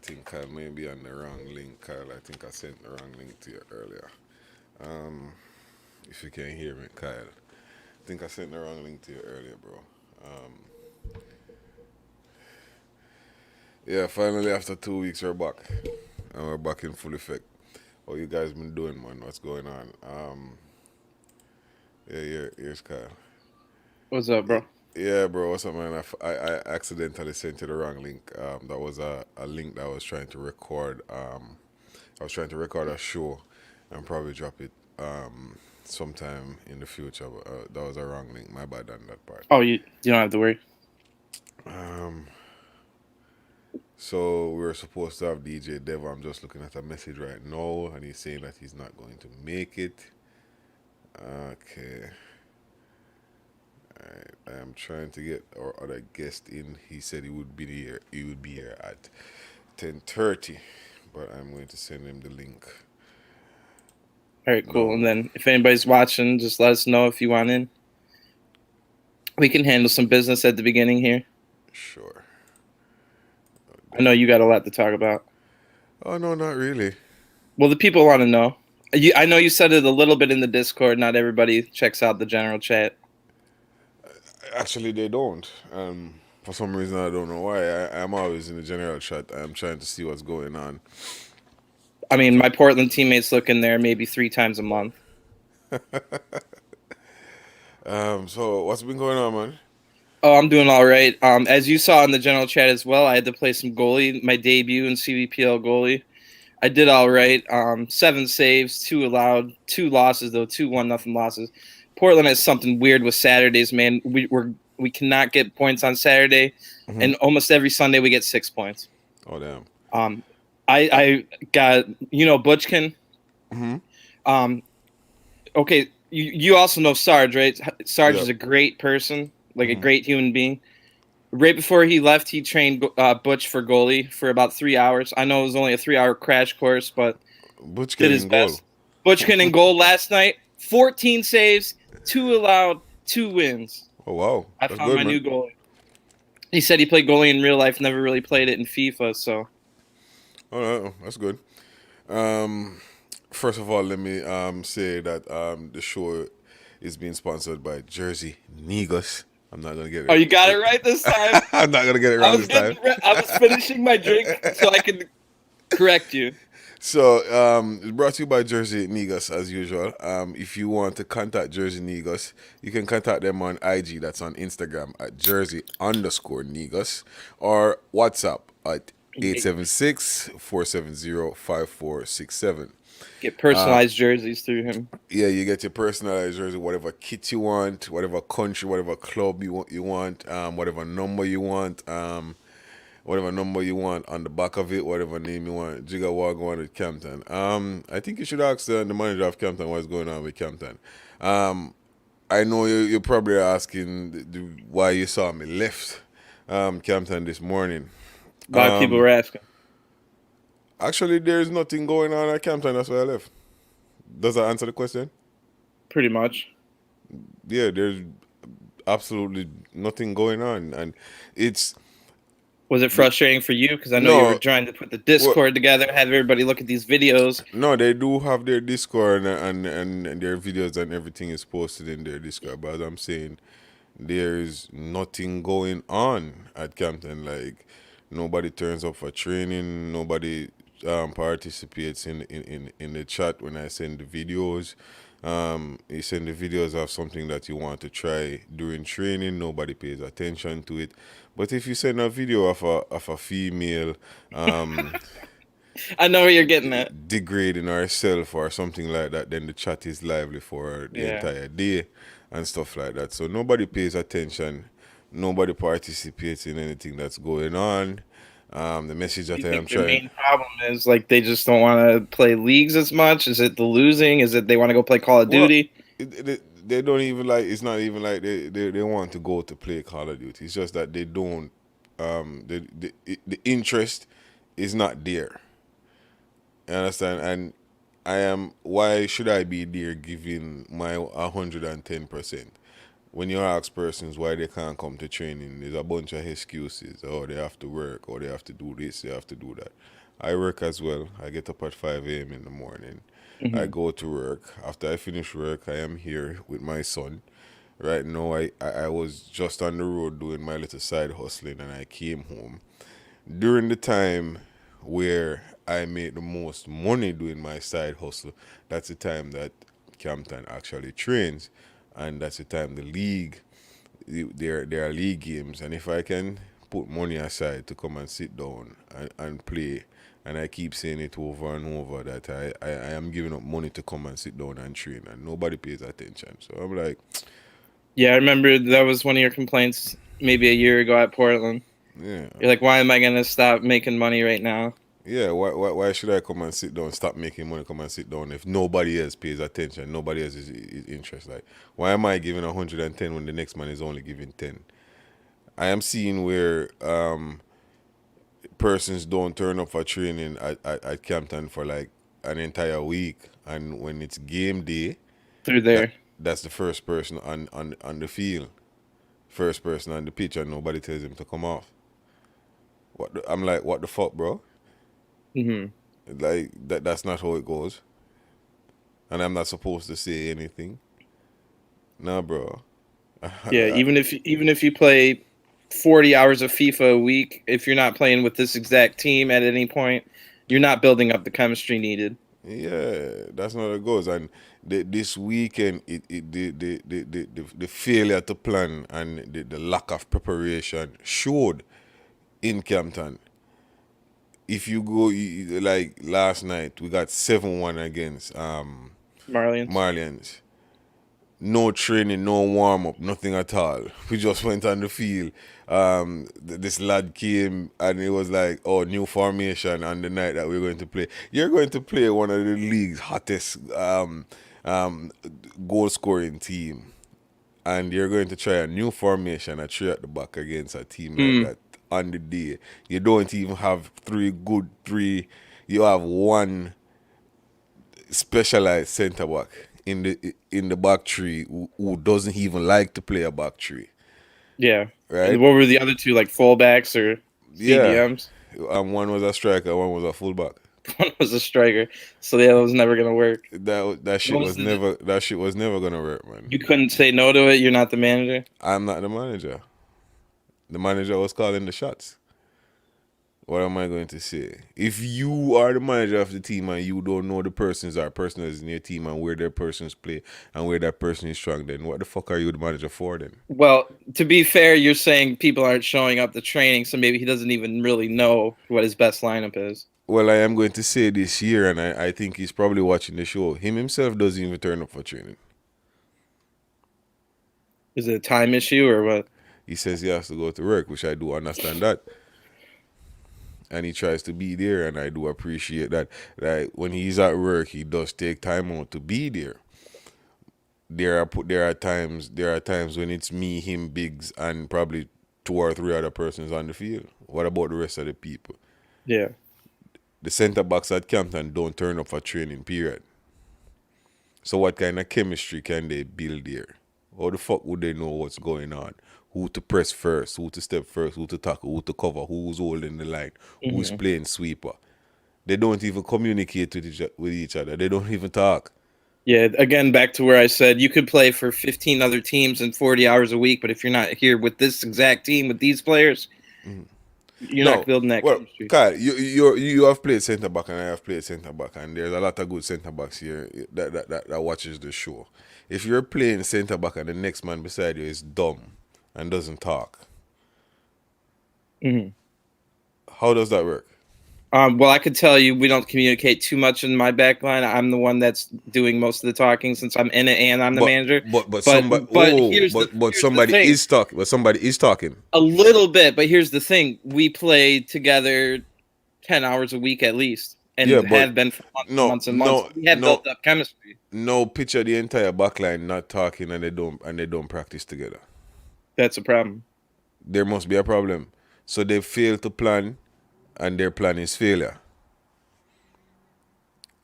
think Kyle may be on the wrong link, Kyle. I think I sent the wrong link to you earlier. Um, if you can hear me, Kyle. I think I sent the wrong link to you earlier, bro. Yeah, finally after 2 weeks we're back. And we're back in full effect. What you guys been doing, man? What's going on? Here's Kyle. What's up, Y- bro? Yeah, bro, what's up, man? I accidentally sent you the wrong link. That was a link that I was trying to record. I was trying to record a show and probably drop it sometime in the future. But that was a wrong link. My bad on that part. Oh, you don't have to worry. Um, so we were supposed to have DJ Dev. I'm just looking at a message right now, and he's saying that he's not going to make it. Okay. I am trying to get our other guest in. He said he would be here. He would be here at 10:30, but I'm going to send him the link All right, cool. now. And then if anybody's watching, just let us know if you want in. We can handle some business at the beginning here. Sure. I know you got a lot to talk about. Oh no, not really. Well, the people want to know. I know you said it a little bit in the Discord. Not everybody checks out the general chat. Actually, they don't. For some reason, I don't know why. I'm always in the general chat. I'm trying to see what's going on. I mean, my Portland teammates look in there maybe 3 times a month. So what's been going on, man? Oh, I'm doing all right. As you saw in the general chat as well, I had to play some goalie, my debut in CVPL goalie. I did all right. 7 saves, 2 allowed, 2 losses though, 2 1-0 losses. Portland has something weird with Saturdays, man. We cannot get points on Saturday, Hmm. and almost every Sunday we get 6 points. Oh damn. Um, I got Butchkin. Hmm. Um, okay, you also know Sarge, right? Sarge is Yep. a great person, like a Hmm. great human being. Right before he left, he trained Butch for goalie for about 3 hours. I know it was only a 3 hour crash course, but did Butchkin his in goal. best. Butchkin in goal last night. 14 saves, 2 allowed, 2 wins. Oh wow, I that's found good, my man. new goalie. He said he played goalie in real life, never really played it in FIFA. So Oh, that's good. Um, First of all, let me say that the show is being sponsored by Jersey Negus. I'm not gonna get oh, it. you got it right this time. I'm not gonna get it I wrong was this time. I was finishing my drink so I could correct you. So, it's brought to you by Jersey Negus as usual. If you want to contact Jersey Negus, you can contact them on IG, that's on Instagram at Jersey_Negus, or WhatsApp at Get, 876-470-5467. get personalized jerseys through him. Yeah, you get your personalized jersey, whatever kit you want, whatever country, whatever club you want, whatever number you want on the back of it, whatever name you want. Jigga Wagwan at Campton. I think you should ask the manager of Campton what's going on with Campton. Um, I know you're probably asking why you saw me left Campton this morning. A lot of people were asking. Actually, there's nothing going on at Campton. That's why I left. Does that answer the question? Pretty much. Yeah, there's absolutely nothing going on, and it's Was it frustrating for you? Because I know you were no. trying to put the Well, Discord together, have everybody look at these videos. no, they do have their Discord and their videos and everything is posted in their Discord. But as I'm saying, there's nothing going on at Campton. Like nobody turns up for training. Nobody participates in the chat when I send the videos. You send the videos of something that you want to try during training. Nobody pays attention to it. But if you send a video of a female I know where you're getting at. degrading herself or something like that, then the chat is lively for the Yeah. entire day and stuff like that. So nobody pays attention, nobody participates in anything that's going on. The message What do that you I am think their trying, main problem is? Like they just don't want to play leagues as much? Is it the losing? Is it they want to go play Call of well, Duty? they don't even like. It's not even like they want to go to play Call of Duty. It's just that they don't. The interest is not there. You understand? And I am. Why should I be there giving my 110%? when you ask persons why they can't come to training, there's a bunch of excuses. Oh, they have to work, or they have to do this, they have to do that. I work as well. I get up at 5 a.m. in the morning. I Hmm. go to work. After I finish work, I am here with my son. Right now, I was just on the road doing my little side hustling, and I came home. During the time where I made the most money doing my side hustle, that's the time that Campton actually trains, and that's the time the league, there are league games, and if I can put money aside to come and sit down and play, and I keep saying it over and over that I am giving up money to come and sit down and train, and nobody pays attention. So I'm like, Yeah, I remember that was one of your complaints maybe a year ago at Portland. yeah, You're like, why am I gonna stop making money right now? yeah, why should I come and sit down, stop making money, come and sit down if nobody else pays attention, nobody else is interested? Like, why am I giving 110 when the next man is only giving 10? I am seeing where persons don't turn up for training at Campton for like an entire week, and when it's game day, Through that there. that's the first person on the field, first person on the pitch, and nobody tells him to come off. I'm like, what the fuck, bro? Hmm. Like that's not how it goes, and I'm not supposed to say anything. Nah, bro. Yeah, even if you play 40 hours of FIFA a week, if you're not playing with this exact team at any point, you're not building up the chemistry needed. Yeah, that's not how it goes. And this weekend, the failure to plan and the lack of preparation showed in Campton. If you go like last night, we got 7-1 against Marlians. Marlians. No training, no warm up, nothing at all. We just went on the field. This lad came and it was like, oh, new formation on the night that we're going to play. You're going to play one of the league's hottest um, goal scoring team, and you're going to try a new formation, a three at the back against a team like Mm, that on the day. You don't even have three. You have one specialized centre back in the back three who doesn't even like to play a back three, yeah. right? And what were the other two, like fullbacks or Yeah, CDMs? one was a striker, one was a fullback. One was a striker, so the other was never gonna work. That shit What was was the? never gonna work, man. You couldn't say no to it. You're not the manager. I'm not the manager. The manager was calling the shots. What am I going to say? If you are the manager of the team and you don't know the persons or personals in your team and where their persons play and where that person is strong, then what the fuck are you the manager for then? Well, to be fair, you're saying people aren't showing up to training, so maybe he doesn't even really know what his best lineup is. Well, I am going to say this year, and I think he's probably watching the show. Him himself doesn't even turn up for training. Is it a time issue or what? He says he has to go to work, which I do understand that. And he tries to be there, and I do appreciate that. Like when he's at work, he does take time out to be there. There are times when it's me, him, Biggs, and probably two or three other persons on the field. What about the rest of the people? Yeah. The centre backs at Campton don't turn up for training. Period. So what kind of chemistry can they build there? How the fuck would they know what's going on? Who to press first, who to step first, who to tackle, who to cover, who's holding the line, who's Hmm. playing sweeper. They don't even communicate with each other. They don't even talk. Yeah. Again, back to where I said you could play for 15 other teams in 40 hours a week, but if you're not here with this exact team with these players, you're not No, building that well, chemistry. Kyle, you have played centre back and I have played centre back, and there's a lot of good centre backs here that watches the show. If you're playing centre back and the next man beside you is dumb and doesn't talk, Hmm. how does that work? Well, I could tell you we don't communicate too much in my back line. I'm the one that's doing most of the talking since I'm in it and I'm the But manager. but But somebody but oh but here's the somebody thing. is talking. But somebody is talking. A little bit, but here's the thing. We play together 10 hours a week at least Yeah, and but have been for months and no months and months. no We have no built up chemistry. no picture the entire backline not talking and they don't practice together. That's a problem. There must be a problem. So they fail to plan and their plan is failure.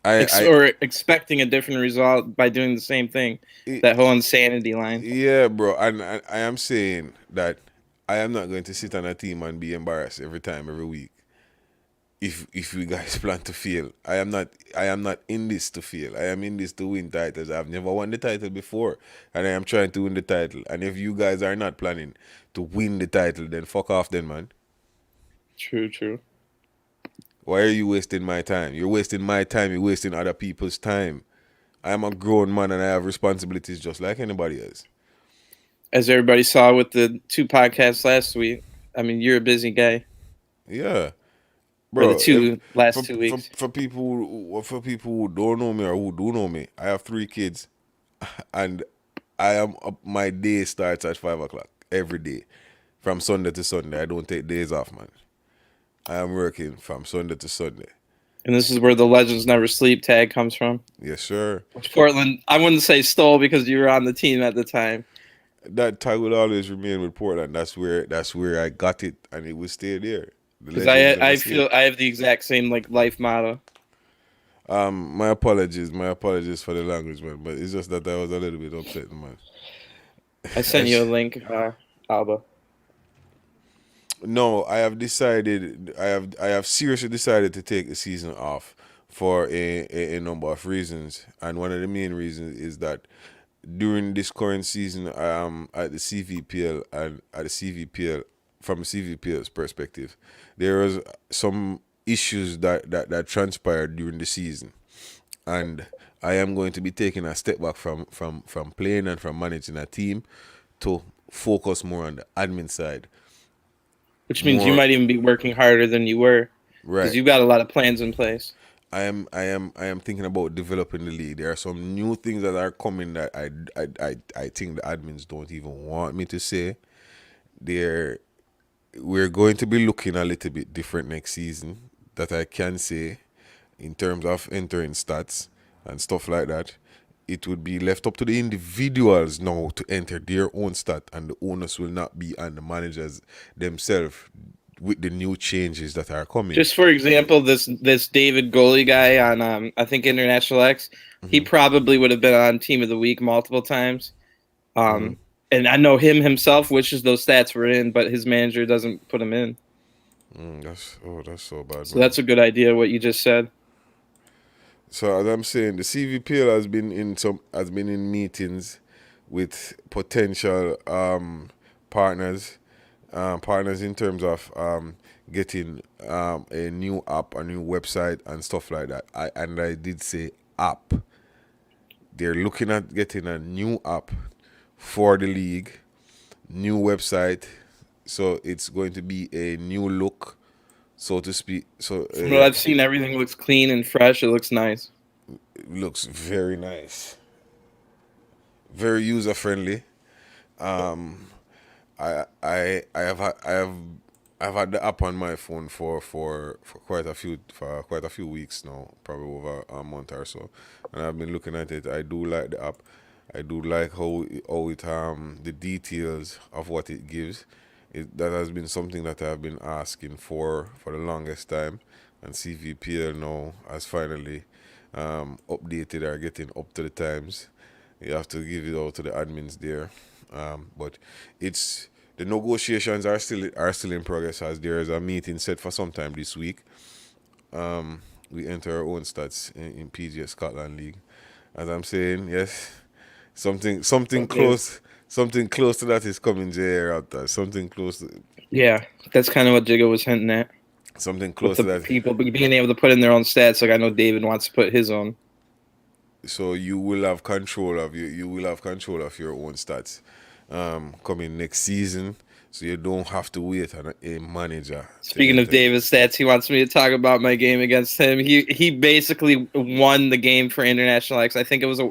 I or expecting a different result by doing the same thing. I That whole insanity line. yeah, bro, and I am saying that I am not going to sit on a team and be embarrassed every time, every week. If you guys plan to fail, I am not in this to fail. I am in this to win titles. I've never won the title before, and I am trying to win the title. And if you guys are not planning to win the title, then fuck off, then, man. True, true. Why are you wasting my time? You're wasting my time. You're wasting other people's time. I am a grown man and I have responsibilities just like anybody else. As everybody saw with the 2 podcasts last week. I mean, you're a busy guy. Yeah, Or the bro. two last For 2 weeks. for people who don't know me or who do know me, I have 3 kids, and I am up, my day starts at 5 o'clock every day, from Sunday to Sunday. I don't take days off, man. I am working from Sunday to Sunday. And this is where the Legends Never Sleep tag comes from. Yes, sir. Which Portland, I wouldn't say stole because you were on the team at the time. That tag will always remain with Portland. That's where I got it, and it will stay there. The Because legends never I sleep. feel I have the exact same like life motto. My apologies for the language, man. But it's just that I was a little bit upset, man. I I sent you a link, Alba. No, I have decided. I have seriously decided to take the season off for a number of reasons, and one of the main reasons is that during this current season, at the CVPL and at the CVPL from a CVPL's perspective, there was some issues that transpired during the season, and I am going to be taking a step back from playing and from managing a team to focus more on the admin side. Which means you More might even be working harder than you were. Because right. you've got a lot of plans in place. I am thinking about developing the league. There are some new things that are coming that I think the admins don't even want me to say. There we're going to be looking a little bit different next season, that I can say, in terms of entering stats and stuff like that. It would be left up to the individuals now to enter their own stat, and the owners will not be on the managers themselves with the new changes that are coming. Just for example, this David goalie guy on I think International X, he Hmm. probably would have been on Team of the Week multiple times. Hmm. And I know him himself wishes those stats were in, but his manager doesn't put them in. That's so bad, So man. that's a good idea what you just said. So as I'm saying, the CVPL has been in meetings with potential partners, partners in terms of getting a new app, a new website, and stuff like that. I did say app. They're looking at getting a new app for the league, new website. So it's going to be a new look, so to speak. So From what I've seen, everything looks clean and fresh. It looks nice. it looks very nice, very user friendly. I've had the app on my phone for quite a few weeks now, probably over a month or so, and I've been looking at it. I do like the app. I do like how the details of what it gives. That has been something that I've been asking for the longest time, and CVPL now has finally updated or getting up to the times. You have to give it out to the admins there, but it's the negotiations are still in progress, as there is a meeting set for sometime this week. We enter our own stats in PGS Scotland League. As I'm saying, yes, something Good news. close to that is coming, JR out there. Yeah, that's kind of what Jigga was hinting at Something with close the to that. people being able to put in their own stats. Like I know David wants to put his own. So you will have control of you will have control of your own stats coming next season. So you don't have to wait on a manager to Speaking of enter. David's stats, he wants me to talk about my game against him. He basically won the game for International X. I think it was a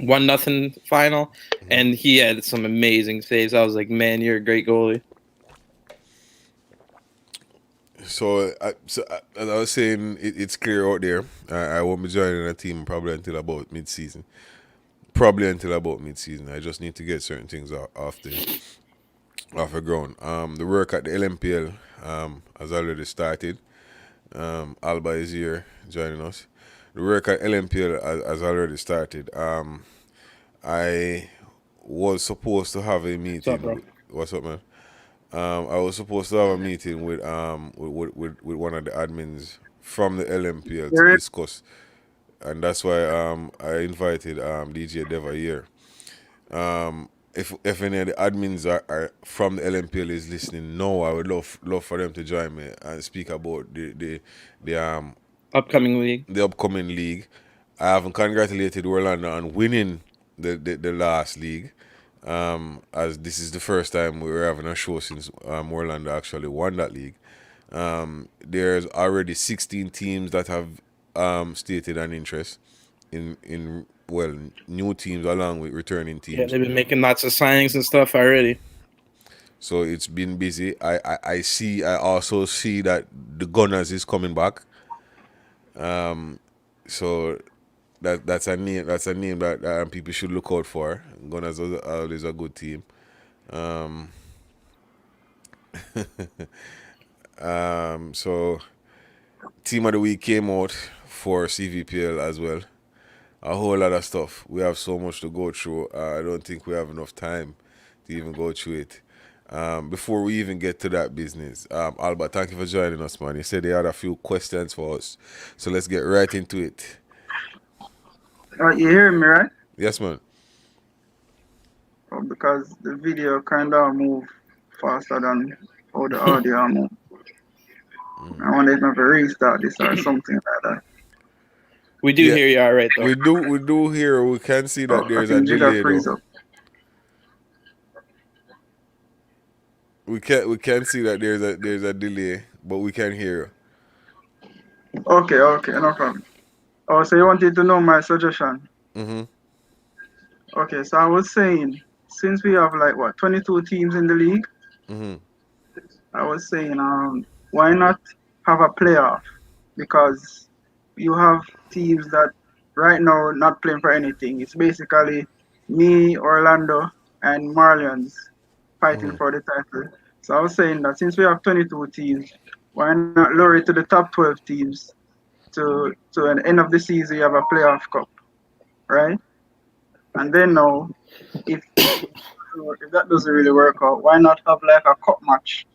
1-0 final, and he had some amazing saves. I was like, man, you're a great goalie. As I was saying, it's clear out there. I won't be joining a team probably until about mid-season. Probably until about mid-season. I just need to get certain things off the ground. The work at the LMPL has already started. Alba is here joining us. The work at LMPL has already started. I was supposed to have a What's up, meeting. bro? What's up, man? I was supposed to have a meeting with one of the admins from the LMPL to You're discuss, and that's why I invited DJ Deva here. If any of the admins are from the LMPL is listening, no, I would love for them to join me and speak about the Upcoming league. the upcoming league. I haven't congratulated Orlando on winning the last league, as this is the first time we're having a show since Orlando actually won that league. There's already 16 teams that have stated an interest in well, new teams along with returning Yeah, teams. they've been making lots of signings and stuff already. So it's been busy. I also see that the Gunners is coming back. So that's a name that people should look out for. Gunners are always a good team. So team of the week came out for CVPL as well. A whole lot of stuff. We have so much to go through. I don't think we have enough time to even go through it. Before we even get to that business, Albert, thank you for joining us, man. You said they had a few questions for us, so let's get right into it. you hearing me, right? Yes, man. Oh, because the video kind of move faster than how the audio move. I wonder if I have to restart this or something like that. We do Yeah, hear you all right, though. we do hear. We can see that Oh, I there's a think Jigga delay though. freeze up. We can see that there's a delay, but we can hear Okay, okay, no problem. Oh, so you wanted to know my suggestion? you. Okay, so I was saying, since we have like what 22 teams in the league, Mhm. I was saying, why not have a playoff? Because you have teams that right now not playing for anything. It's basically me, Orlando, and Marlians fighting Mhm. for the title. So I was saying that since we have 22 teams, why not lower it to the top 12 teams to an end of the season you have a playoff cup, right? And then now, if that doesn't really work out, why not have like a cup match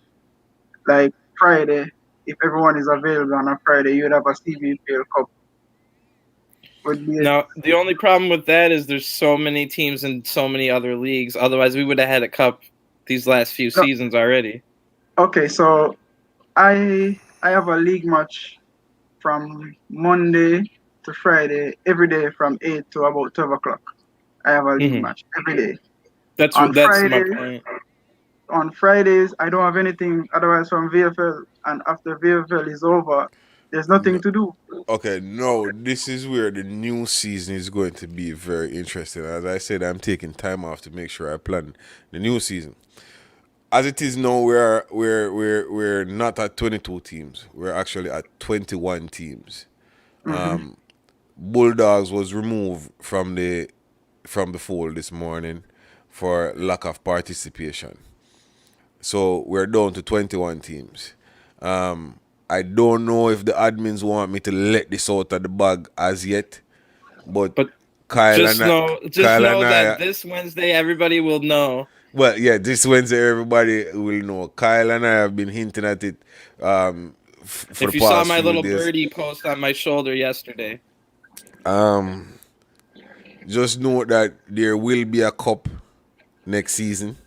like Friday? If everyone is available on a Friday, you'd have a CVPL cup. Would be it. Now, the only problem with that is there's so many teams in so many other leagues. Otherwise, we would have had a cup these last few No, seasons already. okay, so I have a league match from Monday to Friday every day from 8 to about 12 o'clock. I have a league Hmm. match every day. That's On that's my Friday, point. on Fridays, I don't have anything otherwise from VFL, and after VFL is over, there's nothing No, to do. okay, no, this is where the new season is going to be very interesting. As I said, I'm taking time off to make sure I plan the new season. As it is now, we're not at 22 teams. We're actually at 21 teams. Hmm. Bulldogs was removed from the fold this morning for lack of participation. So we're down to 21 teams. I don't know if the admins want me to let this out of the bag as yet, but But Kyle and just I, know, just Kyle and know that I, this Wednesday everybody will know. well, yeah, this Wednesday everybody will know. Kyle and I have been hinting at it for the If you saw past my few little days. birdie post on my shoulder yesterday, Just know that there will be a cup next season.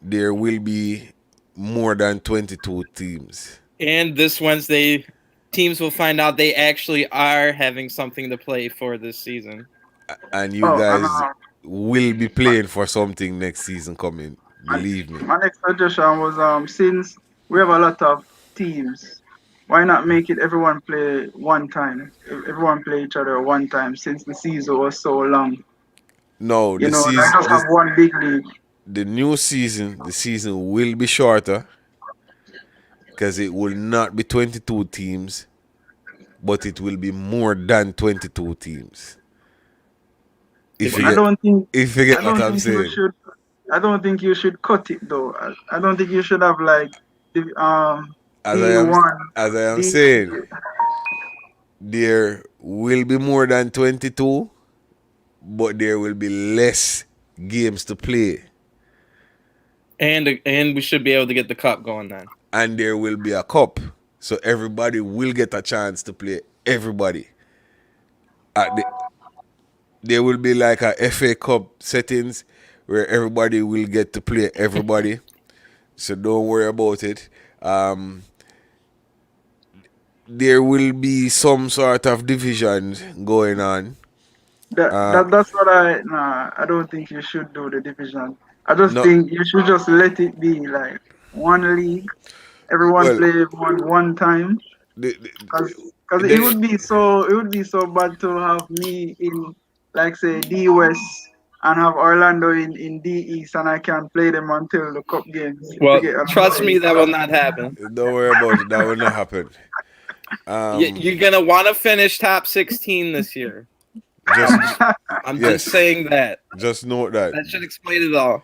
There will be more than 22 teams. and this Wednesday, teams will find out they actually are having something to play for this season. And you Oh, and guys will be my, playing for something next season coming. my, Believe me. my next suggestion was since we have a lot of teams, why not make it everyone play one time? Everyone play each other one time since the season was so long. No, You know, I just have one big league. the new season, the season will be shorter because it will not be 22 teams, but it will be more than 22 teams. If If you I you get don't think if you I get what don't I'm think you saying. should I don't think you should cut it though. I don't think you should have like the as I am D1, as I am D. saying, there will be more than 22, but there will be less games to play, And we should be able to get the cup going then. and there will be a cup, so everybody will get a chance to play. Everybody at the there will be like a FA Cup settings where everybody will get to play everybody. So don't worry about it. Um, there will be some sort of divisions going on. That's what I don't think you should do the division. I just No, think you should just let it be like one league. Everyone well, play one time. the, Cause the, it would be so bad to have me in like say D West and have Orlando in D East and I can play them until the cup games to Well, get trust me, advantage. that will not happen. don't worry about it. That will not happen. Um, You're gonna want to finish top 16 this year. just I'm just yes, saying that. just note that. That should explain it all.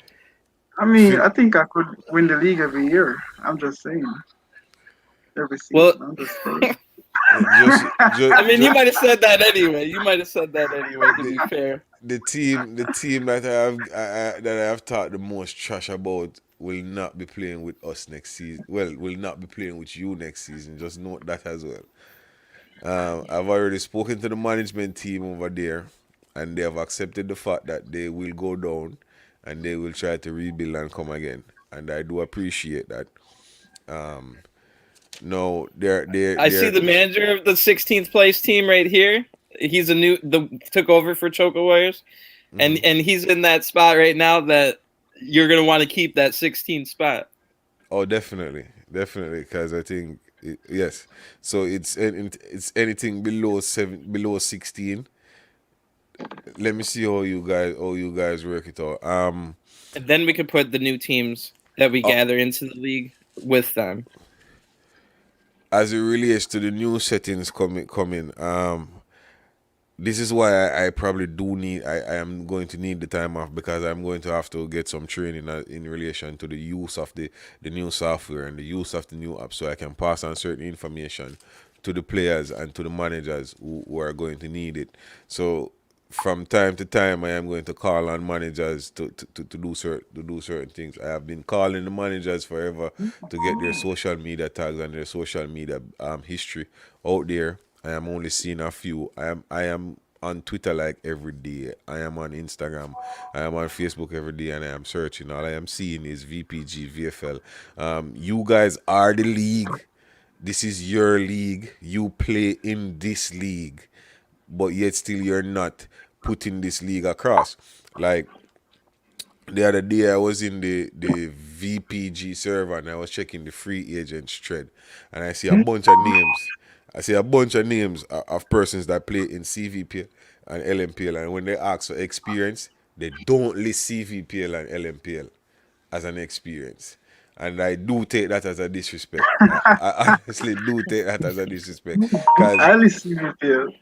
I mean, Fin- I think I could win the league every year. I'm just saying every Well, season. I'm just saying. just, I mean, you might have said that anyway. You might have said that anyway. To be fair, the team that I have talked the most trash about will not be playing with us next season. Well, will not be playing with you next season. Just note that as well. I've already spoken to the management team over there, and they have accepted the fact that they will go down, and they will try to rebuild and come again. And I do appreciate that. No, I see they're the manager of the 16th place team right here. He's took over for Choco Warriors, and he's in that spot right now that you're gonna want to keep that 16th spot. Oh, definitely, definitely, because I think yes. So it's anything below 16. Let me see how you guys work it out. And then we could put the new teams that we Uh, gather into the league with them. as it relates to the new settings coming, this is why I probably do need I am going to need the time off, because I'm going to have to get some training in relation to the use of the new software and the use of the new app, so I can pass on certain information to the players and to the managers who are going to need it. So from time to time, I am going to call on managers to do certain things. I have been calling the managers forever to get their social media tags and their social media history out there. I am only seeing a few. I am on Twitter like every day. I am on Instagram. I am on Facebook every day, and I am searching. All I am seeing is VPG, VFL. You guys are the league. This is your league. You play in this league, but yet still you're not putting this league across. Like the other day, I was in the VPG server and I was checking the free agents thread, and I see a bunch of names. I see a bunch of names of persons that play in CVPL and LMPL, and when they ask for experience, they don't list CVPL and LMPL as an experience. And I do take that as a disrespect. I honestly do take that as a disrespect. Because I listen to you.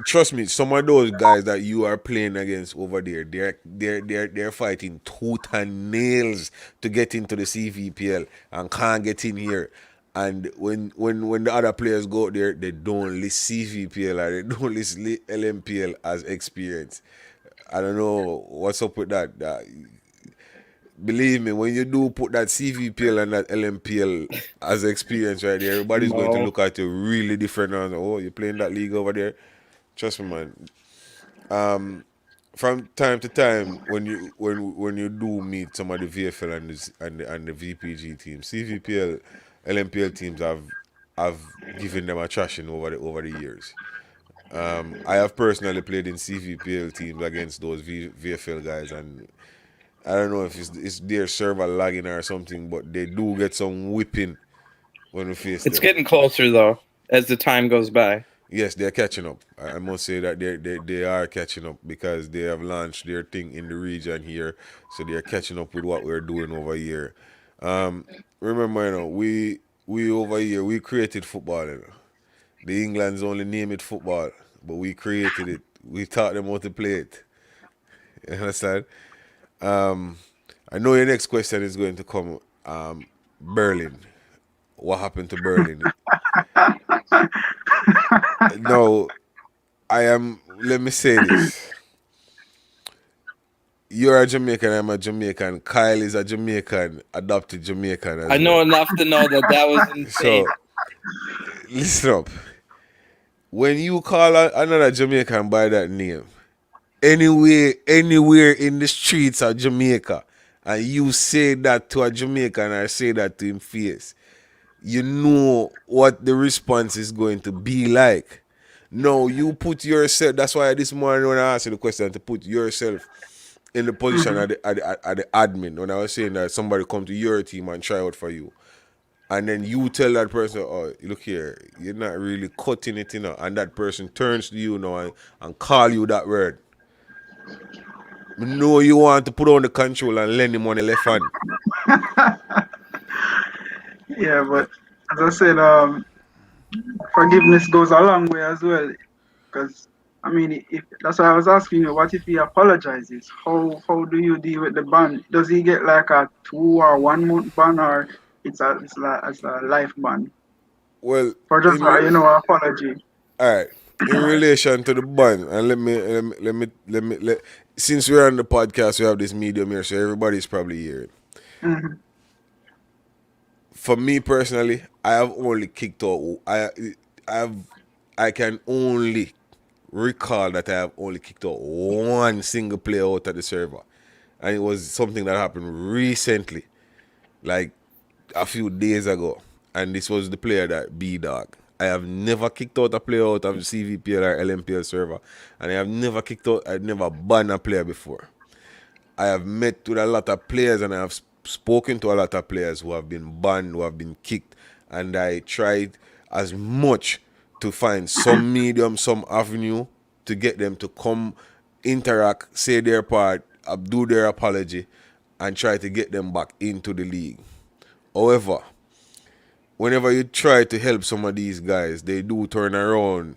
trust me, some of those guys that you are playing against over there, they're fighting tooth and nails to get into the CVPL and can't get in here. And when the other players go out there, they don't list CVPL or they don't list LMPL as experience. I don't know what's up with that. Believe me, when you do put that CVPL and that LMPL as experience right there, everybody's going to No, look at you really different. And oh, you're playing that league over there. Trust me, man. From time to time, when you do meet some of the VFL and the VPG teams, CVPL, LMPL teams have given them a thrashing over the years. I have personally played in CVPL teams against those VFL guys, and I don't know if it's their server lagging or something, but they do get some whipping when we face it's them. getting closer though as the time goes by. Yes, they're catching up. I must say that they are catching up, because they have launched their thing in the region here, so they're catching up with what we're doing over here. Remember, we over here we created football. The England's only name it football, but we created it. We taught them how to play it. You understand? I know your next question is going to come. Berlin. What happened to Berlin? No, I am. Let me say this. You're a Jamaican, I'm a Jamaican. Kyle is a Jamaican, adopted Jamaican I as know well. enough to know that that was insane. So, listen up. When you call another Jamaican by that name, anywhere in the streets of Jamaica, and you say that to a Jamaican or say that to him face, you know what the response is going to be like. No, you put yourself. That's why this morning when I asked you the question to put yourself in the position Mhm. of the admin, when I was saying that somebody come to your team and try out for you, and then you tell that person, "Oh, look here, you're not really cutting it, and that person turns to you now and call you that word. No, you want to put on the control and lend him on the left hand. Yeah, but as I said, forgiveness goes a long way as well. Because I mean, if that's why I was asking you, what if he apologizes? How do you deal with the ban? Does he get like a 2 or 1 month ban, or it's a life ban Well, for just apology? all right. In relation to the bun, and since we're on the podcast, we have this medium here, so everybody's probably hearing. Hmm. For me personally, I have only kicked out. Have I can only recall that I have only kicked out one single player out of the server, and it was something that happened recently, like a few days ago, and this was the player that B Dog. I have never kicked out a player out of the CVPL or LMPL server, and I have never kicked out. I've never banned a player before. I have met with a lot of players and I have spoken to a lot of players who have been banned, who have been kicked, and I tried as much to find some medium, some avenue to get them to come interact, say their part, do their apology, and try to get them back into the league. However, whenever you try to help some of these guys, they do turn around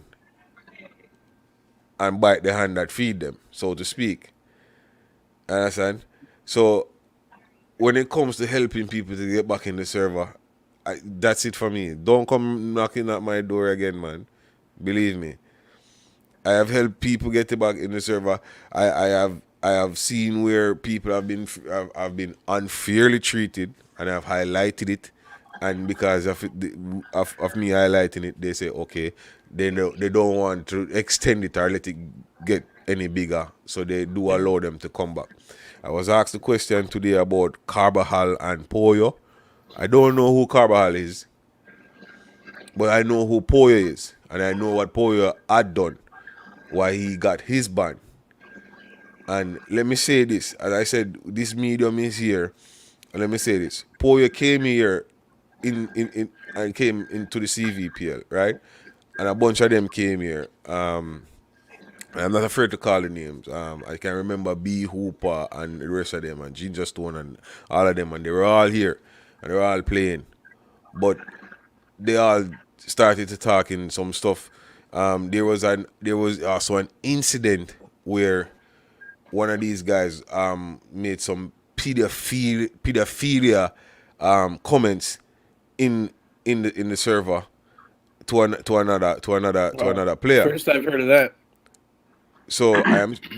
and bite the hand that feed them, so to speak. Understand? So when it comes to helping people to get back in the server, that's it for me. Don't come knocking at my door again, man. Believe me. I have helped people get back in the server. I have seen where people have been unfairly treated, and I've highlighted it. And because of me highlighting it, they say okay, they don't want to extend it or let it get any bigger, so they do allow them to come back. I was asked a question today about Carbajal and Poyo. I don't know who Carbajal is, but I know who Poyo is, and I know what Poyo had done, why he got his ban. And let me say this, as I said, this medium is here. And let me say this: Poyo came here in and came into the CVPL, right? And a bunch of them came here. I'm not afraid to call the names. I can remember B Hooper and the rest of them and Ginger Stone and all of them, and they were all here and they were all playing. But they all started to talk in some stuff. There was also an incident where one of these guys made some pedophilia comments in in the server Wow. to another player. First I've heard of that. So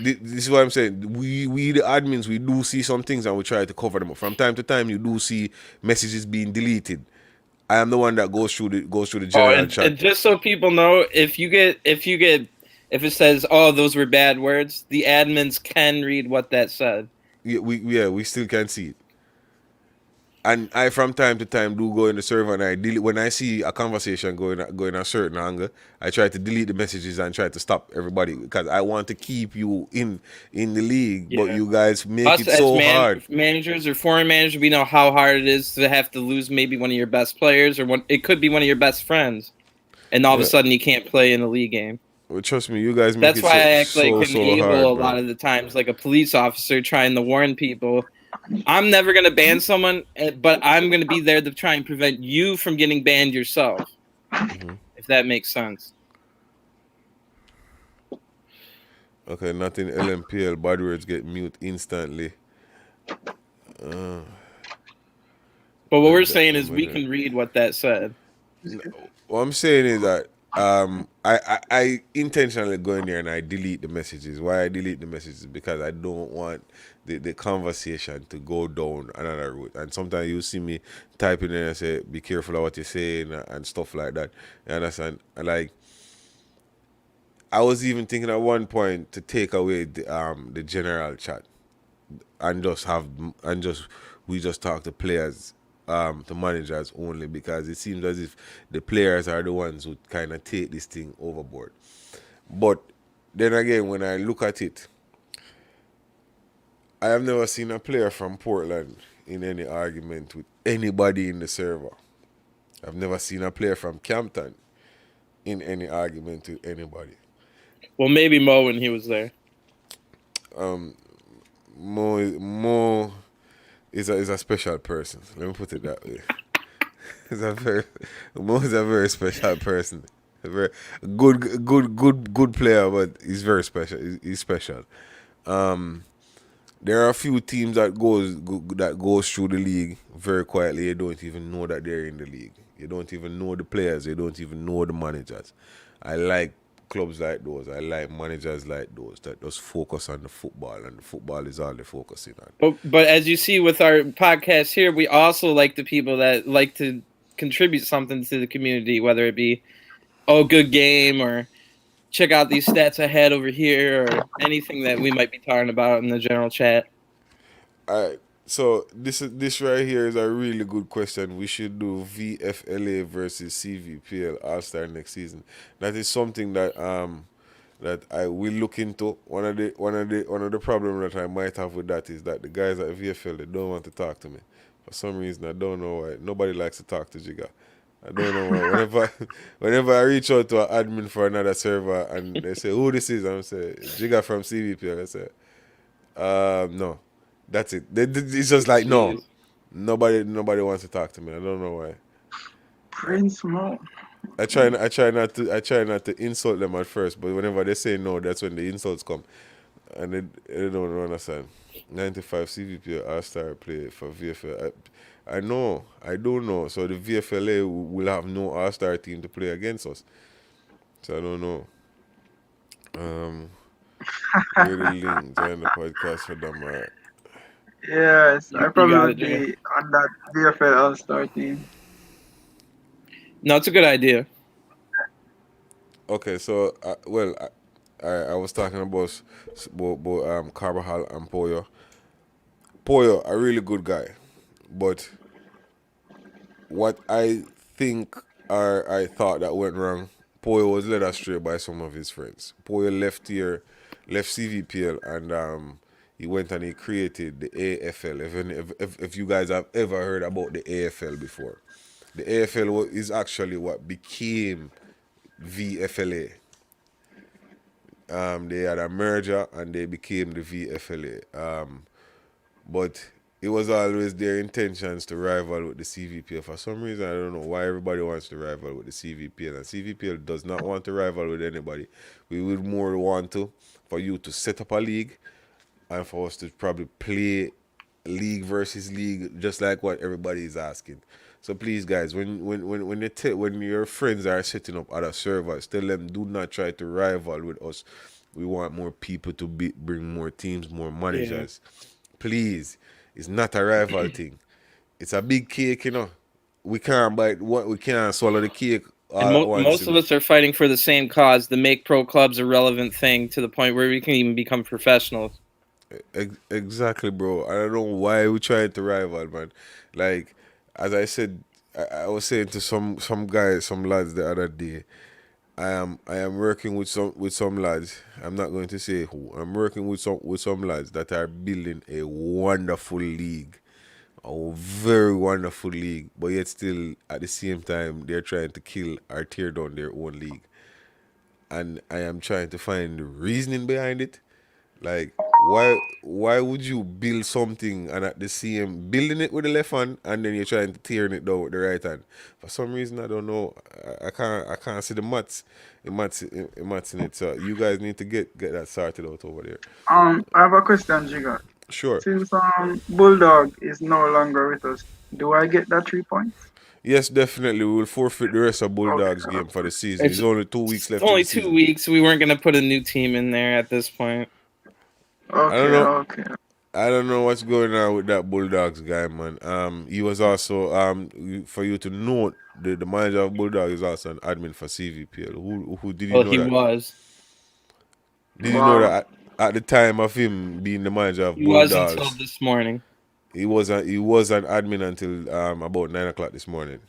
this is what I'm saying. We the admins, we do see some things and we try to cover them up. From time to time, you do see messages being deleted. I am the one that goes through the Oh, general chat. and just so people know, if it says, "Oh, those were bad words," the admins can read what that said. We still can see it. And I from time to time do go in the server and I delete when I see a conversation going a certain angle. I try to delete the messages and try to stop everybody because I want to keep you in the league, but Yeah. you guys make Us it as so hard. managers or foreign managers, we know how hard it is to have to lose maybe one of your best players, or it could be one of your best friends, and all of a Yeah. sudden you can't play in a league game. Well, trust me, you guys make That's it why so I act like so an so able hard, a lot bro. of the times, like a police officer trying to warn people. I'm never going to ban someone, but I'm going to be there to try and prevent you from getting banned yourself, if that makes sense. Okay, nothing LMPL. Bad words get mute instantly. But what we're And saying is we can read what that said. what I'm saying is that I intentionally go in there and I delete the messages. Why I delete the messages? Because I don't want the conversation to go down another route. And sometimes you see me typing in and say, "Be careful of what you're saying" and stuff like that. You understand? And like I was even thinking at one point to take away the general chat and just have and just we just talk to players, to managers only, because it seems as if the players are the ones who kind of take this thing overboard. But then again, when I look at it, I have never seen a player from Portland in any argument with anybody in the server. I've never seen a player from Campton in any argument with anybody. Well, maybe Mo when he was there. Mo is a special person. Let me put it that way. He's a very Mo is a very special person. A very good player, but he's very special. He's special. There are a few teams that goes through the league very quietly. You don't even know that they're in the league. You don't even know the players. You don't even know the managers. I like clubs like those. I like managers like those that just focus on the football, and the football is all they're focusing on. But as you see with our podcast here, we also like the people that like to contribute something to the community, whether it be, oh, good game, or check out these stats ahead over here, or anything that we might be talking about in the general chat. All right. So this right here is a really good question. We should do VFLA versus CVPL All Star next season. That is something that I will look into. One of the problems that I might have with that is that the guys at VFL, they don't want to talk to me. For some reason, I don't know why. Nobody likes to talk to Jigga. I don't know why. Whenever I reach out to an admin for another server and they say who this is, I'm say Jigga from CVPL. I say, no, that's it. It's just like no, Jeez. nobody wants to talk to me. I don't know why. Prince Mo. I try not to insult them at first, but whenever they say no, that's when the insults come, and they don't understand. 95 CVP All Star play for VFL. I know, I do know. So the VFLA will have no All Star team to play against us. So I don't know. Um, where the link join the podcast for them. Yes, I You probably got it, would Jay. be on that VFL All Star team. No, it's a good idea. Okay, so I was talking about Carvajal and Poyo. Poyo, a really good guy, but what I think or I thought that went wrong, Poyo was led astray by some of his friends. Poyo left CVPL, and he went and he created the AFL. If you guys have ever heard about the AFL before, the AFL is actually what became VFLA. They had a merger and they became the VFLA. But it was always their intentions to rival with the CVPL. For some reason, I don't know why everybody wants to rival with the CVPL. And CVPL does not want to rival with anybody. We would more want to for you to set up a league and for us to probably play league versus league, just like what everybody is asking. So please, guys, when your friends are setting up other servers, tell them do not try to rival with us. We want more people to bring more teams, more Yeah. managers. Please, it's not a rival thing. It's a big cake, you know. We can't bite what we can't swallow the cake And all at once, most you of know. us are fighting for the same cause, to make pro clubs a relevant thing to the point where we can even become professionals. Exactly, bro. I don't know why we trying to rival, man. Like, as I said, I was saying to some guys, some lads the other day. I am working with some lads. I'm not going to say who. I'm working with some lads that are building a wonderful league, a very wonderful league. But yet still, at the same time, they're trying to kill or tear down their own league. And I am trying to find the reasoning behind it. Like, why would you build something and at the same building it with the left hand and then you're trying to tearing it down with the right hand? For some reason, I don't know. I can't see the maths in it. So you guys need to get that sorted out over there. I have a question, Jiga. Sure. Since Bulldog is no longer with us, Do I get that 3 points? Yes, definitely. We will forfeit the rest of Okay. Bulldogs game for the season. It's There's only 2 weeks left in only the 2 season. weeks. We weren't gonna put a new team in there at this point. I don't Okay. know. Okay. I don't know what's going on with that Bulldogs guy, man. He was also for you to note, the manager of Bulldog is also an admin for CVPL. Who did you Well, know he that? was. Did you know Wow. that at the time of him being the manager of He was until Bulldogs, this morning, he was an admin until about 9 o'clock this morning.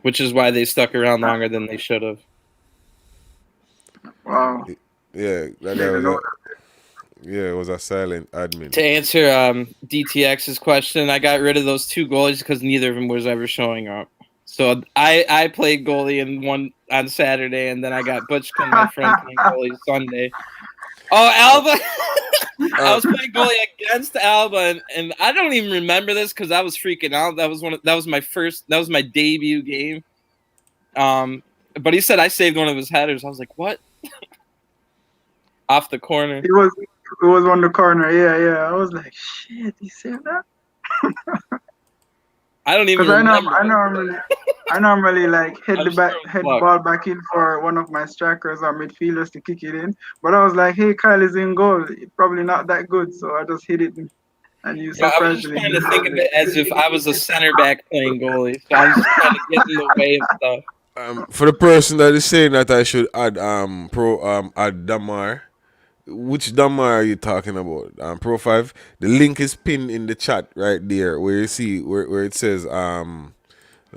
which is why they stuck around longer than they should have. Wow. Yeah, that guy Didn't was know a that. yeah, it was a silent admin. To answer DTX's question, I got rid of those 2 goalies because neither of them was ever showing up. So I played goalie in one on Saturday, and then I got Butchkin, my friend, playing goalie Sunday. Oh, Alba! I Uh, was playing goalie against Alba, and I don't even remember this because I was freaking out. That was my debut game. But he said I saved one of his headers. I was like, what? Off the corner. It was on the corner. Yeah, yeah. I was like, shit. He said that. I don't even Because remember. I normally like I'm sure it was head the luck. ball back in for one of my strikers or midfielders to kick it in. But I was like, hey, Kyle is in goal. Probably not that good, so I just hit it, and you Yeah, I was just surprisingly trying you to think of nailed it. it as if I was a center back playing goalie. So I was just trying to get in the way of stuff. for the person that is saying that I should add add Damar. Which Damar are you talking about? Pro 5. The link is pinned in the chat right there where you see where it says let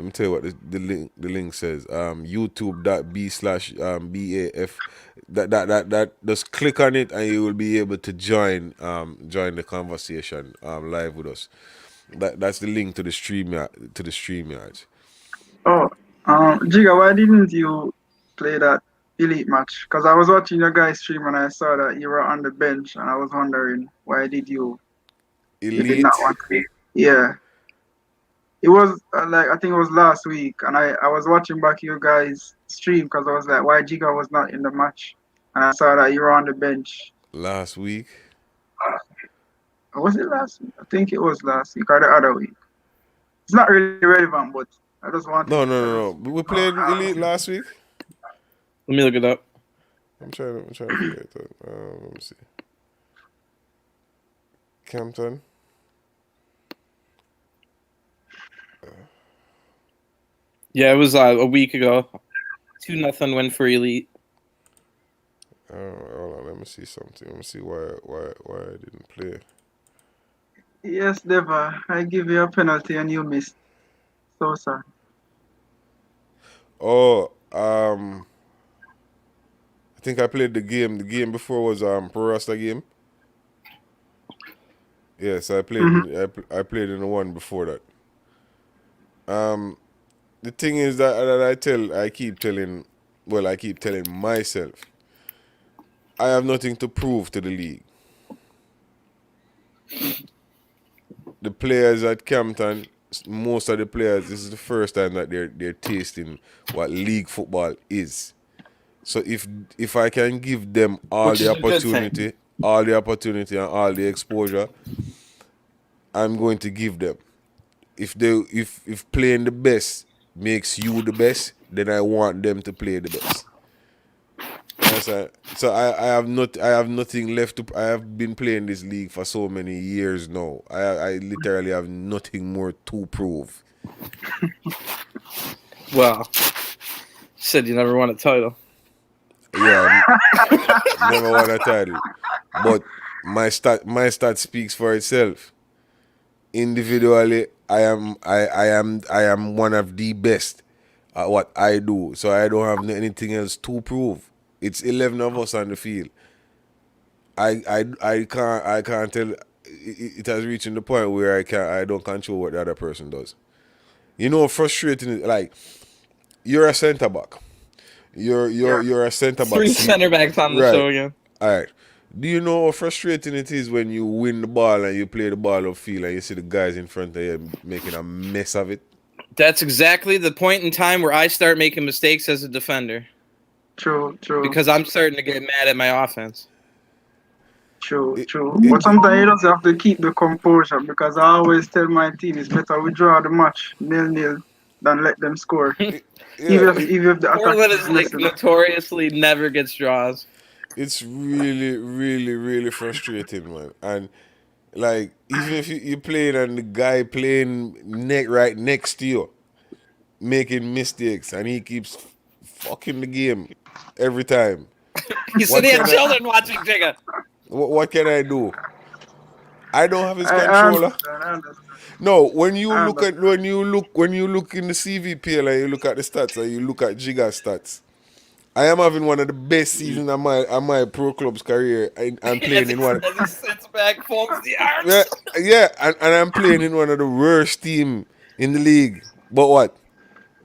me tell you what the link says. YouTube.b/BAF. That just click on it and you will be able to join the conversation live with us. That's the link to the StreamYard. Oh, Giga, why didn't you play that elite match? Because I was watching your guys stream and I saw that you were on the bench, and I was wondering why you did not Elite. want to. Yeah. It was like I think it was last week, and I was watching back your guys' stream because I was like, why Giga was not in the match, and I saw that you were on the bench. Last week. Was it last week? I think it was last week or the other week. It's not really relevant, but I just wanted. No, no, I no, just. no. We played Elite last week. Let me look it up. I'm trying to figure it out. Let me see. Campton. Yeah, it was a week ago. 2-0 win for Elite. Hold on. Let me see something. Let me see why I didn't play. Yes, Deva, I give you a penalty and you missed. So sorry. Oh, I think I played the game. The game before was Pro Rasta game. Yes, I played. Hmm. I played in the one before that. Um, the thing is that I keep telling. Well, I keep telling myself I have nothing to prove to the league. The players at Campton, most of the players, this is the first time that they're tasting what league football is. So if I can give them Which is a good thing. all the opportunity and all the exposure, I'm going to give them. If playing the best makes you the best, then I want them to play the best. So I have nothing left to. I have been playing this league for so many years now. I literally have nothing more to prove. Well, said you never won a title. Yeah, never won a title, but my stat speaks for itself. Individually, I am one of the best at what I do. So I don't have anything else to prove. It's 11 of us on the field. I can't tell. It has reached the point where I don't control what the other person does. You know, frustrating. Like you're a centre back. You're Yeah. you're you're a centre back. Three See, center backs on the right. show again. All right. Do you know how frustrating it is when you win the ball and you play the ball upfield and you see the guys in front of you making a mess of it? That's exactly the point in time where I start making mistakes as a defender True. because I'm starting to get mad at my offense. True, It, true. it, But sometimes you just have to keep the composure because I always tell my team it's better we draw the match 0-0 than let them score. yeah, Even if the attack Portland is is like messing up. notoriously never gets draws. it's really, really, really frustrating, man. And like, even if you playing and the guy playing right next to you, making mistakes, and he keeps fucking the game every time. He said What he had can I? children watching Jigga. What can I do? I don't have his I controller. understand. I understand. No, when you I look at understand. when you look in the CVPL and you look at the stats and you look at Giga stats, I am having one of the best seasons of my pro club's career. I'm playing in one. As he sits back, folds the Yeah, arms. yeah, and I'm playing in one of the worst team in the league. But what?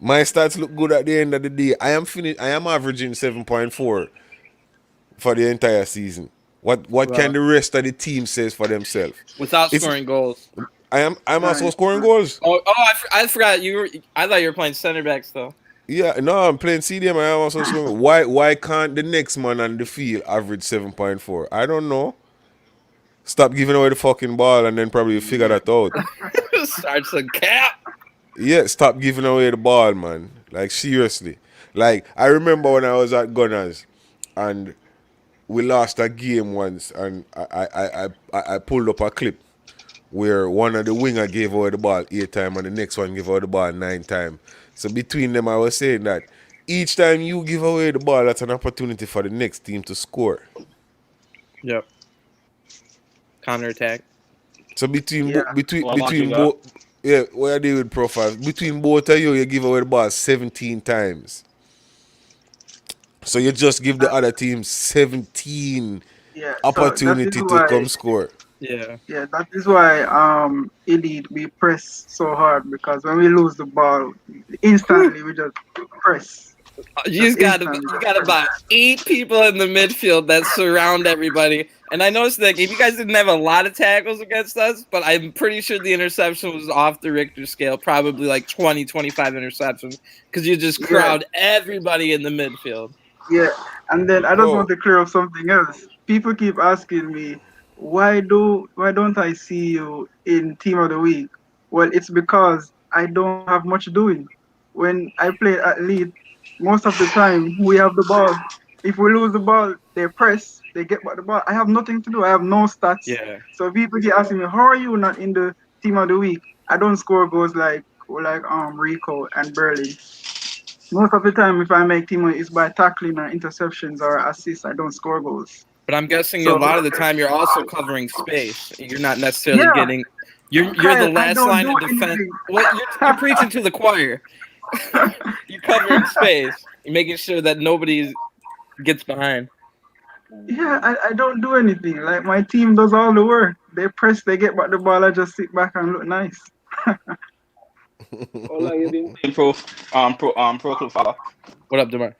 My stats look good at the end of the day. I am averaging 7.4 for the entire season. What can Wow. the rest of the team says for themselves? Without It's scoring goals. I'm also Nice, scoring nice. goals. I forgot you were. I thought you were playing center back still. Yeah, no, I'm playing CDM. I am also scoring. Why can't the next man on the field average 7.4? I don't know. Stop giving away the fucking ball and then probably figure that out. Starts a cap. Yeah, stop giving away the ball, man. Like seriously. Like I remember when I was at Gunners and we lost a game once and I pulled up a clip where one of the winger gave away the ball 8 times and the next one gave away the ball 9 times. So between them I was saying that each time you give away the ball, that's an opportunity for the next team to score. Yep. Counterattack. So Yeah. What about you, between got? both, yeah, what I do with profiles, between both of you give away the ball 17 times. So you just give the Uh, other team 17 yeah. So that is opportunity to why. come score. Yeah. Yeah, that is why indeed we press so hard because when we lose the ball, instantly we just press. You Just just got instantly you just got press. about 8 people in the midfield that surround everybody. And I noticed that if you guys didn't have a lot of tackles against us, but I'm pretty sure the interception was off the Richter scale, probably like 20, 25 interceptions, because you just Yeah, crowd everybody in the midfield. yeah. And then I just want Bro, to clear up something else. People keep asking me, why don't I see you in team of the week? Well, it's because I don't have much doing. When I play at lead, most of the time we have the ball. If we lose the ball, they press, they get back the ball. I have nothing to do. I have no stats. Yeah. So people keep asking me, how are you not in the team of the week? I don't score goals like Rico and Berlin. Most of the time, if I make team, it's by tackling or interceptions or assists. I don't score goals. But I'm guessing a So lot of the time you're also covering space. You're not necessarily yeah, getting. You're the Kyle, I last don't line do of defense. anything. Well, you're preaching to the choir. You're covering space. You're making sure that nobody gets behind. Yeah, I don't do anything. Like my team does all the work. They press, they get back the ball. I just sit back and look nice. How long you been playing pro club for? What up, Demar?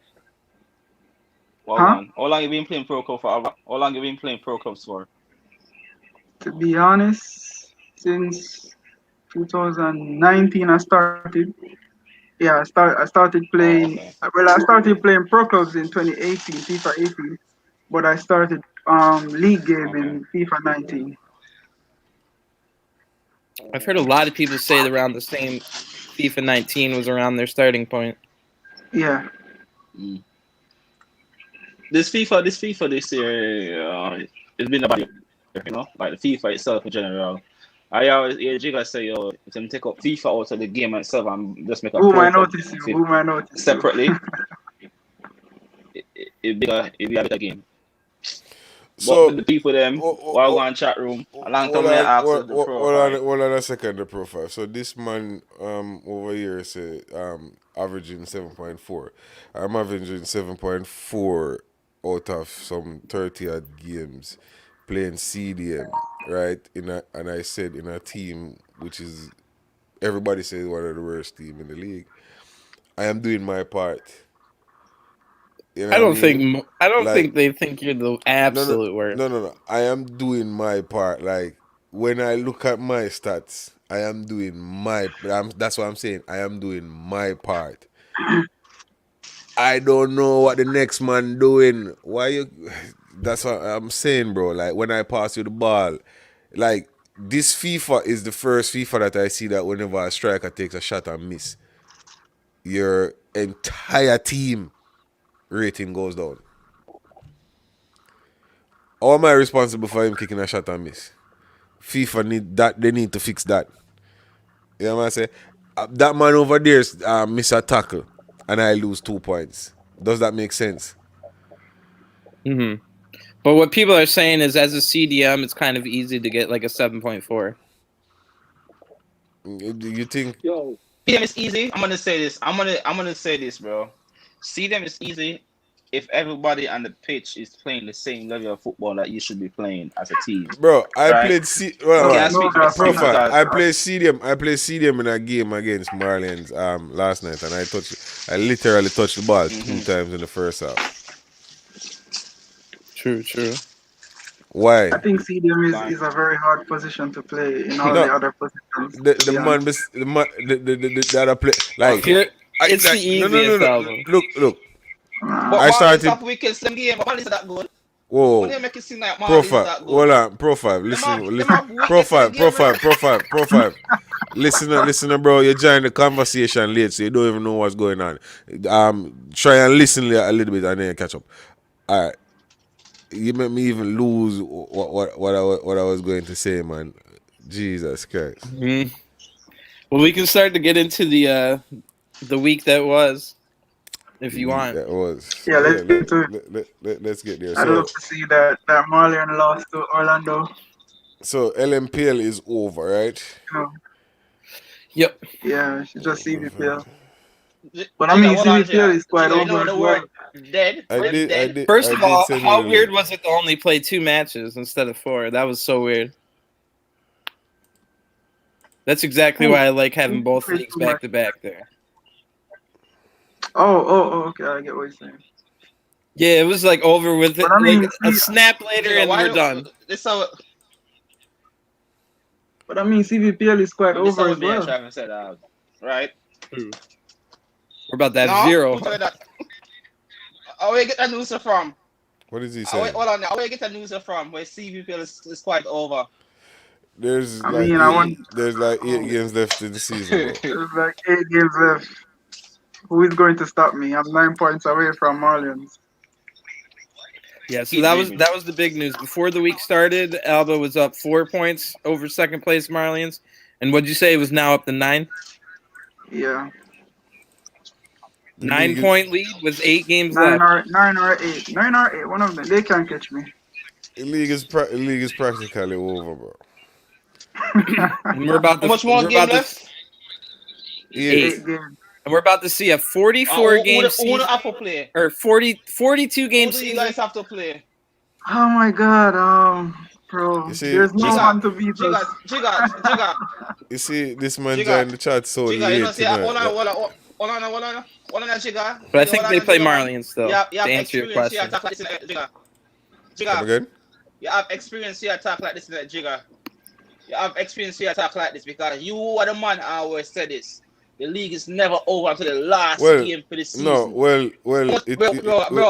Well Huh? on. How long you been playing pro club for? How long you been playing pro clubs for? To be honest, since 2019 I started. Yeah, I started Oh, playing. okay. Well, I started playing pro clubs in 2018, FIFA 18, but I started league game Okay. in FIFA 19. I've heard a lot of people say that around the same FIFA 19 was around their starting point. Yeah, Mm. This FIFA this year, it's been a bad year. Like the FIFA itself in general. I always hear Jigga say, yo, if them take up FIFA out of the game itself and just make a boom! pro I club notice you. fi- Boom! I notice you. separately, it be a better game. But with so the people them, while go on chat room, a long time when I ask the profile. hold on a second. The profile. So this man over here say averaging 7.4. I'm averaging 7.4 out of some 30 odd games playing CDM, right? And I said in a team which is everybody says one of the worst team in the league. I am doing my part. You know what I mean? I don't Like think they think you're the no, no, absolute worst. no. I am doing my part. Like when I look at my stats, I am doing that's what I'm saying. I am doing my part. I don't know what the next man doing. Why you? That's what I'm saying, bro. Like when I pass you the ball, like this FIFA is the first FIFA that I see that whenever a striker takes a shot and miss, your entire team rating goes down. How am I responsible for him kicking a shot and miss? FIFA need that. They need to fix that. You know what I'm saying? That man over there miss a tackle, and I lose 2 points. Does that make sense? Mm-hmm. But what people are saying is, as a CDM, it's kind of easy to get like a 7.4. You think? Yo, CDM is easy. I'm gonna say this. I'm gonna say this, bro. CDM is easy if everybody on the pitch is playing the same level of football that you should be playing as a team. Bro, I Right. played No, Can't speak for no, the team Profile. because I played CDM. I played CDM in a game against Marlians last night, and I literally touched the ball 2 times in the first half. True. Why? I think CDM Fine. is a very hard position to play in all No, the other positions. the to be man, honest. the other play like It's the easiest no. album. Look. Nah. But I Marlins started. have wicked slim game, but Marlins is that good. When Whoa. they make it seem like Marlins is Profile. that good. Hold on. Profile. Them Listen. have wicked slim game, bro. Profile. Listen, bro. You join the conversation late, so you don't even know what's going on. Try and listen a little bit, and then catch up. All right. You made me even lose what I was going to say, man. Jesus Christ. Mm-hmm. Well, we can start to get into the week that was, if you want. That was. Yeah, let's get to it. Let's get there. I'd love to see that Marlion lost to Orlando. So LMPL is over, right? You know, Yep. yeah, she just CVPL. J- But I mean, Jigga, hold on, CVPL is quite Jigga, you know over the as word well. dead? I Word did. dead? First I of did all, send how you the weird link. was it to only play 2 matches instead of 4? That was so weird. That's exactly why I like having both Played leagues too back much. to back there. Oh, okay, I get what you're saying. Yeah, it was like over with it, But I mean, like a snap later Jigga, and why we're do- done. This how But I mean, CVPL is quite this over how as me and well. Travis said right? We're about to have No, 0. who told you that? Where you get that news from? What did he Wait, say? hold on now. Where you get that news from? Where CVPL is quite over. There's I like mean, there's like 8 games left in the season, bro. there's like 8 games left. Who is going to stop me? I'm 9 points away from Marlions. Yeah, so Keep that reading. was the big news. Before the week started, Alba was up 4 points over second place Marlians. And what'd you say? It was now up to 9? Yeah, The league 9-point lead with 8 games 9 left. or 9 or 8. 9 or 8. One of them. They can't catch me. the league is practically over, bro. And we're about How to much more we're game about left? to 8. 8 games. and we're about to see a 44 game Who season do have to play? or 42 Who game do you season. guys have to play? Oh my god, bro. You see- There's no Jigga, one to beat us. Jigga, You see, this man Jigga. joined the chat so Jigga, you late know, see, hold tonight. on, Jigga. But I Jigga, think hold they on, play Jigga, man. Marlians still. You have to answer your experience here question. attack like this in Jigga. Come Jigga, again? you have experience here attack like this in Jigga. You have experience here attack like this because you are the man I always said this. The league is never over until the last Well, game for the season. No, well, Bro,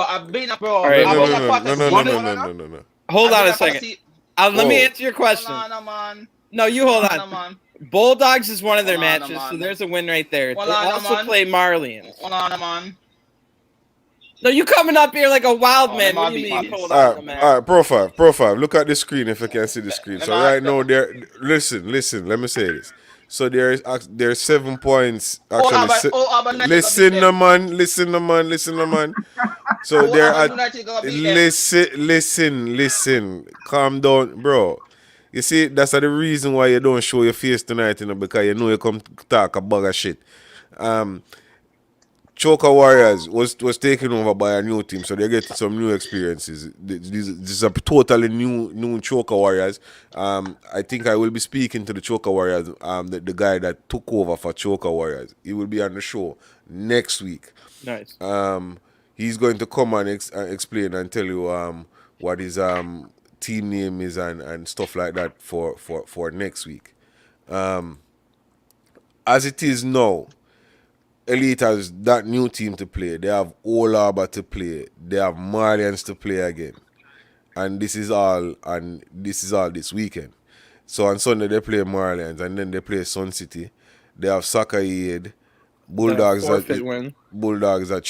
I've been a bro. All right, I've no, been a part of no. Hold I've on been a second. part Let me Whoa. answer your question. Hold on, man. No, you hold Hold on. on, man. Bulldogs is one of their Hold on, matches, so man. there's a win right there. Hold They on, also man. play Marlians. Hold on, man. No, you coming up here like a wild Oh, man. they What might do you be mean? Marlians. Hold All on, right, man. profile. Look at the screen if you can see the screen. So Let me- right now, listen. Let me say this. So there's 7 points All actually. Auburn United Listen, got beat them. listen, man. So All they're Auburn at. United got beat them. Listen. Calm down, bro. You see, that's the reason why you don't show your face tonight, because you know you come talk a bag of shit. Choker Warriors was taken over by a new team, so they get some new experiences. This is a totally new Choker Warriors. I think I will be speaking to the Choker Warriors, the guy that took over for Choker Warriors. He will be on the show next week. Nice. He's going to come and explain and tell you what his team name is and stuff like that for next week. As it is now, Elite has that new team to play. They have Old Harbour to play. They have Marlians to play again. and this is all this weekend. So on Sunday they play Marlians, and then they play Sun City. They have Soccer Aid, Bulldogs forfeit win. Bulldogs are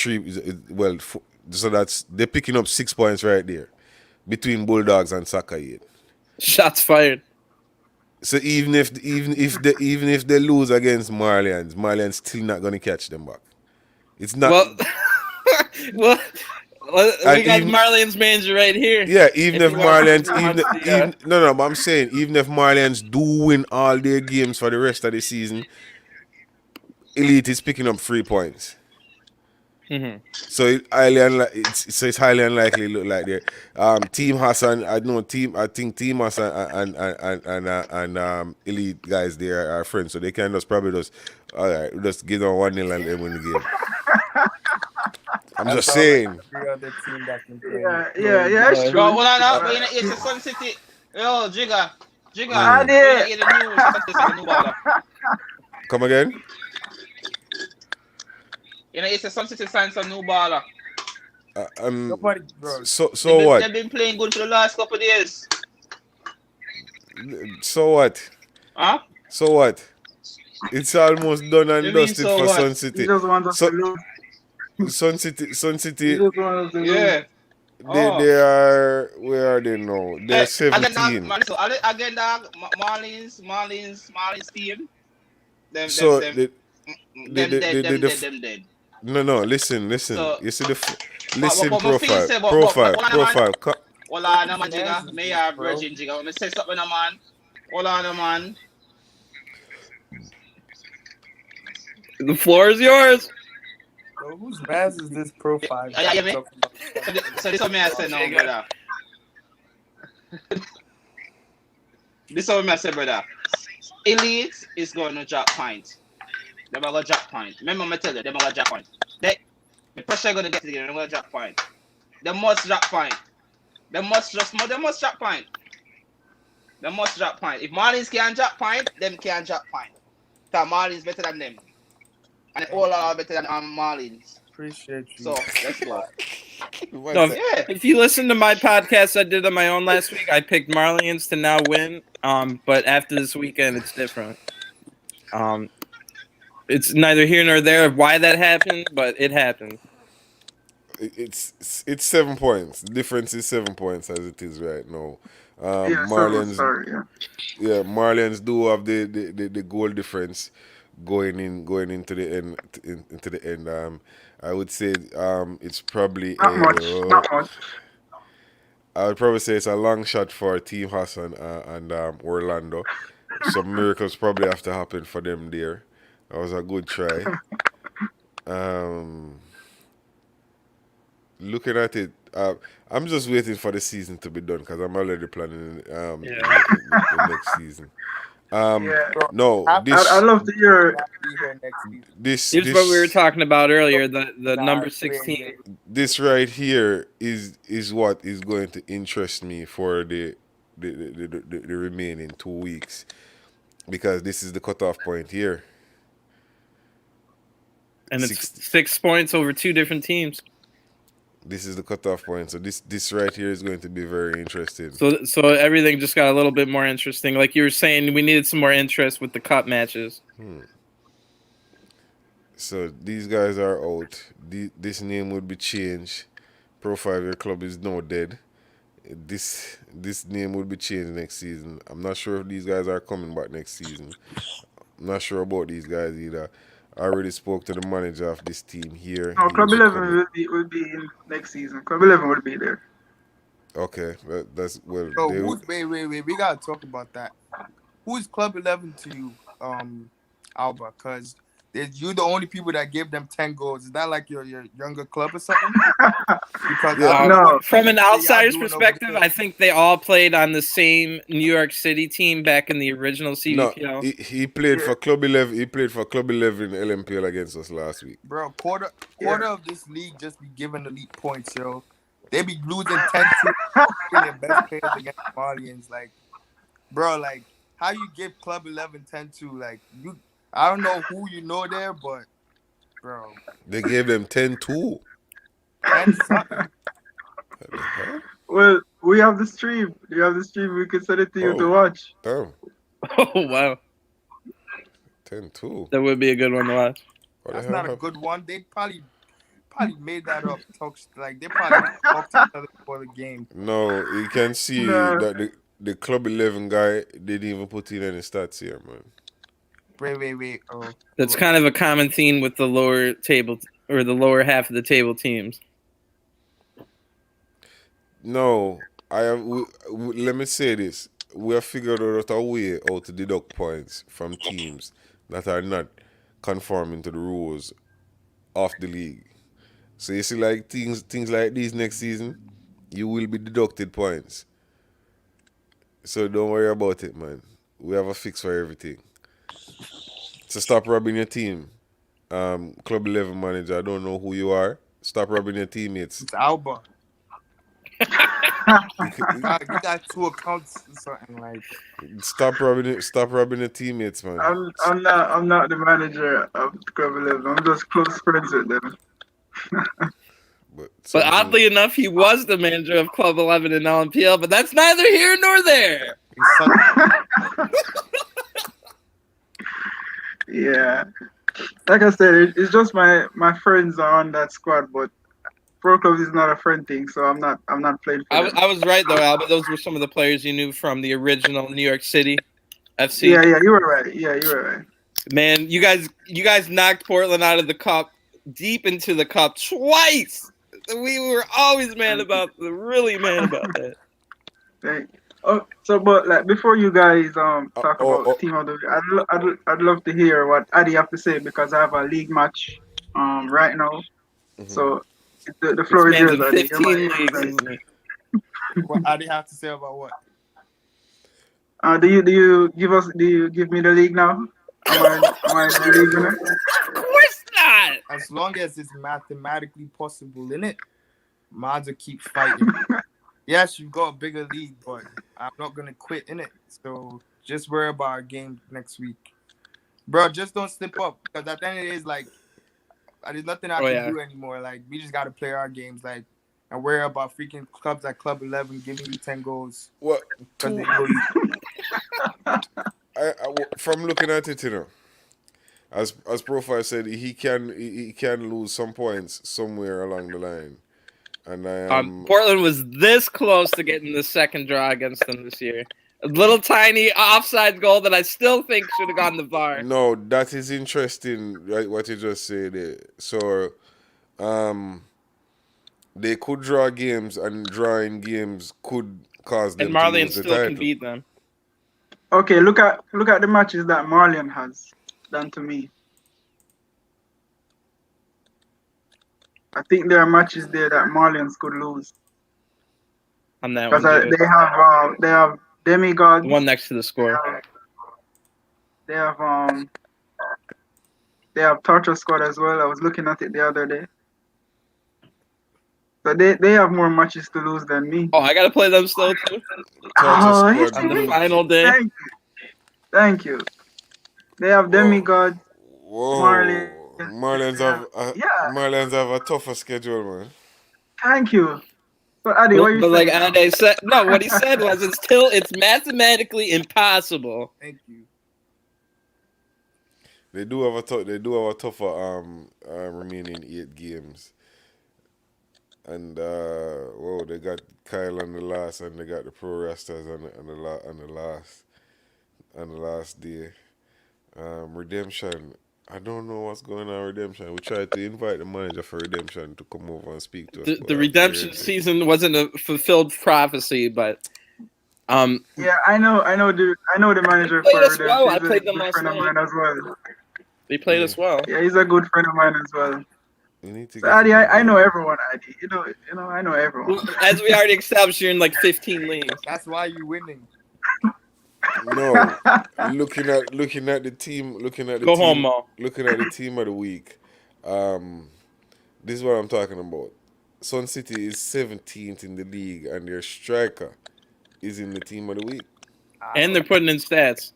so that's they're picking up 6 points right there between Bulldogs and Soccer Aid. Shots fired. So even if they lose against Marlians still not gonna catch them back. It's not. Well, well, we And got even- Marlins manager right here. Yeah, even if you want- Marlians, if you want to, even no, but I'm saying even if Marlians do win all their games for the rest of the season, Elite is picking up 3 points. Mhm. So it's highly unlikely. Look like they Team Hassan. I think Team Hassan and Elite guys there are friends, so they can just probably just all right, just give them 1-0 and then win the game. I'm just saying. Every other team that can play. Yeah, it's true. Bro, hold on up. It's a Sun City. Yo, Jigga. Ah, there. Hear the news. It's a new baller. Come again? It's a Sun City signed some new baller. Nobody, bro. So They've what? been playing good for the last couple of days. So what? Huh? So what? It's almost done and You mean dusted so for what? Sun He City. just wants us So- to lose. Sun He City. just wants us to lose. Yeah. They are. Where are they now? They're 17. Again, dog. Marlins team. Them dead. No. Listen. So- You see the. But Listen, my feeling profile. say, Profile. Hold on, man, Jigga. May I Virgin Jigga? Let me say something, man. Hold on, man. The floor is yours. Bro, whose man's is this profile? Yeah, me. So this is what I say now, brother. This is what I say, brother. Elite is going to drop point. They're going to drop point. Remember me tell you, they're going to drop point. The pressure going to get to them, they're going to drop point. They must drop point. They must drop point. They must drop point. If Marlins can't drop point, them can't drop point. Because Marlins better than them. And all are better than Marlins. Appreciate you. So, let's go. No, Yeah. if you listen to my podcast I did on my own last week, I picked Marlians to now win. But after this weekend, it's different. It's neither here nor there of why that happened, but it happened. It's 7 points. The difference is 7 points as it is right now. Yeah, Marlians. sorry, yeah. Yeah, Marlians do have the goal difference going into the end. I would say it's probably Not much. I would probably say it's a long shot for Team Hassan and Orlando. Some miracles probably have to happen for them there. That was a good try. Looking at it, I'm just waiting for the season to be done because I'm already planning the next season. Yeah. No, I'd love to hear. Be here next season. this Here's what we were talking about earlier, the number 16. this right here is what is going to interest me for the remaining 2 weeks, because this is the cutoff point here. And it's 6 points over two different teams. This is the cutoff point, so this right here is going to be very interesting. So everything just got a little bit more interesting. Like you were saying, we needed some more interest with the cup matches. So these guys are out. This name would be changed. Pro 5 Club is now dead. This name would be changed next season. I'm not sure if these guys are coming back next season. I'm not sure about these guys either. I already spoke to the manager of this team here. No, He Club was 11 coming. will be in next season. Club 11 will be there. Okay, that's well. So they- wait, we gotta talk about that. Who's Club 11 to you, Alba? Because you're the only people that gave them 10 goals. Is that like your younger club or something? Because No. From an outsider's doing over perspective, there. I think they all played on the same New York City team back in the original no, CVPL. he played for Club 11. He played for Club 11 LMPL against us last week. bro, quarter of this league just be giving elite points, yo. They be losing 10-2, their best players against Marlians. Like, bro, like how you give Club 11 10-2? Like you, I don't know who you know there, but bro, They gave them 10-2. 10 something. What the hell? Well, we have the stream. You have the stream. We can send it to you to Oh, watch. damn. Oh wow, 10-2. that would be a good one to watch. What the That's hell not a happened? good one. They probably made that up. Like they probably talked to each other before the game. No, you can see No. that the Club 11 guy didn't even put in any stats here, man. Wait. Oh, That's kind of a common theme with the lower table or the lower half of the table teams. No, let me say this. We have figured out a way how to deduct points from teams that are not conforming to the rules of the league. So you see, like things like these next season, you will be deducted points. So don't worry about it, man. We have a fix for everything. So stop robbing your team. Club 11 manager, I don't know who you are. Stop robbing your teammates. it's Alba. You You got 2 accounts or something like. stop robbing your teammates, man. I'm not the manager of Club 11. I'm just close friends with them. But But something, oddly enough, he was the manager of Club 11 in LMPL, but that's neither here nor there. It's such- Yeah. Like I said, it's just my friends are on that squad, but Pro Clubs is not a friend thing, so I'm not playing for them. I was right though, Albert. Those were some of the players you knew from the original New York City FC. Yeah, you were right. Yeah, you were right. Man, you guys knocked Portland out of the cup, deep into the cup twice. We were always really mad about that. Right. Oh, so but like before you guys talk oh, about team of the week, I'd love to hear what Adi have to say because I have a league match right now. So the This floor is man's yours, in Adi. 15 leagues, isn't he? what I didn't have to say about what? Do you give me the league now? Am I the league winner? Of course not. As long as it's mathematically possible in it, might as well keep fighting. Yes, you've got a bigger league, but I'm not gonna quit in it. So just worry about our game next week, bro. Just don't slip up because at the end of the day, it's like there's nothing I can do anymore. Like we just gotta play our games, like and worry about freaking clubs like Club 11 giving you 10 goals what? because they know you. From looking at it, you know, as Profile said, he can lose some points somewhere along the line, and I am Portland was this close to getting the second draw against them this year. A little tiny offside goal that I still think should have gone the VAR. No, that is interesting, right? What you just said there. So, they could draw games, and drawing games could cause them And to Marley lose the still can title. beat them. Okay, look at the matches that Marlian has done to me. I think there are matches there that Marlians could lose On that one, because they have Demigod. the one next to the score. They have Torture Squad as well. I was looking at it the other day. So they have more matches to lose than me. Oh, I gotta play them still too Torture hit Squad on the lose. final day. Thank you. They have Demigod. Whoa, Marley. Marlians have a tougher schedule, man. Thank you. So Adi, what you But like saying? Ade said, no, what he said was it's mathematically impossible. Thank you. They do have a tougher remaining 8 games. And whoa, they got Kyle on the last, and they got the Pro Rastas on the last day. Redemption. I don't know what's going on Redemption. We tried to invite the manager for Redemption to come over and speak to us. The redemption season wasn't a fulfilled prophecy, but Yeah, I know the manager played for us well. I Redemption. He's played a them good last friend of night. mine as well. They played us well. Yeah, he's a good friend of mine as well. You need to So get Adi, to I know everyone, Adi. You know, I know everyone. As we already established, you're in like 15 leagues. That's why you're winning. No, looking at the team, Go home, Mo. looking at the team of the week. This is what I'm talking about. Sun City is 17th in the league, and their striker is in the team of the week. And they're putting in stats.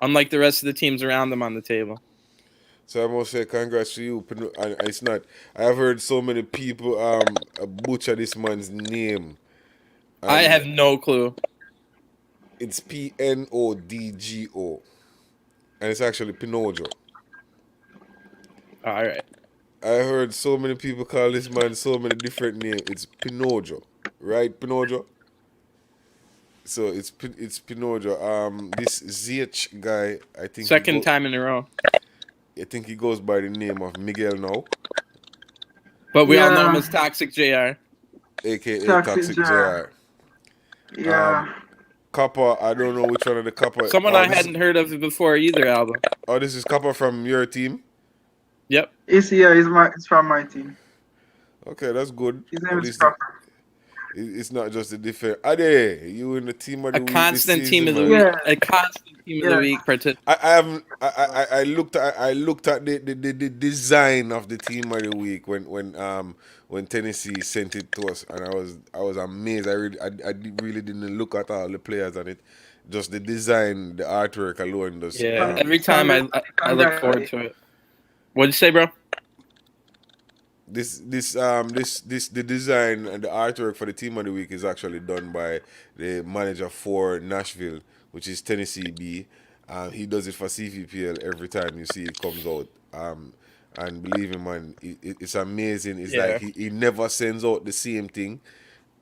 Unlike the rest of the teams around them on the table. So I must say congrats to you. And it's not. I have heard so many people butcher this man's name, I and have no clue. it's Pinodgo, and it's actually Pinojo. All right. I heard so many people call this man so many different names. It's Pinojo, right? Pinojo. So it's Pinojo. This ZH guy, Second time in a row. I think he goes by the name of Miguel now, But we all know him Yeah. as Toxic JR. aka Toxic Toxic Jar. JR. Yeah. Copper, I don't know which one of the Copper. Someone I hadn't heard of before either, Alba. This is Copper from your team. Yep. It's from my team. Okay, that's good. His At name is least Copper. it's not just a different. Ade, you in the team of A the week this constant team season, of the man. week. Yeah. A constant team of the Yeah. week participant. I haven't. I looked at the design of the team of the week when Tennessee sent it to us, and I was amazed. Really didn't look at all the players on it, just the design, the artwork alone. Just Yeah. Every time I look forward to it. What'd you say, bro? the design and the artwork for the team of the week is actually done by the manager for Nashville, which is Tennessee B. He does it for CVPL every time you see it comes out. And believe me, man, it's amazing. It's Yeah. like he never sends out the same thing,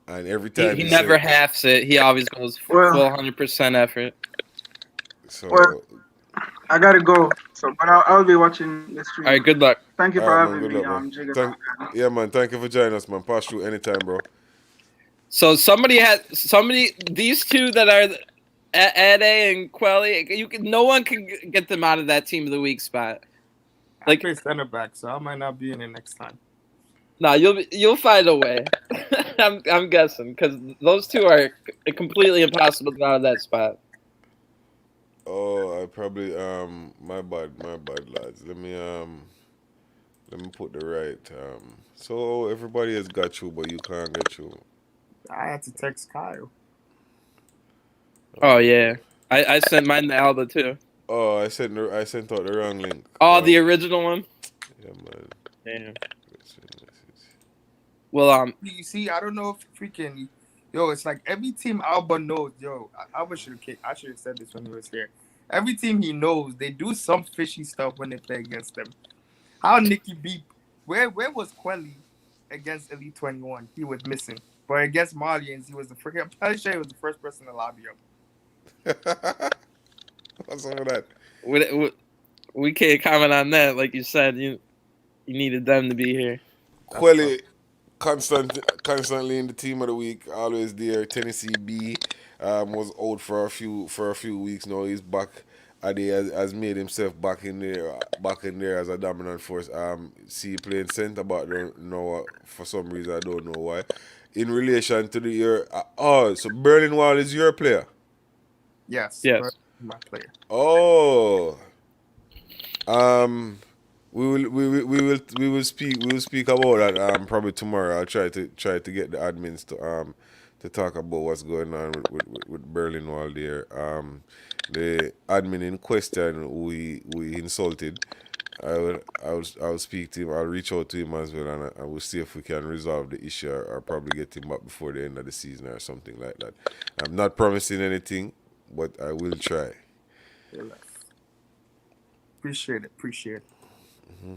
and every He, time he never halves it. He always goes full Well- 100% effort. So Well, I gotta go. So, but I'll be watching the stream. All right. Good luck. Thank you for alright, man, having good me, luck, man. Jigga. Yeah, man. Thank you for joining us, man. Pass through anytime, bro. So these two that are Ade and Quelly, no one can get them out of that team of the week spot. I play center back, so I might not be in it next time. No, you'll find a way. I'm guessing because those two are completely impossible to get out of that spot. Oh, I probably my bad, lads. Let me put the right so everybody has got you, but you can't get you. I had to text Kyle. Oh yeah, I sent mine to Alba too. Oh, I sent out the wrong link. Oh, the original one. Yeah, man. Damn. Message. Well, You see, I don't know if freaking it's like every team Alba knows. I should have said this when he was here. Every team he knows, they do some fishy stuff when they play against them. How Nicky B? Where was Quelly against Elite 21? He was missing, but against Malians, he was the freaking. I'm pretty sure he was the first person to lobby up. What's up with that? we can't comment on that. Like you said, you needed them to be here. Quelly constantly in the team of the week, always there. Tennessee B was out for a few weeks now. He's back. Ade has made himself back in there as a dominant force. See playing center back now for some reason I don't know why. In relation to so Berlin Wall is your player. Yes. My player. Oh. We will speak about that probably tomorrow. I'll try to get the admins to talk about what's going on with Berlin Wall there. The admin in question we insulted. I'll speak to him. I'll reach out to him as well, and I will see if we can resolve the issue or probably get him back before the end of the season or something like that. I'm not promising anything, but I will try. Appreciate it. Mm-hmm.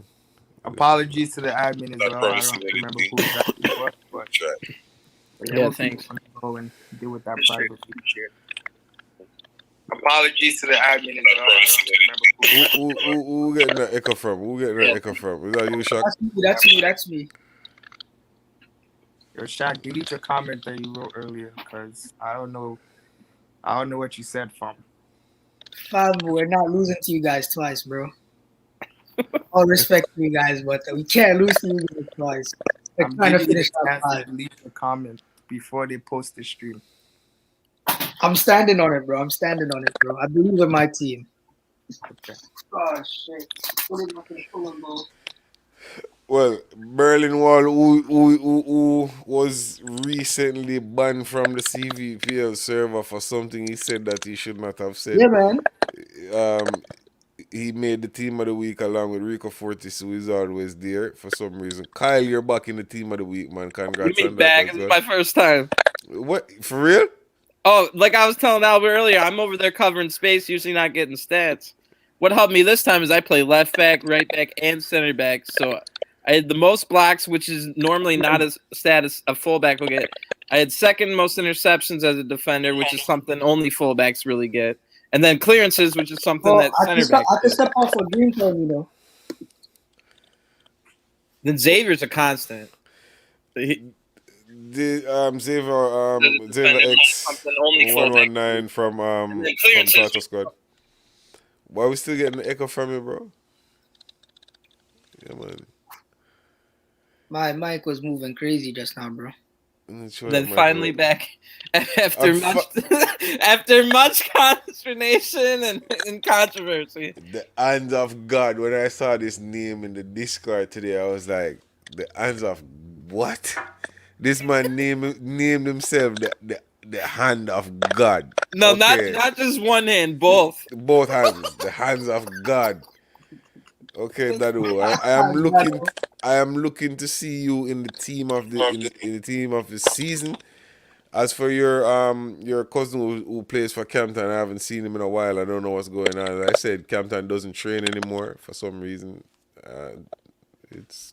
Apologies to the admin as well. I don't remember who exactly was, but yeah, thanks. Go and deal with that privately. Apologies to the admin as well. I don't remember who getting that echo from? Is that you, Shaq? That's me. Yo, Shaq, delete your comment that you wrote earlier because I don't know what you said from. Fam, we're not losing to you guys twice, bro. All respect to you guys, but we can't lose to you guys twice. We're I'm trying to giving you finish the top chance to five. delete your comment before they post the stream. I'm standing on it, bro. I believe in my team. Okay. Oh, shit. What is my controller, bro? Well, Berlin Wall, who was recently banned from the CVPL server for something he said that he should not have said. Yeah, man. he made the team of the week along with Rico Fortis, who is always there for some reason. Kyle, you're back in the team of the week, man. What do you Congrats mean on that back? as This is well. my first time. What, for real? Oh, like I was telling Albert earlier, I'm over there covering space, usually not getting stats. What helped me this time is I play left back, right back, and center back. So I had the most blocks, which is normally not as status a fullback will get. I had second most interceptions as a defender, which is something only fullbacks really get. And then clearances, which is something Well, that center backs I can get. step off for green for you though. Then Xavier's a constant. The Xavier The Xavier defender X something only fullback. 119 from Clearances. Starter Squad. Why we still getting the echo from you, bro? Yeah, man. My mic was moving crazy just now, bro. Then finally back after much consternation and controversy. The hands of God. When I saw this name in the Discord today, I was like, the hands of what? This man named himself the hand of God. No, Okay. not just one hand, both. Both hands, the hands of God. Okay, Dadu. I am looking to see you in the team of the team of the season. As for your cousin who plays for Campton, I haven't seen him in a while. I don't know what's going on. As I said, Campton doesn't train anymore for some reason. It's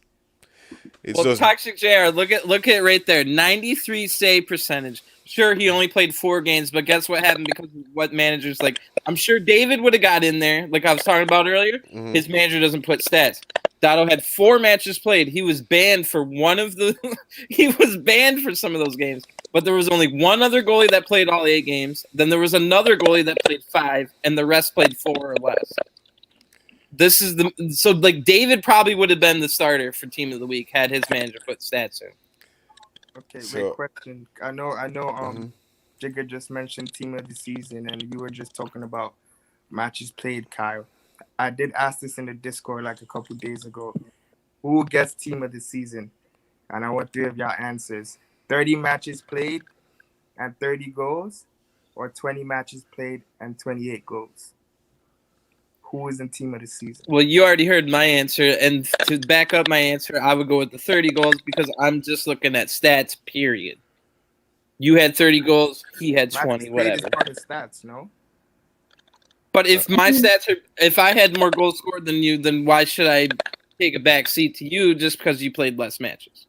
Well, just Toxic JR, look at right there, 93 save percentage. Sure, he only played 4 games, but guess what happened because of what managers like? I'm sure David would have got in there, like I was talking about earlier. Mhm. His manager doesn't put stats. Dotto had 4 matches played. He was banned for one of the. He was banned for some of those games, but there was only one other goalie that played all 8 games. Then there was another goalie that played 5, and the rest played 4 or less. This is so like David probably would have been the starter for team of the week had his manager put stats in. Okay, So- wait, question. I know. Jigga just mentioned team of the season, and you were just talking about matches played, Kyle. I did ask this in the Discord like a couple days ago. Who gets team of the season? And I want 3 of y'all answers. 30 matches played and 30 goals, or 20 matches played and 28 goals? Who is in team of the season? Well, you already heard my answer, and to back up my answer, I would go with the 30 goals because I'm just looking at stats. Period. You had 30 goals, he had 20, Matches played whatever. is part of stats, no? But if my stats are, if I had more goals scored than you, then why should I take a back seat to you just because you played less matches?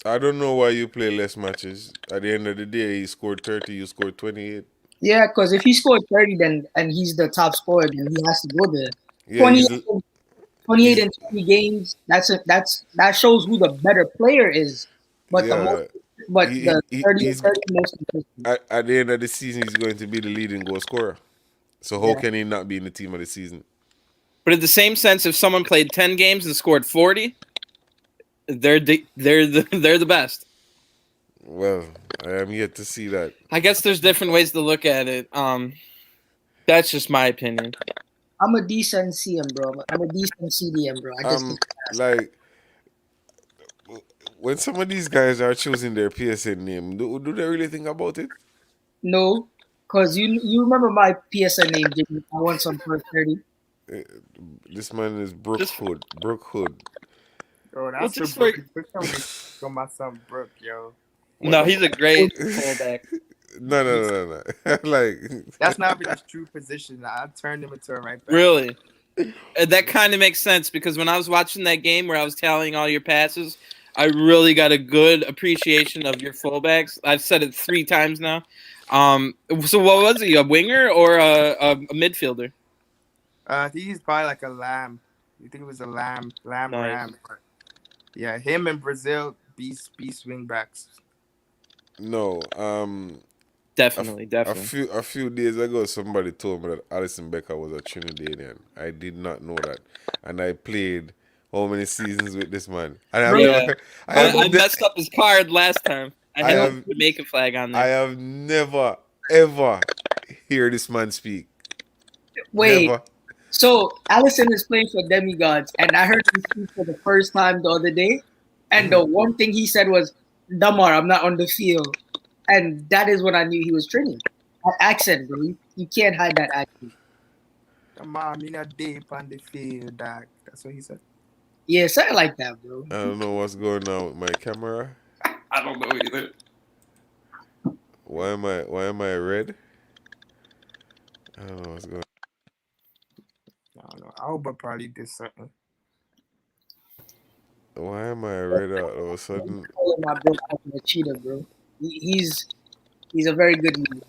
I don't know why you play less matches. At the end of the day, he scored 30, you scored 28. Yeah, because if he scored 30, then and he's the top scorer, then he has to go there. Yeah, 28 and 20 games. That shows who the better player is. But the he's 30 most consistent. at the end of the season, he's going to be the leading goal scorer. So how can he not be in the team of the season? But in the same sense, if someone played 10 games and scored 40, they're the best. Well, I am yet to see that. I guess there's different ways to look at it. That's just my opinion. I'm a decent CM, bro. I'm a decent CDM, bro. I just Like when some of these guys are choosing their PSN name, do they really think about it? no, because you remember my PSN name, Jimmy. I want some first 30. This man is Brooke Hood. Brooke Hood. Bro, Well, that's just the Brooke. Got my son Brooke, yo. No, he's a great fullback. No. Like That's not even his true position. I turned him into a right back. Really? That kind of makes sense because when I was watching that game where I was tallying all your passes, I really got a good appreciation of your fullbacks. I've said it 3 times now. So what was he? A winger or a midfielder? I think he's probably like a lamb. You think it was a lamb Nice. ram? Yeah, him and Brazil beast wing backs. no. Definitely. A few days ago, somebody told me that Alison Becker was a Trinidadian. I did not know that, and I played how many seasons with this man? And Yeah. I messed up his card last time. I had the Jamaica flag on I there. have never ever hear this man speak. Wait, Never. so Allison is playing for Demigods, and I heard him speak for the first time the other day, and the one thing he said was, "Damar, I'm not on the field," and that is when I knew he was training. That accent, bro. You can't hide that accent. Come on, me not deep on the field, dog. That's what he said. Yeah, something like that, bro. I don't know what's going on with my camera. I don't know either. Why am I red? I don't know what's going. I don't know. Alba probably did something. Why am I red all of a sudden? Calling my bro a cheater, bro. He's a very good leader.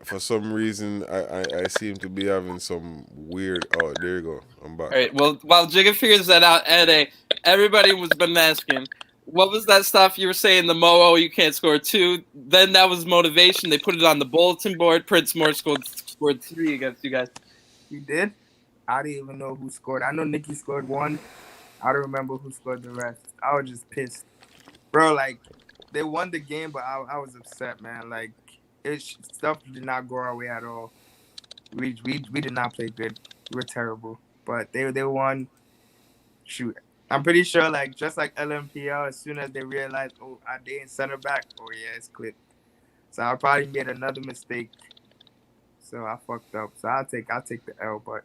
For some reason, I seem to be having some weird. Oh, there you go. I'm back. All right. Well, while Jigga figures that out, Ede, everybody was been asking, what was that stuff you were saying? The Mo, you can't score 2. Then that was motivation. They put it on the bulletin board. Prince Moore scored 3 against you guys. He did? I didn't even know who scored. I know Nikki scored 1. I don't remember who scored the rest. I was just pissed. Bro, like, they won the game, but I was upset, man. Like, stuff did not go our way at all. We did not play good. We were terrible. But they won. Shoot. I'm pretty sure, like, just like LMPL, as soon as they realized, oh, they in center back, oh, yeah, it's clipped. So I probably made another mistake. So I fucked up. So I'll take the L. But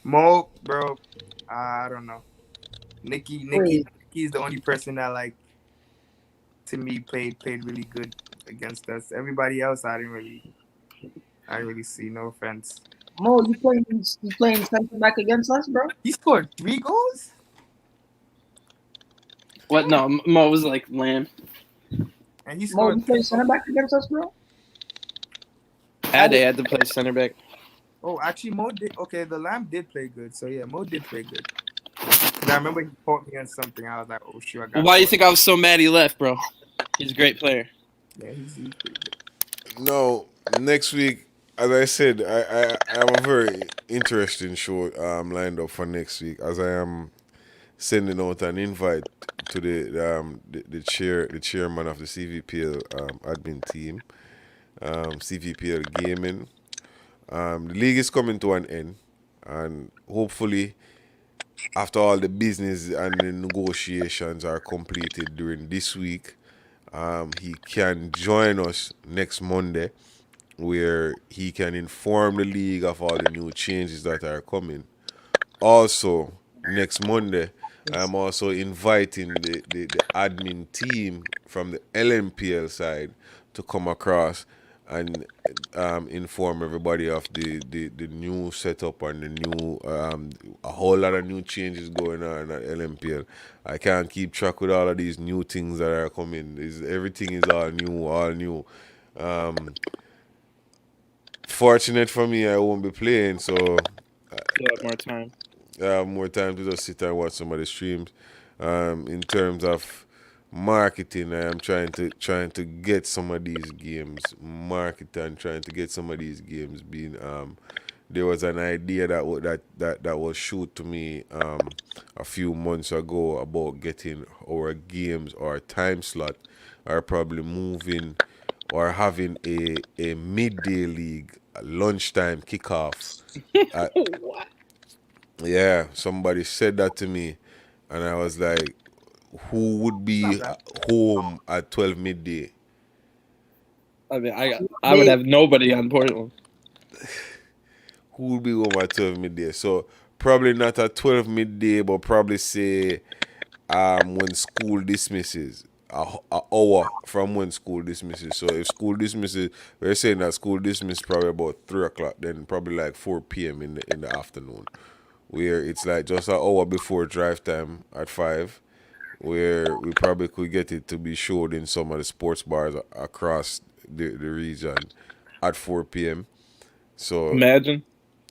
Mo, bro, I don't know. Nikki's the only person that, like, to me played really good against us. Everybody else, I didn't really see. No offense. Mo, you playing center back against us, bro? He scored 3 goals. What? No, Mo was like lamb. And he Mo, scored. you playing center back against us, bro? Ede had to play center back. Oh, actually, Mo did. Okay, the Lamb did play good. So yeah, Mo did play good. And I remember he caught me on something. I was like, oh shoot, I got. Well, why do you think I was so mad he left, bro? He's a great player. Yeah, he's pretty good. No, next week, as I said, I have a very interesting show lined up for next week, as I am sending out an invite to the chairman of the CVPL admin team, CVPL gaming. The league is coming to an end, and hopefully, after all the business and the negotiations are completed during this week, he can join us next Monday, where he can inform the league of all the new changes that are coming. Also, next Monday, I'm also inviting the admin team from the LMPL side to come across and inform everybody of the new setup and the new a whole lot of new changes going on at LMPL. I can't keep track with all of these new things that are coming. Everything is all new, all new. Fortunate for me, I won't be playing, so You'll have more time. I have more time to just sit and watch some of the streams. In terms of marketing, I am trying to get some of these games marketed and trying to get some of these games being. There was an idea that was shoot to me a few months ago about getting our games or time slot, or probably moving or having a midday league, a lunchtime kickoff. What? Yeah, somebody said that to me, and I was like, who would be home at 12 midday? I mean, I would have nobody on Portland. Who would be home at 12 midday? So probably not at 12 midday, but probably say when school dismisses. A hour from when school dismisses. So if school dismisses, we're saying that school dismisses probably about 3 o'clock, then probably like 4 p.m. in the afternoon, where it's like just an hour before drive time at 5, where we probably could get it to be showed in some of the sports bars across the region at 4 p.m. So Imagine.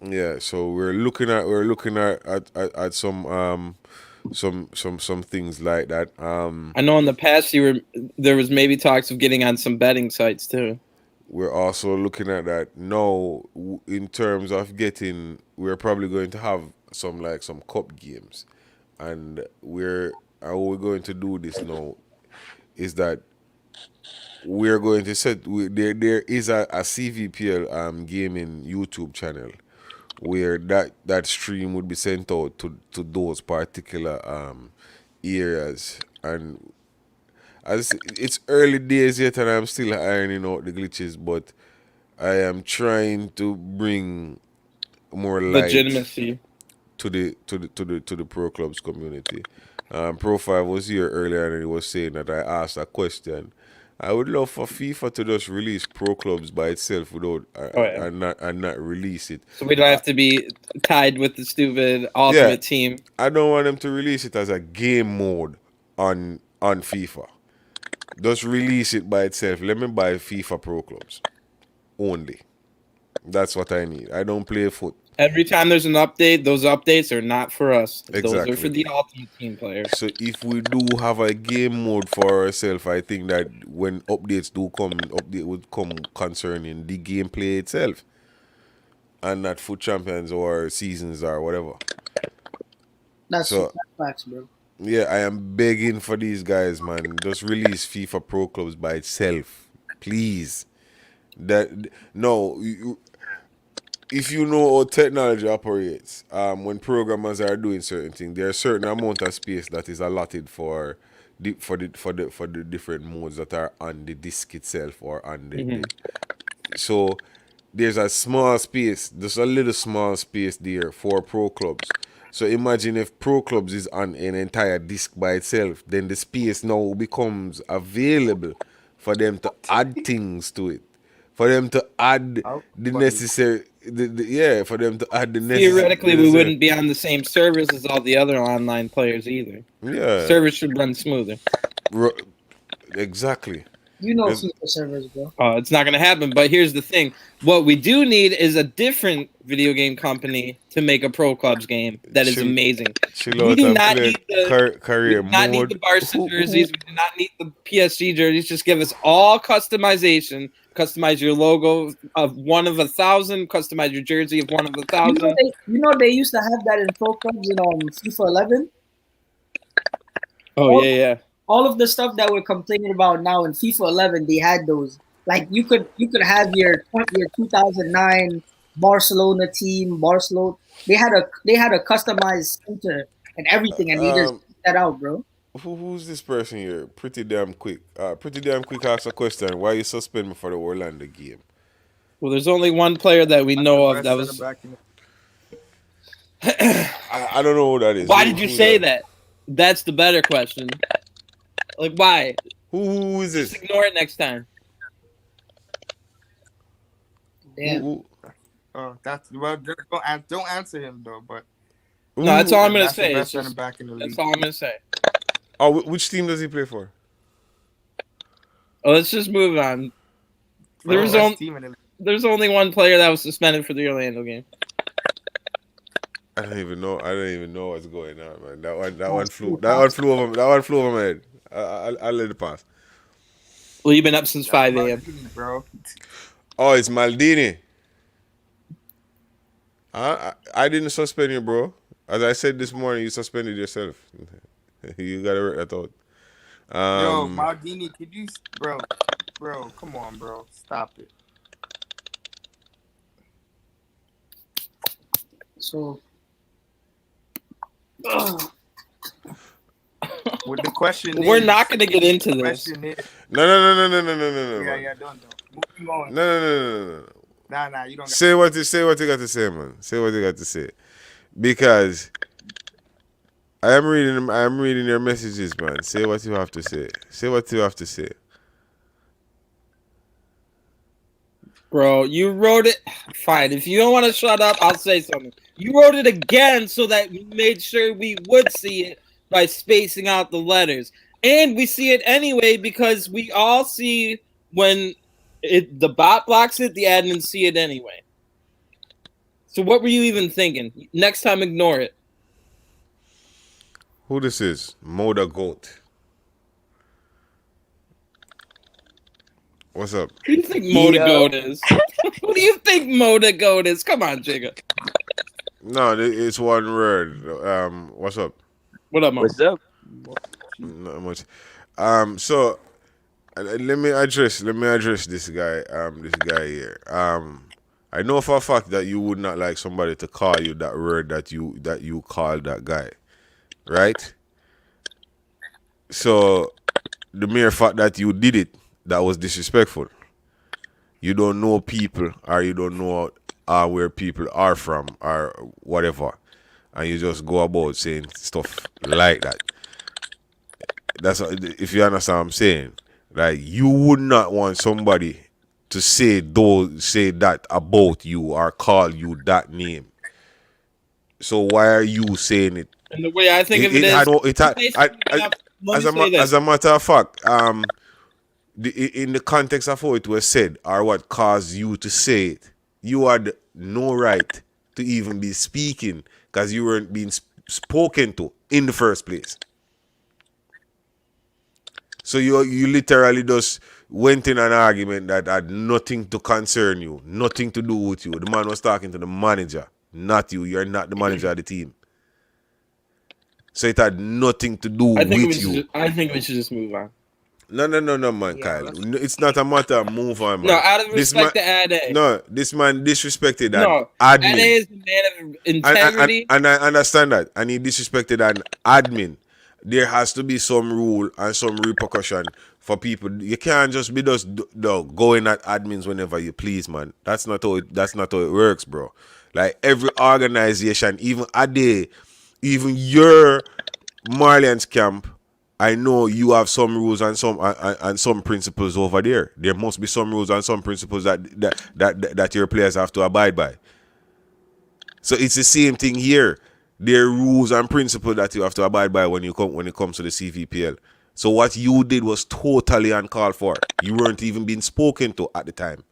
yeah, so we're looking at some things like that. I know in the past there was maybe talks of getting on some betting sites too. We're also looking at that now in terms of we're probably going to have some cup games, and how we're going to do this now is that we're going to there is a CVPL gaming YouTube channel where that stream would be sent out to those particular areas. And as it's early days yet, and I'm still ironing out the glitches, but I am trying to bring more light Legitimacy. to the pro clubs community. Pro 5 was here earlier and he was saying that I asked a question. I would love for FIFA to just release pro clubs by itself without Oh yeah. and not release it. So we don't have to be tied with the stupid Yeah, ultimate team. I don't want them to release it as a game mode on FIFA. Just release it by itself. Let me buy FIFA Pro Clubs only. That's what I need. I don't play foot. Every time there's an update, those updates are not for us. Those are for Exactly. the ultimate team players. So if we do have a game mode for ourselves, I think that when updates do come, update would come concerning the gameplay itself, and not foot champions or seasons or whatever. That's So facts, bro. yeah, I am begging for these guys, man. Just release FIFA Pro Clubs by itself, please. That no, if you know how technology operates, when programmers are doing certain things, there's a certain amount of space that is allotted for the different modes that are on the disk itself or on the so there's a small space, just a little small space there for pro clubs. So imagine if pro clubs is on an entire disk by itself, then the space now becomes available for them to add things to it, for them to add How the funny. necessary, yeah, for them to add the Theoretically, we necessary, wouldn't be on the same servers as all the other online players either. yeah, Servers should run smoother. ro- exactly. You know There's- FIFA servers, bro. It's not going to happen. But here's the thing: what we do need is a different video game company to make a pro clubs game that is Chill- amazing. Chill We out do and not play need the we career do not need mode. the Barca jerseys. We do not need the PSG jerseys. Just give us all customization. Customize your logo of 1 of 1,000. Customize your jersey of 1 of 1,000. They used to have that in pro clubs in FIFA 11. Oh yeah. All of the stuff that we're complaining about now in FIFA 11, they had those. Like you could have your 2009 Barcelona team, Barcelona. They had a customized center and everything, and they just took that out, bro. Who's this person here? Pretty damn quick. Pretty damn quick asks a question. Why you suspend me for the Orlando game? Well, there's only one player that we know of Best that center was. back in the- I don't know who that is. Why did you say that? That's the better question. Like, why? Who is Just this? ignore it next time. Damn. That's well. Don't answer him though. But No, that's all I'm gonna that's the say. best It's center just, back in the league. that's all I'm gonna say. Oh, which team does he play for? Oh, let's just move on. Bro, best team in the league. There's only one player that was suspended for the Orlando game. I don't even know what's going on, man. That one flew over my head. I'll let it pass. Well, you've been up since 5 a.m. Maldini, bro. Oh, it's Maldini. I didn't suspend you, bro. As I said this morning, you suspended yourself. You gotta work that out. Yo, Maldini, could you, bro, come on, bro, stop it. So, What the question We're is, not gonna get into the this. question is, No. yeah, don't. Moving on. No. Nah, you don't. Say what you got to say, man. Say what you got to say. Because I am reading your messages, man. Say what you have to say. Say what you have to say. Bro, you wrote it. Fine. If you don't want to shut up, I'll say something. You wrote it again so that we made sure we would see it by spacing out the letters. And we see it anyway because we all see when the bot blocks it, the admins see it anyway. So what were you even thinking? Next time, ignore it. Who this is? Moda Goat. What's up? Who do you think Moda Goat is? Who do you think Moda Goat is? Come on, Jigga. No, it's one word. What's up? What up, Mo? What's up? Not much. So let me address this guy. This guy here. I know for a fact that you would not like somebody to call you that word that you call that guy, right? So the mere fact that you did it, that was disrespectful. you don't know people or you don't know where people are from or whatever, and you just go about saying stuff like that. That's if you understand what I'm saying. Like you would not want somebody to say that about you or call you that name. So why are you saying it? And the way I think of it It had is, no. It had. basically gonna, let me say As this. a matter of fact, in the context of how it was said or what caused you to say it, you had no right to even be speaking because you weren't being spoken to in the first place. So you literally just went in an argument that had nothing to concern you, nothing to do with you. The man was talking to the manager, not you. You're not the manager of the team. So it had nothing to do with you. I think we should just move on. No, man, Yeah, Kyle. It's not a matter of move on, No, man. out of This man, respect to Ade. no, this man disrespected an No, Ade admin, is a man of integrity. and I understand that. And he disrespected an admin. There has to be some rule and some repercussion for people. You can't just be going at admins whenever you please, man. That's not how it works, bro. Like every organization, even Ade, even your Marlians camp, I know you have some rules and some principles over there. There must be some rules and some principles that your players have to abide by. So it's the same thing here. There are rules and principles that you have to abide by when it comes to the CVPL. So what you did was totally uncalled for. You weren't even being spoken to at the time.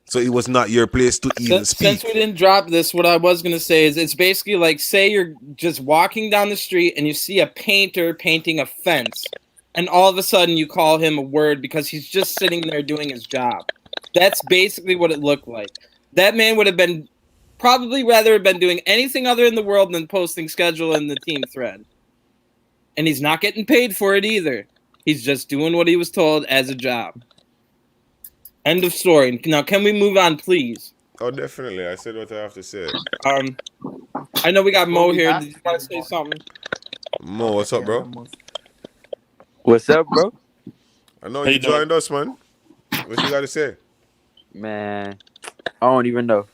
So it was not your place to even speak. Since we didn't drop this, what I was going to say is it's basically like, say you're just walking down the street and you see a painter painting a fence, and all of a sudden you call him a word because he's just sitting there doing his job. That's basically what it looked like. That man would have been probably rather have been doing anything other in the world than posting schedule in the team thread. And he's not getting paid for it either. He's just doing what he was told as a job. End of story. Now, can we move on, please? Oh, definitely. I said what I have to say. I know we got Mo we here. have Did you to want to move say on. something? Mo, what's up, bro? What's up, bro? I know How you you doing? joined us, man. What you got to say? Man, I don't even know.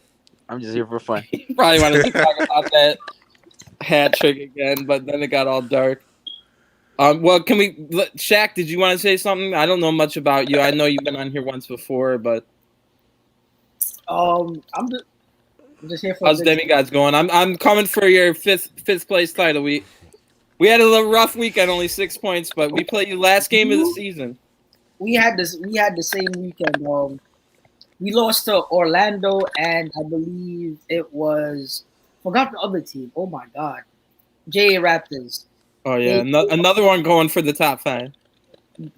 I'm just here for fun. You probably wanted to talk about that hat trick again, but then it got all dark. Well, can we, Shaq? Did you want to say something? I don't know much about you. I know you've been on here once before, but I'm just here for how's a good Demigods going? I'm coming for your fifth place title. We had a little rough weekend, only 6 points, but we played you last game of the season. We had the same weekend. We lost to Orlando, and I believe it was forgot the other team. Oh my god, JA Raptors. Oh yeah, another one going for the top 5.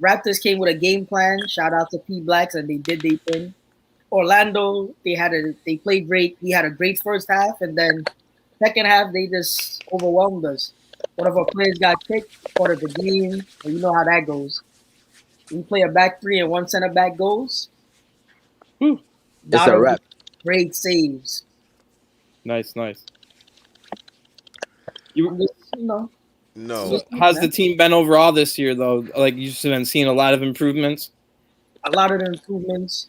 Raptors came with a game plan. Shout out to P Blacks, and they did their thing. Orlando, they played great. We had a great first half, and then second half they just overwhelmed us. One of our players got kicked, part of the game, and you know how that goes. We play a back three and one center back goes. It's a Donovan, wrap. great saves. Nice. I'm just, you know, No. How's the team been overall this year, though? Like you've been seeing a lot of improvements. a lot of the improvements.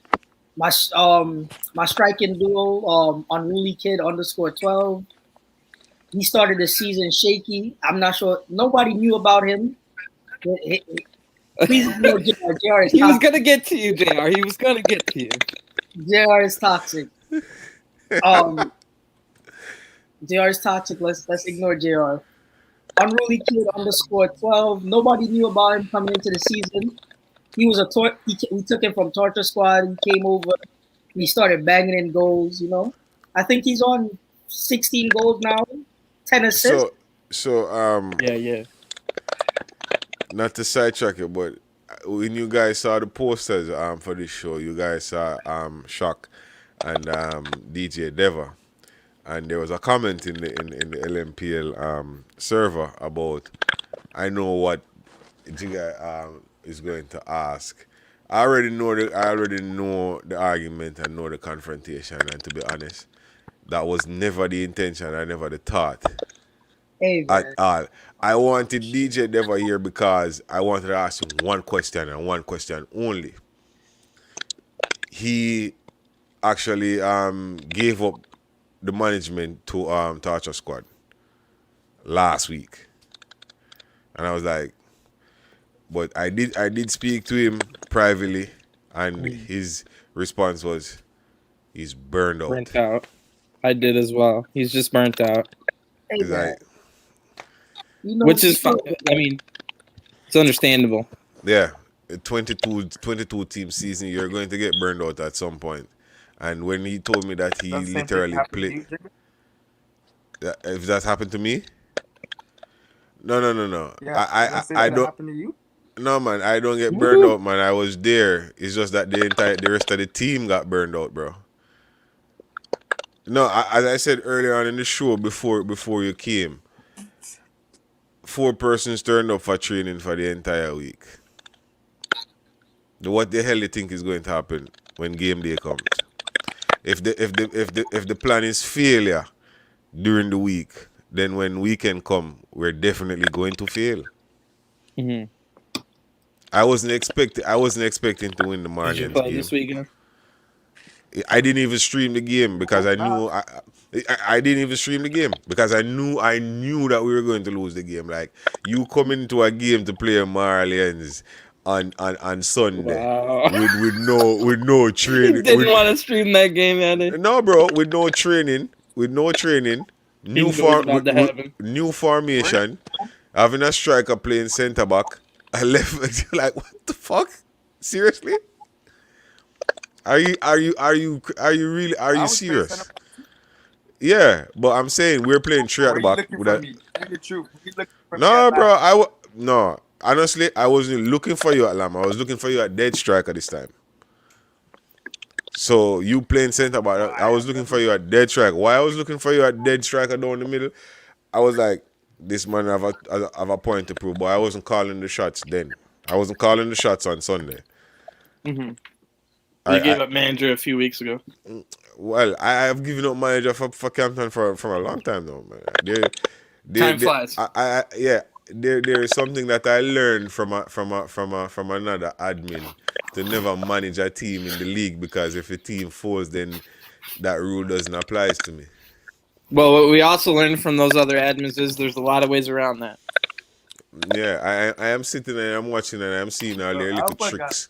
My striking duo, Unruly Kid _12. He started the season shaky. I'm not sure. Nobody knew about him. Please ignore JR. JR is He was toxic. gonna get to you, JR. He was gonna get to you. JR is toxic. JR is toxic. Let's ignore JR. Unruly Kid _12. Nobody knew about him coming into the season. He was we took him from Torture Squad. He came over. He started banging in goals. You know, I think he's on 16 goals now, 10 assists. So Yeah. not to sidetrack it, but when you guys saw the posters for this show, you guys saw Shock and DJ Deva, and there was a comment in the LMPL server about, I know what Jigga is going to ask. I already know the argument and know the confrontation, and to be honest, that was never the intention. I never the thought Hey at man, all. I wanted DJ Deva here because I wanted to ask him one question and one question only. he actually gave up the management to Torture Squad last week, and I was like, but I did speak to him privately, and his response was he's burned out. Burnt out. I did as well. He's just burnt out, Hey, He's man. like, which is fine. I mean, it's understandable. yeah, a 22 team season, you're going to get burned out at some point. And when he told me that he Does the same thing literally happen to played, you, Jigga? if that happened to me, no. Yeah, does the I same thing don't. happen to you? No, man, I don't get burned out, man. I was there. It's just that the rest of the team got burned out, bro. No, as I said earlier on in the show before you came, 4 persons turned up for training for the entire week. What the hell do you think is going to happen when game day comes? If the plan is failure during the week, then when weekend come, we're definitely going to fail. Mm-hmm. I wasn't expecting to win the Did you Marlians play game. this weekend? I didn't even stream the game because I knew I didn't even stream the game because I knew that we were going to lose the game. Like, you come into a game to play Marlians on Sunday Wow. with no training. Didn't want to stream that game, Andy. No, bro, with no training, Didn't know what was about to happen. new formation, having a striker playing centre back. I left like, what the fuck? Seriously? Are you was playing serious? center back. Yeah, but I'm saying we're playing three at Were the you back. looking With for a, me? Tell me the truth. Were you looking for me no, at bro, last? no. Honestly, I wasn't looking for you at Lam. I was looking for you at dead striker this time. So you playing centre back. I was looking for you at dead striker. Why I was looking for you at dead striker down the middle? I was like, this man have a point to prove, but I wasn't calling the shots then. I wasn't calling the shots on Sunday. Mm-hmm. I, You gave I up manager a few weeks ago. well, I have given up manager for Campton for a long time now, man. Time flies. There is something that I learned from another admin to never manage a team in the league, because if a team falls, then that rule doesn't apply to me. Well, what we also learned from those other admins is there's a lot of ways around that. Yeah, I am sitting and I'm watching and I'm seeing all their little tricks.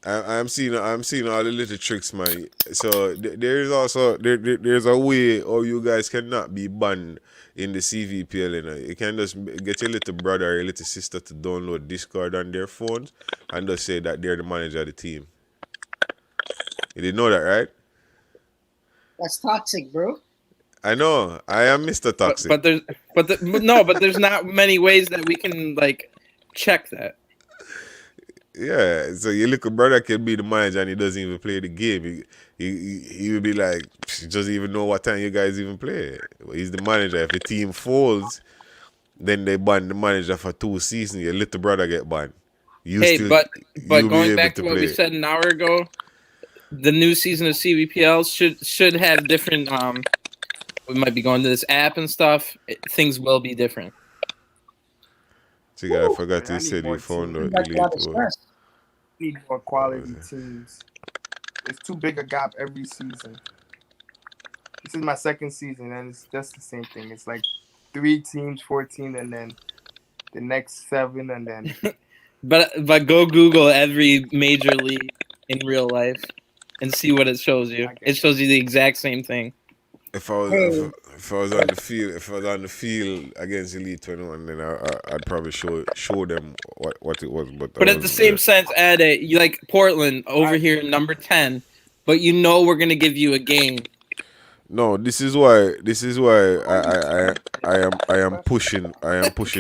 I'm seeing all the little tricks, man. So there's a way how you guys cannot be banned in the CVPL. You know, you can just get your little brother or your little sister to download Discord on their phones and just say that they're the manager of the team. You didn't know that, right? That's toxic, bro. I know. I am Mr. Toxic. But there's not many ways that we can like check that. Yeah, so your little brother can be the manager and he doesn't even play the game. He would be like, he doesn't even know what time you guys even play. He's the manager. If a team falls, then they ban the manager for 2 seasons. Your little brother get banned. But going back to what we said an hour ago, the new season of CVPL should have different. We might be going to this app and stuff. Things will be different. I forgot he said he found out elite. Need more quality teams. It's too big a gap every season. This is my second season, and it's just the same thing. It's like 3 teams, 14, and then the next 7, and then. But go Google every major league in real life and see what it shows you. It shows you the exact same thing. If I was on the field against Elite 21, then I'd probably show them what it was. But at the same sense, Ed, you like Portland over here, number 10, but you know we're gonna give you a game. No, this is why I am pushing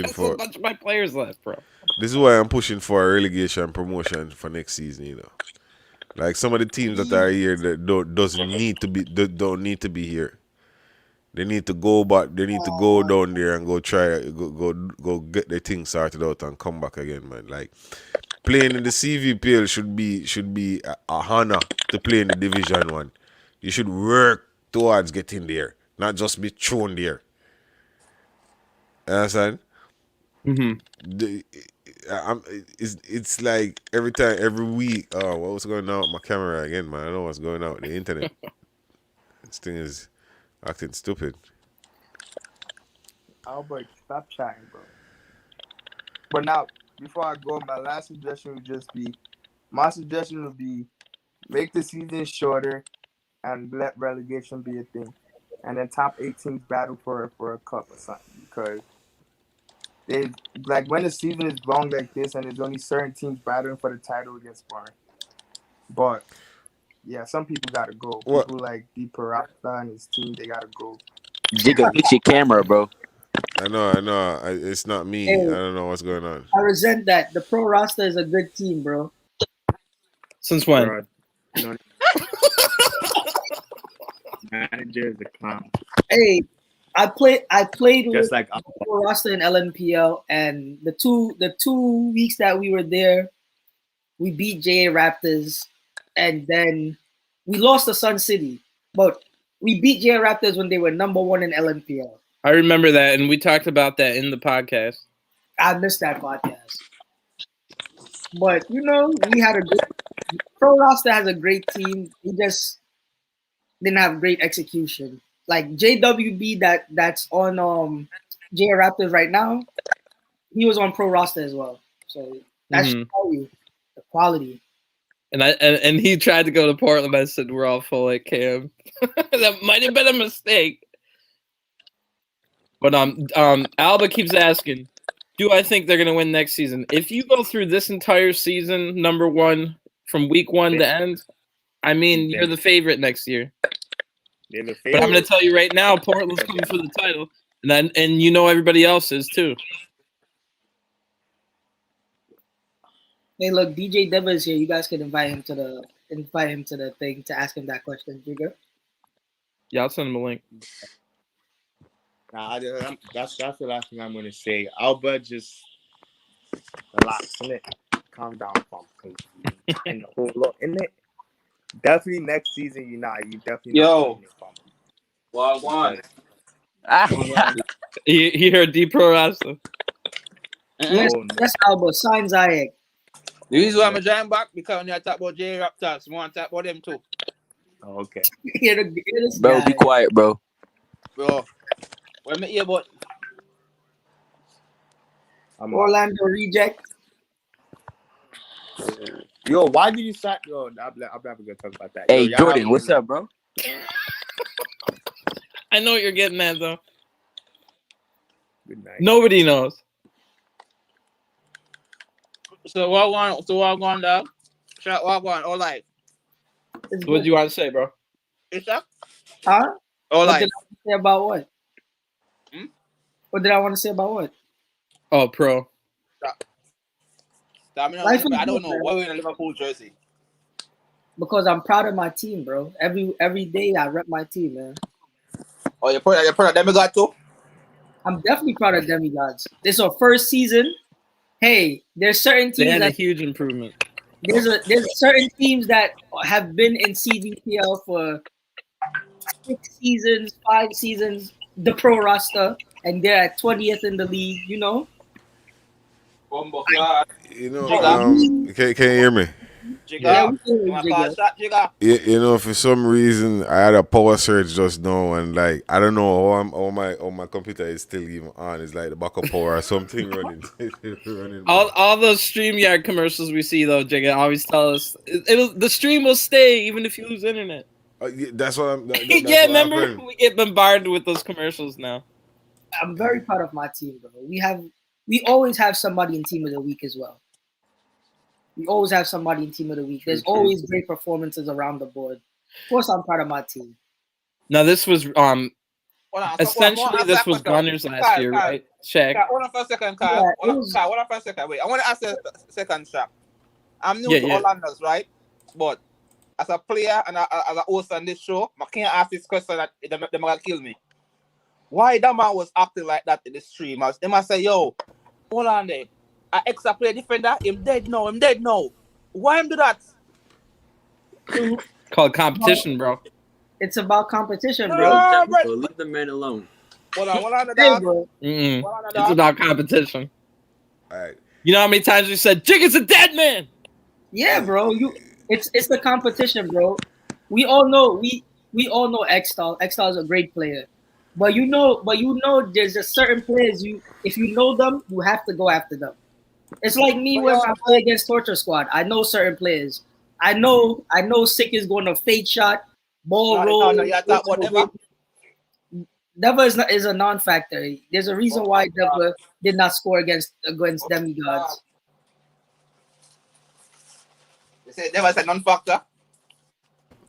for a bunch of my players left, bro. This is why I'm pushing for a relegation promotion for next season, you know. Like, some of the teams that are here that don't need to be here. They need to go back. They need to go down there and go get their things sorted out and come back again, man. Like, playing in the CVPL should be a honor to play in the Division 1. You should work towards getting there, not just be thrown there. You understand? Mm-hmm. it's like every week. Oh, what was going on with my camera again, man? I don't know what's going on with the internet. This thing is acting stupid. Albert, stop chatting, bro. But now, before I go, my suggestion would be make the season shorter and let relegation be a thing, and then top 8 teams battle for a cup or something. Because they like when the season is long like this, and there's only certain teams battling for the title against boring. But yeah, some people gotta go. What? People like D. Parasta and his team, they gotta go. Jigga, fix your camera, bro. I know. It's not me. Hey. I don't know what's going on. I resent that. The Pro roster is a good team, bro. Since when? Bro, no. Manager is a clown. Hey, I played Just with like the Pro roster in LNPL, and the two weeks that we were there, we beat JA Raptors, and then we lost to Sun City, but we beat JA Raptors when they were number 1 in LNPL. I remember that, and we talked about that in the podcast. I missed that podcast. But, we had a good – Pro roster has a great team. We just didn't have great execution. Like JWB that's on JA Raptors right now, he was on Pro roster as well. So that should tell you the quality. And he tried to go to Portland. I said, we're all full at Cam. That might have been a mistake. But Alba keeps asking, do I think they're going to win next season? If you go through this entire season, number 1, from week 1 to end, I mean, you're the favorite next year. But I'm going to tell you right now, Portland's coming for the title. And everybody else is too. Hey, look, DJ Deva is here. You guys can invite him to the thing to ask him that question, Jigger. Yeah, I'll send him a link. Nah, that's the last thing I'm gonna say. Albert, just relax in it. Calm down, pump. And the whole lot in it. Definitely next season, you definitely Yo. not. Well, one. He heard D Pro Rasta. Yes, Albert. Sign Zayek. The reason why I'm joining back because when you talk about J Raptors, I want to talk about them too. Oh, okay. Bro, be quiet, bro. Bro, when me hear about Orlando reject. Yo, why did you sack? Yo, I'm never gonna talk about that. Hey, Yo, Jordan, what's up, bro? I know what you're getting at, though. Good night. Nobody knows. So what going dog? What going all life? What do you want to say, bro? It's up? Huh? All What life. did I say about what? Hmm? What did I want to say about what? Oh, Pro. I don't know. Why we're in a Liverpool jersey? Because I'm proud of my team, bro. Every day I rep my team, man. Oh, you're proud of Demigod too? I'm definitely proud of Demigods. This is our first season. Hey, there's certain They teams had a that huge improvement. there's certain teams that have been in CVPL for 6 seasons, 5 seasons, the pro roster, and they're at 20th in the league, Can you hear me? Yeah, For some reason I had a power surge just now, and like I don't know how my computer is still even on. It's like the backup power or something running. All those StreamYard commercials we see though, Jigga, always tell us the stream will stay even if you lose internet. That's what I'm. That's Yeah, what remember happened. we get bombarded with those commercials now. I'm very proud of my team, bro. We always have somebody in team of the week as well. We always have somebody in team of the week. There's always great performances around the board. Of course, I'm proud of my team. Now this was essentially this was Gunners Gunners last year, right? Shaq. Hold on for a second, Kyle. Yeah, Hold on for a second. Wait, I want to ask you a second, Shaq. I'm new to Yeah. Orlando's, right? But as a player and as a host on this show, I can't ask this question that they're gonna kill me. Why that man was acting like that in the stream? They must say, yo, hold on there. An extra player defender, him dead now. Why him do that? Called competition, bro. It's about competition, bro. No, bro. Leave the man alone. Hold on, Hey, bro. It's about competition. All right. You know how many times we said Jigga's a dead man? Yeah, bro. It's the competition, bro. We all know we all know X-Star. X-Star is a great player. But there's a certain players if you know them, you have to go after them. It's like me But when yo, I play against Torture Squad. I know certain players. I know Sick is going to fake shot, ball roll. no, you talk about Never. Deva is a non-factor. There's a reason why Deva did not score against demigods. They say Never is a non-factor.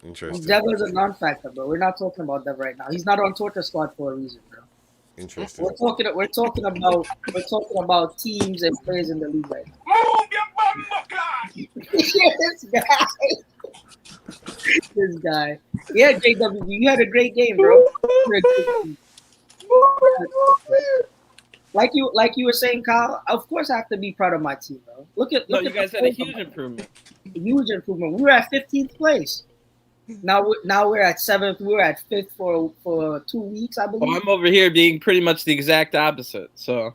Interesting. Deva is a non-factor, bro. We're not talking about Deva right now. He's not on Torture Squad for a reason, bro. Interesting. We're talking about teams and players in the league right now. This guy. Yeah, JW, you had a great game, bro. Like you were saying, Kyle. Of course, I have to be proud of my team, bro. Look at you guys had a huge improvement. Huge improvement. We were at 15th place. Now we're at 7th. We were at 5th for 2 weeks, I believe. Well, I'm over here being pretty much the exact opposite. So,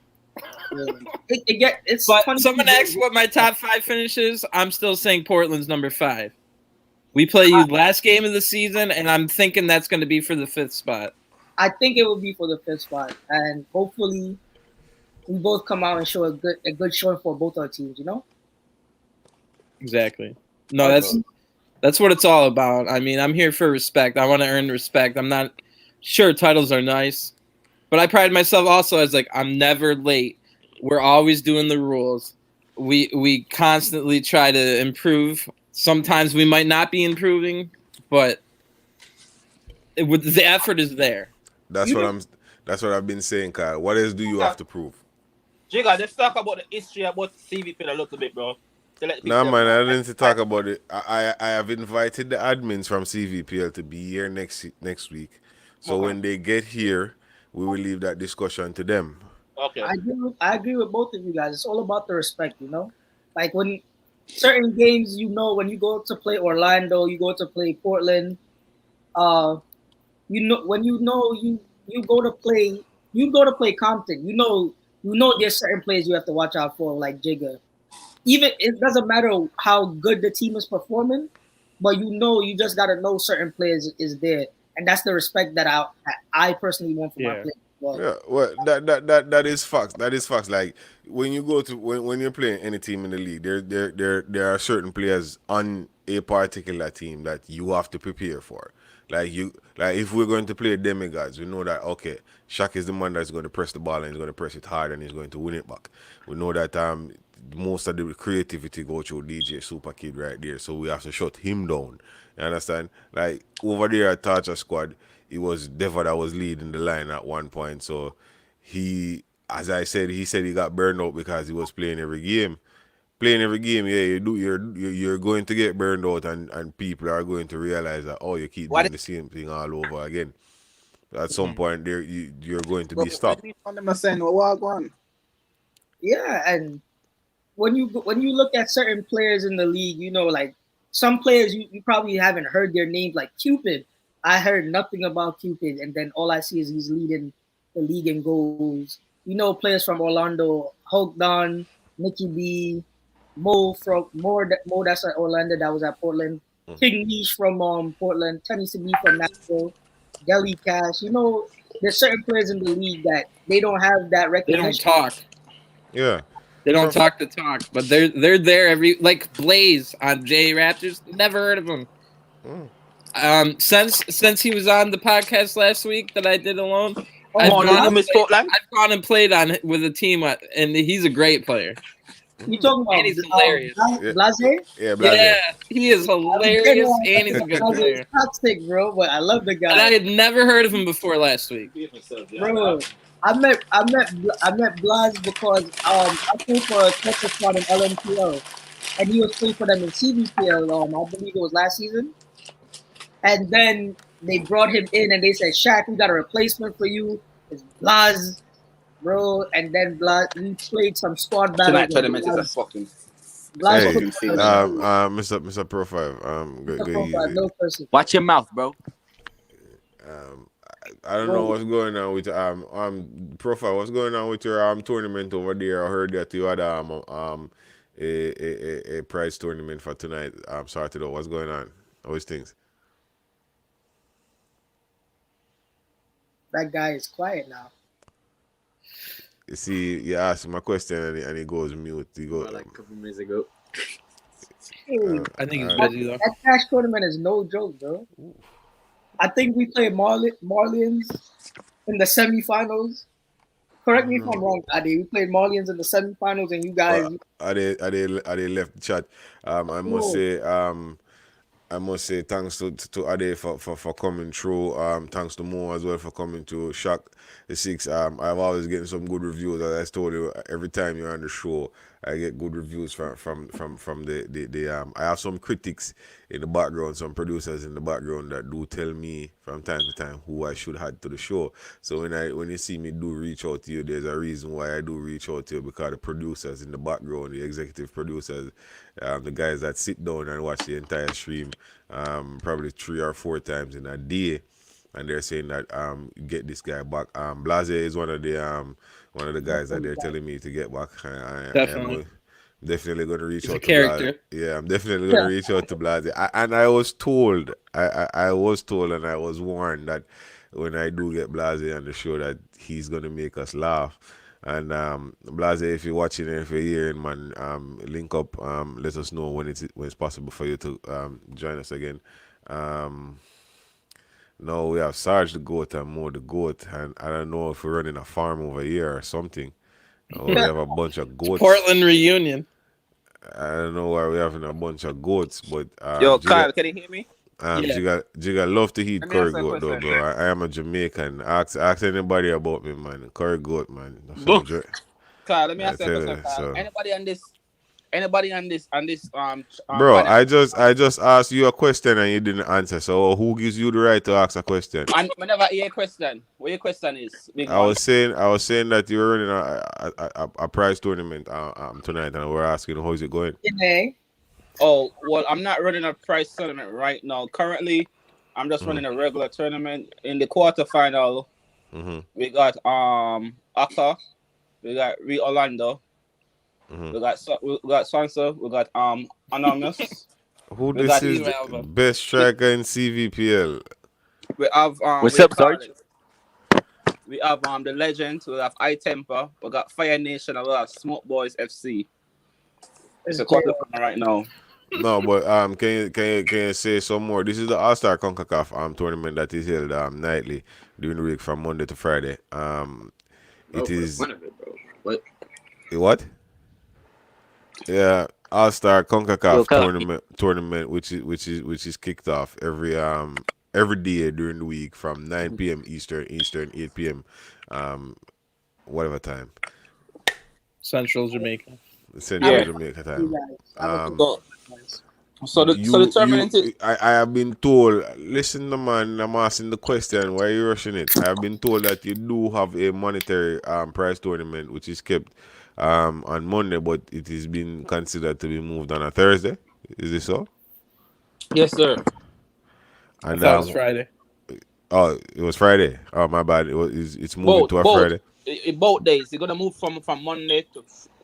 it's. But someone asked what my top 5 finishes. I'm still saying Portland's number 5. We play you last game of the season, and I'm thinking that's going to be for the 5th spot. I think it will be for the 5th spot, and hopefully, we both come out and show a good showing for both our teams. You know. Exactly. No, that's what it's all about. I mean, I'm here for respect. I want to earn respect. I'm not sure titles are nice, but I pride myself also as like I'm never late. We're always doing the rules. We constantly try to improve. Sometimes we might not be improving, but the effort is there. That's what I've been saying, Kyle. What else do you have to prove? Jigga, let's talk about the history about CVP a little bit, bro. Nah, man, I didn't talk about it. I have invited the admins from CVPL to be here next week. So when they get here, we will leave that discussion to them. Okay. I agree with both of you guys. It's all about the respect, you know? Like when certain games, you know, when you go to play Orlando, you go to play Portland, you know when you go to play Compton, you know there's certain players you have to watch out for, like Jigga. Even it doesn't matter how good the team is performing, but you just gotta know certain players is there, and that's the respect that I personally want for my players. Well, yeah, well, that is facts. That is facts. Like when you go to when you're playing any team in the league, there are certain players on a particular team that you have to prepare for. Like if we're going to play demigods, we know that okay, Shaq is the man that's going to press the ball and he's going to press it hard and he's going to win it back. We know that most of the creativity go through DJ Super Kid right there, so we have to shut him down. You understand? Like over there at Torture Squad, it was Deva that was leading the line at one point. So as I said, he said he got burned out because he was playing every game. Playing every game, yeah, you're going to get burned out, and people are going to realize that you keep doing the same thing all over again. At some point, you're going to be stopped. Yeah, and when you look at certain players in the league, you know, like some players you probably haven't heard their names, like Cupid. I heard nothing about Cupid, and then all I see is he's leading the league in goals. You know, players from Orlando, Hulk Don, Nicky B, Mo that's at Orlando, that was at Portland. King Niche from Portland, Tennessee B from Nashville, Deli Cash. You know, there's certain players in the league that they don't have that recognition. They don't talk. Yeah. They don't talk the talk, but they're there every like Blaze on J Raptors. Never heard of him. Since he was on the podcast last week that I did alone, I've gone and played with a team, and he's a great player. You talking about? And he's hilarious. Blase? Yeah, Blase. Yeah, he is hilarious, and he's a good player. Toxic, bro, but I love the guy. And I had never heard of him before last week. Bro, I met Blas because I played for a Texas squad in LMPL, and he was playing for them in CVPL. I believe it was last season. And then they brought him in, and they said, "Shaq, we got a replacement for you. It's Blas, bro." And then Blas, we played some squad battles. Tournament is a fucking. Mr. Pro 5, no person. Watch your mouth, bro. I don't know what's going on with profile. What's going on with your tournament over there? I heard that you had a prize tournament for tonight. Sorted out. What's going on? Always things. That guy is quiet now. You see, you ask him a question and he goes mute. He goes. Like a couple minutes ago. Hey, I think he's uh, busy though. that cash tournament is no joke, bro. I think we played Marlians in the semifinals. Correct me if I'm wrong, Adi. We played Marlians in the semifinals, and you guys. Are they left the chat? I must say thanks to Ade for coming through. Thanks to Mo as well for coming to Shock the Six. I've always getting some good reviews. As I told you, every time you're on the show, I get good reviews from the I have some critics in the background, some producers in the background that do tell me from time to time who I should add to the show. So when you see me do reach out to you, there's a reason why I do reach out to you, because the producers in the background, the executive producers, the guys that sit down and watch the entire stream, probably 3 or 4 times in a day, and they're saying that get this guy back. Blase is one of the guys that they're telling me to get back. I am definitely going to reach He's a out to Blase. character. Yeah, I'm definitely going to reach out to Blase. I was told, I was told, and I was warned that when I do get Blase on the show, that he's going to make us laugh. And Blase, if you're watching and if you're hearing, man, link up. Let us know when it's possible for you to join us again. Now we have Sarge the Goat and Mo the Goat, and I don't know if we're running a farm over here or something. Or we have a bunch of goats. Portland reunion. I don't know why we're having a bunch of goats, but Yo, Kyle, can you hear me? Jigga love to eat Let me curry ask you a goat though, question. bro. I am a Jamaican. Ask anybody about me, man. Curry goat, man. Kyle, let me ask you a tell question, you, Kyle. so. Anybody on this Bro, panel? I just asked you a question and you didn't answer. So who gives you the right to ask a question? I never hear a question. What your question is? Big I man. was saying that you were running a prize tournament tonight, and we're asking how's it going. Oh, well, I'm not running a prize tournament right now. Currently, I'm just running a regular tournament. In the quarterfinal, we got Akka, we got Orlando, we got Sansa, we got Anonymous. Who We this got is the best striker in CVPL? We have What's up, Sarge? We have the Legends, we have iTemper, we got Fire Nation, and we have Smoke Boys FC. It's a quarterfinal right now. No, but can you say some more? This is the All Star CONCACAF tournament that is held nightly during the week from Monday to Friday. It is Fun of it, bro. What? what? Yeah, All Star CONCACAF Yo, tournament, which is kicked off every day during the week from 9 p.m. Eastern, 8 p.m. Whatever time. Central Jamaica. Central Jamaica time. So the tournament is... I have been told, listen to man, I'm asking the question, why are you rushing it? I have been told that you do have a monetary prize tournament which is kept on Monday, but it is been considered to be moved on a Thursday. Is this so? Yes, sir. And I thought it was Friday. Oh, it was Friday. Oh, my bad. It's moving to a Friday. Both days. You're gonna move from Monday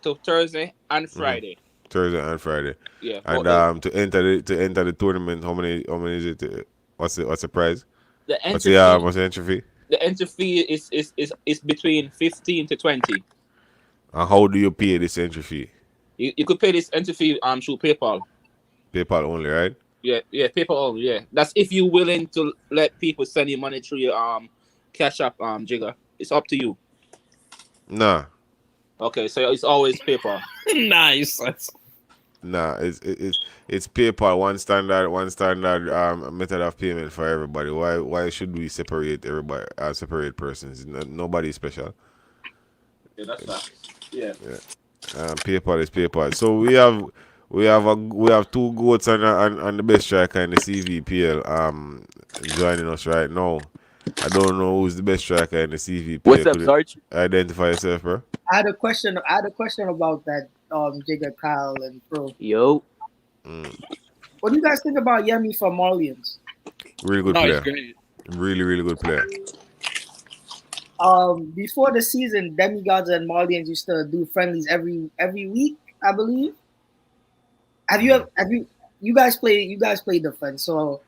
to Thursday and Friday. Thursday and Friday. Yeah. And to enter the tournament, how many is it? What's the prize? What's the entry fee? The entry fee is between 15 to 20. And how do you pay this entry fee? You could pay this entry fee through PayPal. PayPal only, right? Yeah, PayPal only. Yeah, that's if you're willing to let people send you money through your Cash App Jigga. It's up to you. Nah. Okay, so it's always PayPal. Nice. Nah, it's PayPal, one standard method of payment for everybody. Why should we separate everybody? Separate persons? Nobody special. Yeah, that's that. Yeah. PayPal is PayPal. So we have 2 goats and the best striker in the CVPL joining us right now. I don't know who's the best striker in the CVPL. What's up, Sarge? Identify yourself, bro. I had a question about that, Jigga, Kyle, and Pro. Yo. What do you guys think about Yemi from Marlians? Really good player. He's great. Really, really good player. before the season, Demigods and Marlians used to do friendlies every week, I believe. You guys play defense, so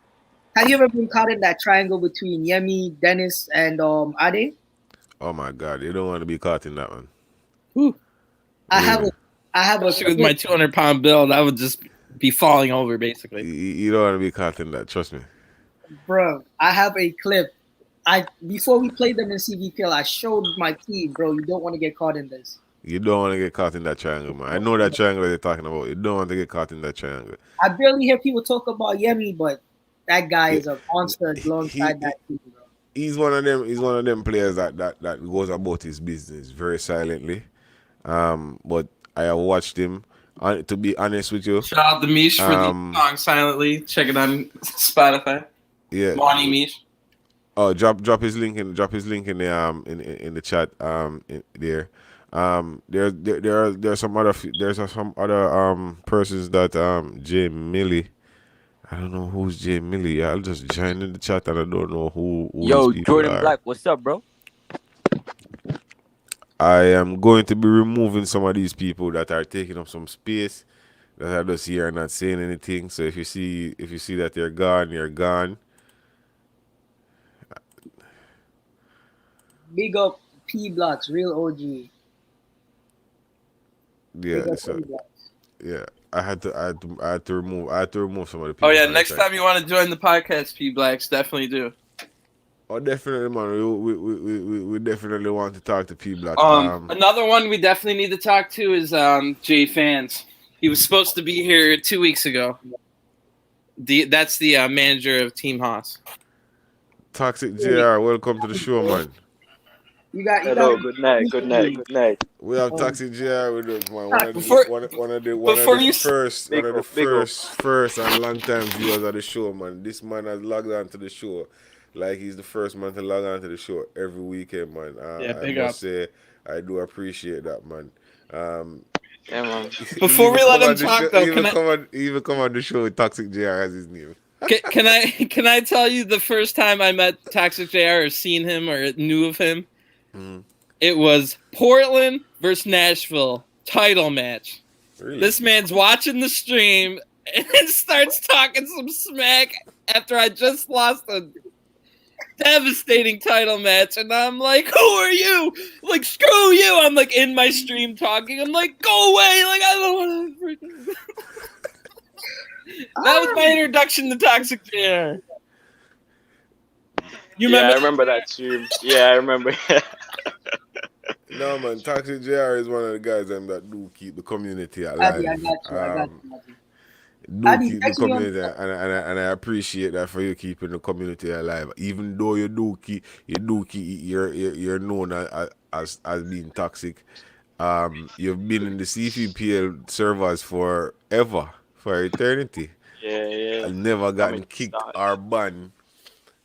have you ever been caught in that triangle between Yemi, Dennis, and Ade? Oh my God, you don't want to be caught in that one. Whew. I have Yeah. a Especially with my 200-pound build, I would just be falling over You, basically. you don't want to be caught in that. Trust me. bro. I have a clip. Before we played them in CVPL, I showed my team, bro. You don't want to get caught in this. You don't want to get caught in that triangle, man. I know that triangle they're talking about. You don't want to get caught in that triangle. I barely hear people talk about Yemi, but that guy Yeah. is a monster alongside that team, bro. He's one of them. He's one of them players that goes about his business very silently. But I have watched him. To be honest with you, Shout out to Mish for the song Silently. Check it on Spotify. yeah. Monty Mish. Oh, drop his link in the chat there. There's some other persons that Jay Millie. I don't know who's Jay Millie. I'll just join in the chat and I don't know who Yo, these people Jordan are. Black, what's up, bro? I am going to be removing some of these people that are taking up some space, that are just here and not saying anything. So if you see that they're gone, you're gone. Big up P Blocks, real OG. Yeah, Big up so P Blocks. yeah. I had to remove some of the people. Oh yeah, next time you want to join the podcast, P Blacks, definitely do. Oh, definitely, man. We definitely want to talk to P Black. Another one we definitely need to talk to is Jay Fans. He was supposed to be here 2 weeks ago. That's the manager of Team Haas. Toxic JR, welcome to the show, man. Hello, good night. We have Toxic JR with us, man. One of the first and long time viewers of the show, man. This man has logged on to the show like he's the first man to log on to the show every weekend, man. I must say I do appreciate that, man. Yeah, man. Before we let him talk, though, even come on the show with Toxic JR as his name. Can I tell you the first time I met Toxic JR or seen him or knew of him? Mm-hmm. It was Portland versus Nashville title match. Really? This man's watching the stream and starts talking some smack after I just lost a devastating title match, and I'm like, "Who are you?" Like, "Screw you!" I'm like in my stream talking. I'm like, "Go away!" Like, I don't want to freaking. That was my introduction to Toxic JR. I remember that stream. Yeah, I remember. No, man, Toxic JR is one of the guys that do keep the community alive. I got you. Do keep the community, and I appreciate that for you keeping the community alive. Even though you do keep you're known as being toxic. You've been in the CVPL servers forever, for eternity. Yeah. I've never gotten kicked or banned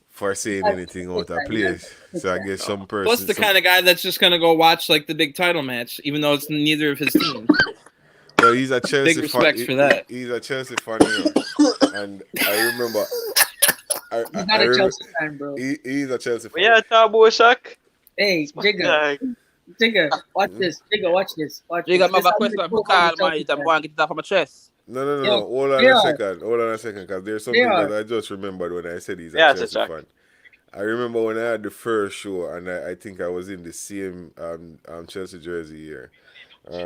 for saying anything out of place. So I guess some person. Plus the kind of guy that's just gonna go watch like the big title match, even though it's neither of his teams. Well, he's a Chelsea Big respect for that. He's a Chelsea fan, you know. And I remember. He's not a Chelsea fan, bro. He's a Chelsea fan. Yeah, Tabo Shak. Hey, Jigga, watch this. Jigga, watch this. You got my question for Carl, man. I'm going to get it off my chest. No. Hold on a second, because there's something that I just remembered when I said he's a Chelsea fan. I remember when I had the first show, and I think I was in the same Chelsea jersey here. I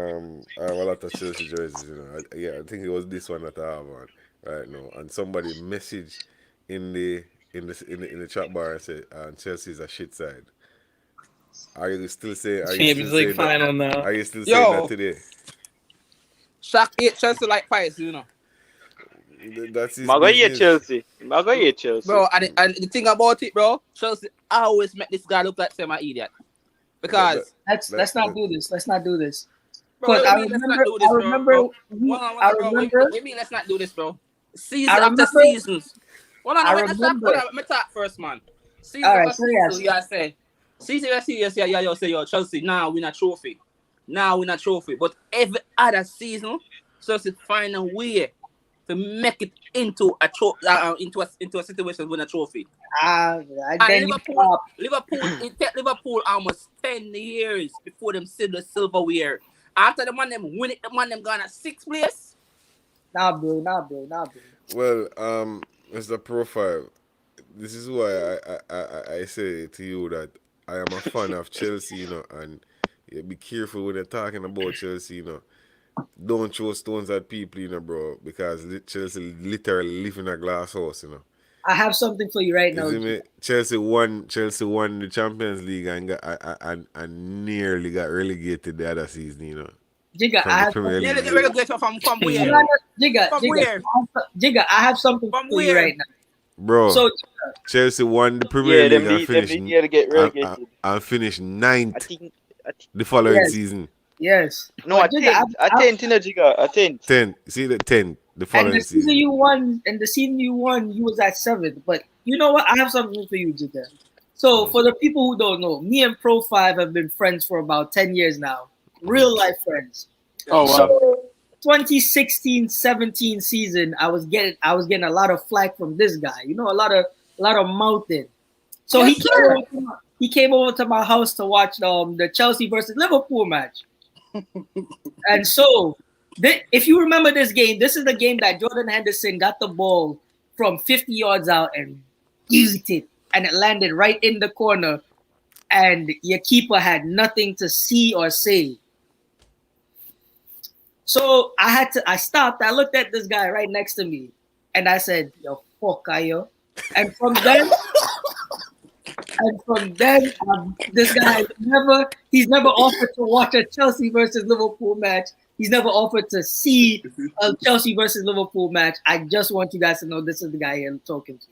have a lot of Chelsea jerseys, you know. I think it was this one that I have on right now. And somebody messaged in the chat bar and said, "Chelsea's a shit side." Are you still saying? Champions League final now. Are you still saying that today? Shaq ate Chelsea like pies, you know. That's his Chelsea. Bro, and the thing about it, bro, Chelsea always make this guy look like some idiot. Because let's not do this. Let's not do this. Bro, I remember. What you mean let's not do this, bro? Season after seasons. Hold on, let me talk first, man. Season after season, I say. Season after season, you say, yo, Chelsea, now win a trophy. But every other season, Chelsea find a way to make it into a into a situation with a trophy. And And Liverpool, it took Liverpool almost 10 years before them see the silverware. After the man them win it, the man them gone at 6th place. Nah, bro. Well, Mr. Profile, this is why I say to you that I am a fan of Chelsea, you know, and you be careful when you're talking about Chelsea, you know. Don't throw stones at people, you know, bro, because Chelsea literally live in a glass house, you know. I have something for you right now. You see me? Chelsea won the Champions League and nearly got relegated the other season, you know. Jigga, I have Premier Nearly League. get relegated from where? Jigga, I have something for you right now. Bro, So Chelsea won the Premier League and finished to get relegated. and finished ninth I think the following Yes. season. yes. no, But Jigga, attend, Jigga, attend. 10. See the 10 the and following the season season. you won, you was at 7th. But you know what? I have something for you, Jigga. So for the people who don't know, me and Pro 5 have been friends for about 10 years now. Real life friends. Oh wow. So 2016-17 season, I was getting a lot of flack from this guy. You know, a lot of mouthing. So Yes, he came over to my house to watch the Chelsea versus Liverpool match. And so if you remember this game, this is the game that Jordan Henderson got the ball from 50 yards out and used it, and it landed right in the corner, and your keeper had nothing to see or say. So I stopped. I looked at this guy right next to me, and I said, "Yo, fuck, yo." And from then, this guy he's never offered to watch a Chelsea versus Liverpool match. He's never offered to see a Chelsea versus Liverpool match. I just want you guys to know this is the guy I'm talking to.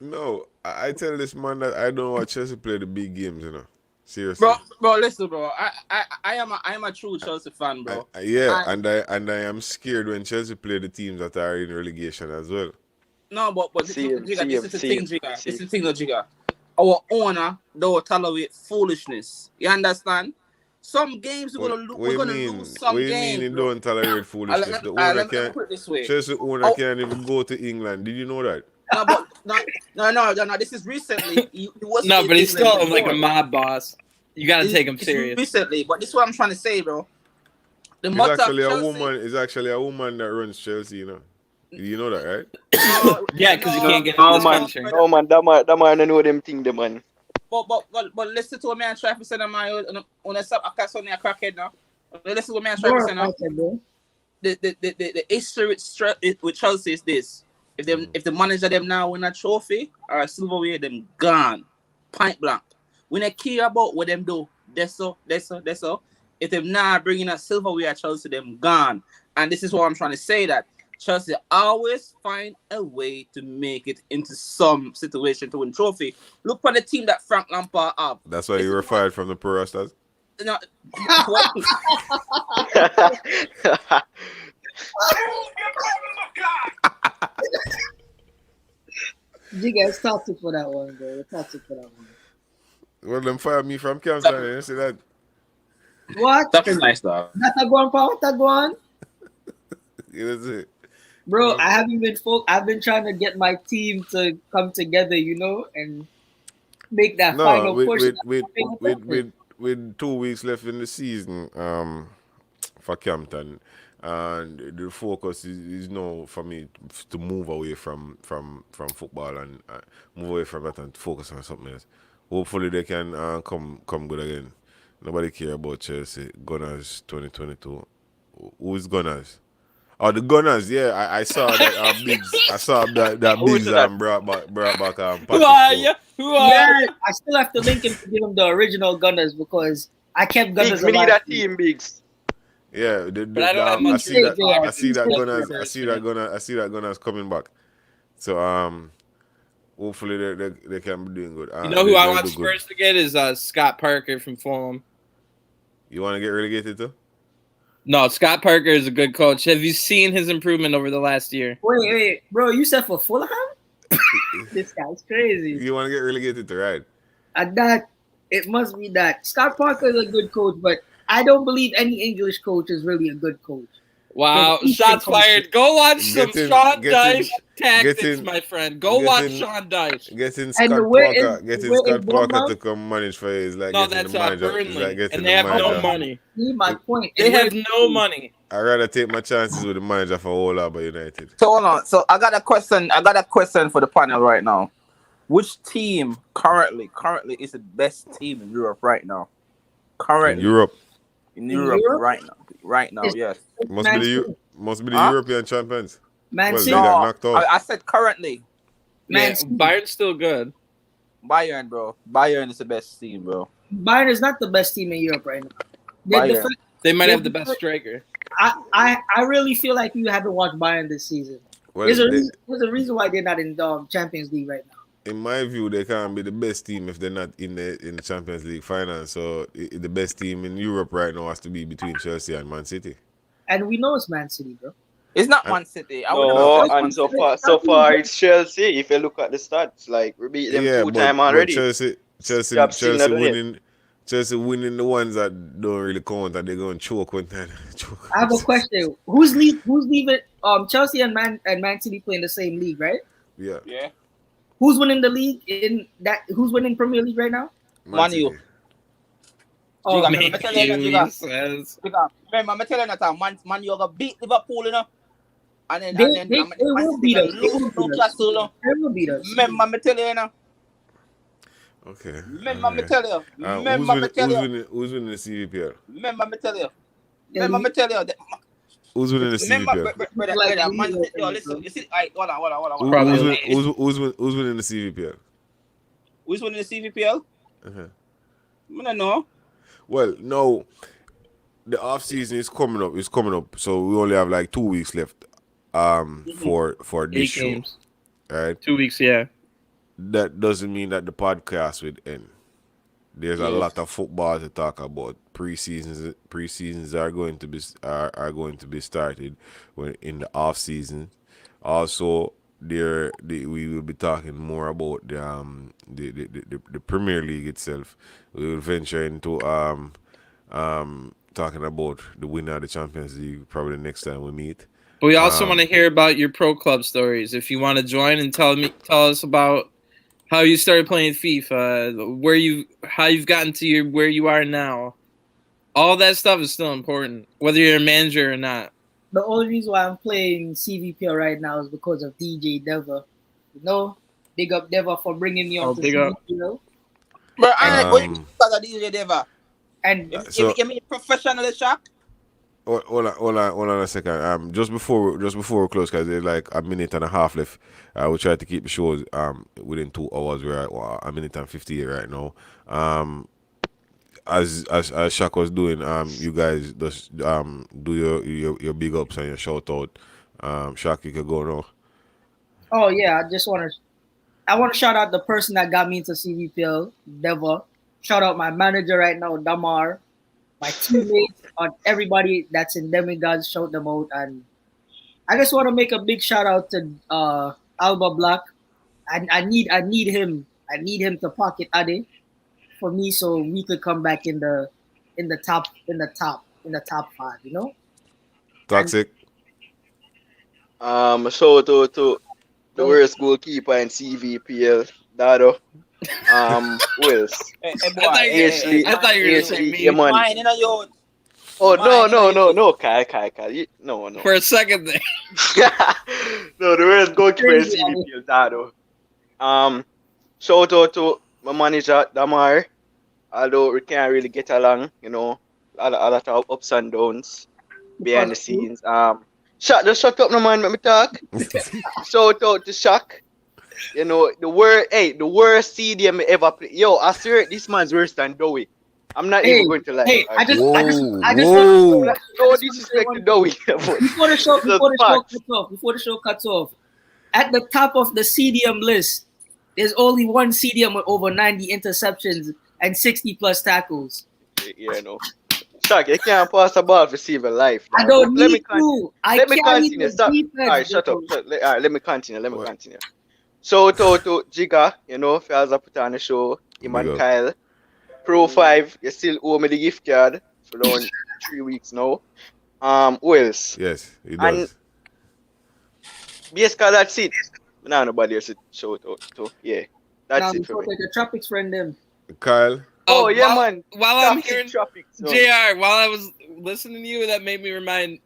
No, I tell this man that I don't watch Chelsea play the big games, you know. Seriously. Bro, listen, bro. I am a true Chelsea fan, bro. And I am scared when Chelsea play the teams that are in relegation as well. No, but this is the thing, Jigga. This is the thing, Jigga. Our owner don't tolerate foolishness. You understand? Some games we're gonna lose. Some what you games. mean you don't tolerate foolishness? The owner let me can't. put it this way. Chelsea owner can't even go to England. Did you know that? No. This is recently. But he's still like a mob boss. You gotta take him serious. Recently, but this is what I'm trying to say, bro. It's actually a woman that runs Chelsea. You know. You know that, right? Yeah, because you can't get No this man, country. no man, that man don't know them thing, the man. But listen to what me and try to say to my on a sub a crackhead now. Listen to what me and try to say now. The issue with Chelsea is this: if the manager them now win a trophy or a silverware, them gone, point blank. We not care about what them do. That's so. If them not bringing a silverware at Chelsea, them gone. And this is what I'm trying to say, that Chelsea always find a way to make it into some situation to win trophy. Look for the team that Frank Lampard have. That's why you were fired from the Pro Rastas? No, You guys toxic for that one, bro. Toxic for that one. Well, them fired me from Kansas. You see that? What? that is nice, though. That's a go on, What that go on? That's it. Bro, I haven't been I've been trying to get my team to come together, you know, and make that final push. With 2 weeks left in the season, for Campton, and the focus is now for me to move away from football and move away from that and focus on something else. Hopefully they can come good again. Nobody care about Chelsea. Gunners 2022. Who is Gunners? Oh, the Gunners, yeah. I saw that Biggs. I saw that Biggs brought back Who are you? Yeah, I still have to link him to give him the original Gunners because I kept Gunners Biggs, we need alive. that team, Biggs. Yeah, But I don't have much I see that Gunners coming back. So hopefully they can be doing good. You know who I want Spurs to get is Scott Parker from Fulham. You want to get relegated too? No, Scott Parker is a good coach. Have you seen his improvement over the last year? Wait, bro, you said for Fulham? This guy's crazy. You want to get relegated to, right? It must be that. Scott Parker is a good coach, but I don't believe any English coach is really a good coach. Wow, East shots can come fired. Go watch some Getting- Sean getting- Dyche tactics, getting- my friend. Go watch getting- Sean Dyche. Getting And Scott where Parker, is- getting where Scott is Parker Bournemouth? to come manage for you is like No, getting that's the manager. It's Burnley, like getting and the they have manager. no money. See my point. They And where have is- no money. I'd rather take my chances with the manager for all about United. So hold on. So I got a question for the panel right now. Which team currently is the best team in Europe right now? In Currently Europe in In Europe Europe? right now, It's- yes. must Man be the City. must be the Huh? European champions. Man Well, City. they got No, knocked out. I said currently. Man Yeah, City. Bayern's still good. Bayern, bro. Bayern is the best team, bro. Bayern is not the best team in Europe right now. Their Bayern. defen- They might Yeah, have the best because- striker. I really feel like you haven't watched Bayern this season. Well, There's a they- reason why they're not in the Champions League right now. in my view, they can't be the best team if they're not in the Champions League final. So the best team in Europe right now has to be between Chelsea and Man City. And we know it's Man City, bro. It's not Man City. I wouldn't No, say it's Man and so City. far it's Chelsea. If you look at the stats, like we beat them two times already. Chelsea Stop still not doing it. winning. Chelsea winning the ones that don't really count, and they're going to choke one time. I have a question. Who's leaving? Chelsea and Man City play in the same league, right? Yeah. Yeah. Who's winning the league in that? Who's winning Premier League right now? Man U. City. Oh, Jiga, man. me tell you, Jiga. He says. Because remember, I'm telling you that Man U gonna beat Liverpool, you know, and then They Man will City beat gonna us. They will lose beat us. Newcastle, you know. They will beat us. Remember, I'm telling you, know. Okay. Remember, I'm Okay. tell you. Remember, I'm tell you. Who's winning the CVPL? Remember, I'm tell you. Yeah, Remember, I'm tell you. Who's winning the Remember, CVPL? brother, Like, Man you City. Yo, listen. You see, hold on. Probably Who's winning the CVPL? Who's winning the CVPL? Uh-huh. I don't know. Well, no, the off season is coming up. It's coming up, so we only have like 2 weeks left. For this 8 show, games. right? 2 weeks, yeah. That doesn't mean that the podcast would end. There's a Yes. lot of football to talk about. Preseasons are going to be started when in the off season. Also, we will be talking more about the Premier League itself. We will venture into talking about the winner of the Champions League probably the next time we meet. But we also want to hear about your pro club stories. If you want to join and tell us about how you started playing FIFA, how you've gotten to where you are now. All that stuff is still important, whether you're a manager or not. The only reason why I'm playing CVPL right now is because of DJ Deva. You know, big up Deva for bringing me on to big up. CVPL. But I ain't going to DJ Deva. And So- You mean professional shock? Hold on a second. Just before we close, because there's like a minute and a half left. We try to keep the shows within 2 hours. We're at a minute and 58 right now. As Shaq was doing, you guys just do your big ups and your shout out. Shaq, you can go now. oh yeah, I want to shout out the person that got me into CVPL, Deva. Shout out my manager right now, Damar. My teammates, on everybody that's in Demigods, shout them out. And I just want to make a big shout out to Alba Black. I need him. I need him to pocket Ade for me, so we could come back in the top 5. You know. Toxic. So to the worst goalkeeper in CVPL, Dado. Who else? Hey, I thought you were going to say me. Yeah, man. Mine, you know, yo. Oh no, Kai. No. For a second there. No, the worst goalkeeper in CVPL, Dado. Shout out to my manager Damar. Although we can't really get along, you know, a lot of ups and downs behind the scenes. Just shut up, no man, let me talk. Shout out to Shaq. You know, the worst CDM ever played. Yo, I swear this man's worse than Dowie. I'm not even going to lie. Hey, I just Whoa. no disrespect to Dowie. before the show cuts off, at the top of the CDM list, there's only one CDM with over 90 interceptions and 60 plus tackles. Yeah, no. Shaq, you can't pass a ball for save a life. I dog. don't Let me need to. let me carry continue. the Stop. defense, All right, shut up. bro. All right, let me continue. Shout out to Jiga, you know, if I put on the show, him Big and up. Kyle. Pro 5, you still owe me the gift card for around 3 weeks now. Wales. Yes, he And does. basically that's it. Now nobody else to shout out to. Yeah. Now That's it for before me. take a tropics friend them. Kyle. Oh yeah while man. I'm Toxic hearing traffic zone. JR, while I was listening to you, that made me remind.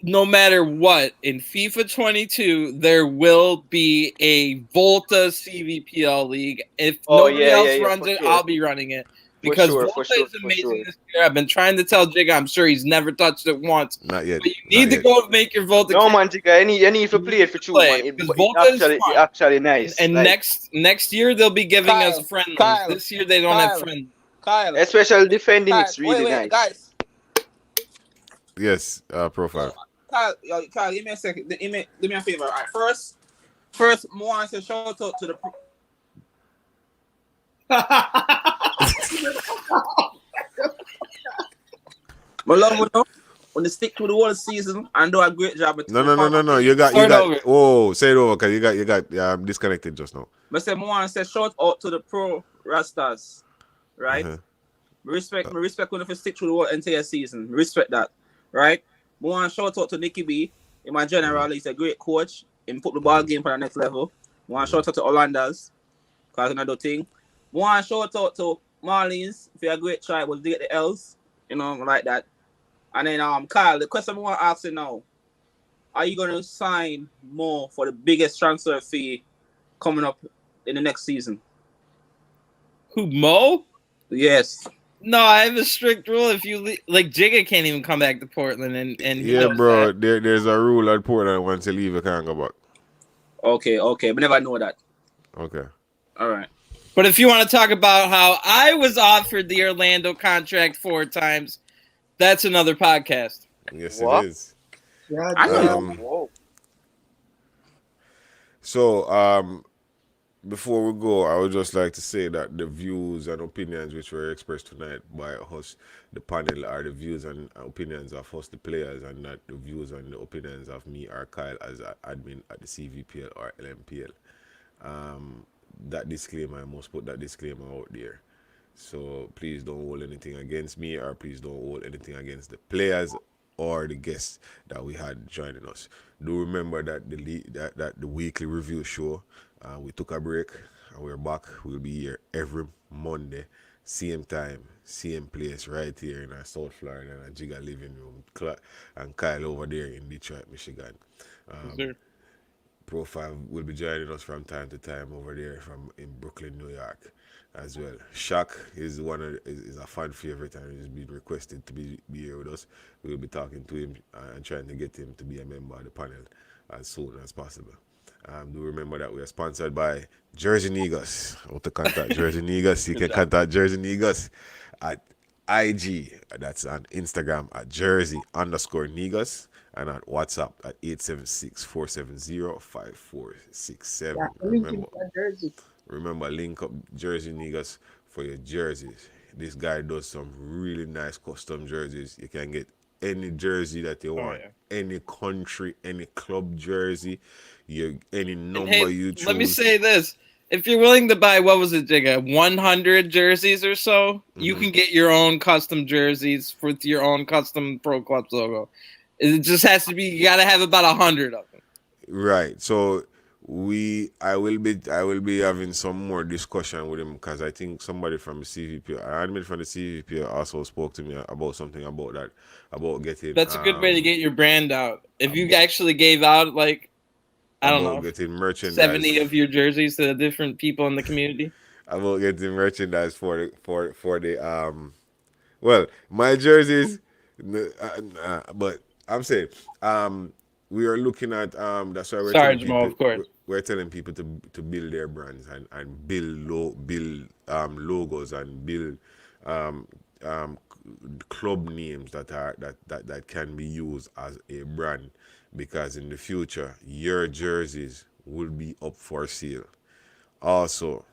No matter what, in FIFA 22, there will be a Volta CVPL league. If Oh nobody yeah, yeah, else yeah, runs for it, sure. I'll be running it. For Because sure, for Volta sure, is for amazing sure. this year. I've been trying to tell Jigga, I'm sure he's never touched it once. Not yet. But you Not need to yet. go make your Volta No man, Jika, you need to play it for true, man. play. It, Because it Volta is actually it fun. actually nice. And Like next year, they'll be giving us friendlies. Kyle, This year, they don't have Kyle, friendlies. Kyle, especially defending, Kyle. it's really Wait, nice. guys. Yes, profile. Kyle, give me a second. Do me a favor. All right, first, more to shout out to the. My love, when they stick to the whole season and do a great job. No. You got. Oh, say it over, because you got disconnected just now. I say more say shout out to the pro Rastas, right? Uh-huh. Respect when if you stick through the whole entire season. Respect that, right? More shout out to Nicky B. In my general, he's a great coach. He put the ball game for the next level. More shout out to Orlando's, cause another thing. More shout out to Marlins for a great try was to get the L's, like that. And then Kyle, the question I want to ask you now: are you going to sign more for the biggest transfer fee coming up in the next season? Who, Mo? Yes. No, I have a strict rule. If you like, Jigga can't even come back to Portland, and he Yeah, knows bro. that. There's a rule at Portland: once you leave, you can't go back. Okay, but never know that. Okay. All right. But if you want to talk about how I was offered the Orlando contract 4 times, that's another podcast. Yes, What? it is. Yeah, I know. Whoa. So, before we go, I would just like to say that the views and opinions which were expressed tonight by us, the panel, are the views and opinions of us, the players, and not the views and the opinions of me or Kyle as an admin at the CVPL or LMPL. That disclaimer, I must put that disclaimer out there. So please don't hold anything against me, or please don't hold anything against the players or the guests that we had joining us. Do remember that that the weekly review show, we took a break and we're back. We'll be here every Monday, same time, same place, right here in our South Florida, in our Jigga living room. And Kyle over there in Detroit, Michigan. Profile will be joining us from time to time over there in Brooklyn, New York, as well. Shaq is is a fan favorite, and he's been requested to be here with us. We'll be talking to him and trying to get him to be a member of the panel as soon as possible. Do remember that we are sponsored by Jersey Negus. How to contact Jersey Negus? You can contact Jersey Negus at IG, that's on Instagram at Jersey_Negus, and at WhatsApp at 876-470-5467. Remember, link up Jersey Negus for your jerseys. This guy does some really nice custom jerseys. You can get any jersey that you want, any country, any club jersey, any number you choose. Let me say this. If you're willing to buy, what was it, Jigga, 100 jerseys or so, you can get your own custom jerseys with your own custom Pro Clubs logo. It just has to be, you got to have about 100 of them. Right. So I will be having some more discussion with him, because I think somebody from the CVP, an admin from the CVP, also spoke to me about something about that, about getting. That's a good way to get your brand out. If you actually gave out, like, I don't know, getting merchandise, 70 of your jerseys to different people in the community. About getting merchandise for the well, my jerseys, but I'm saying we are looking at that's why we're telling people, of course. We're telling people to build their brands and build logos and build club names that can be used as a brand, because in the future your jerseys will be up for sale. Also,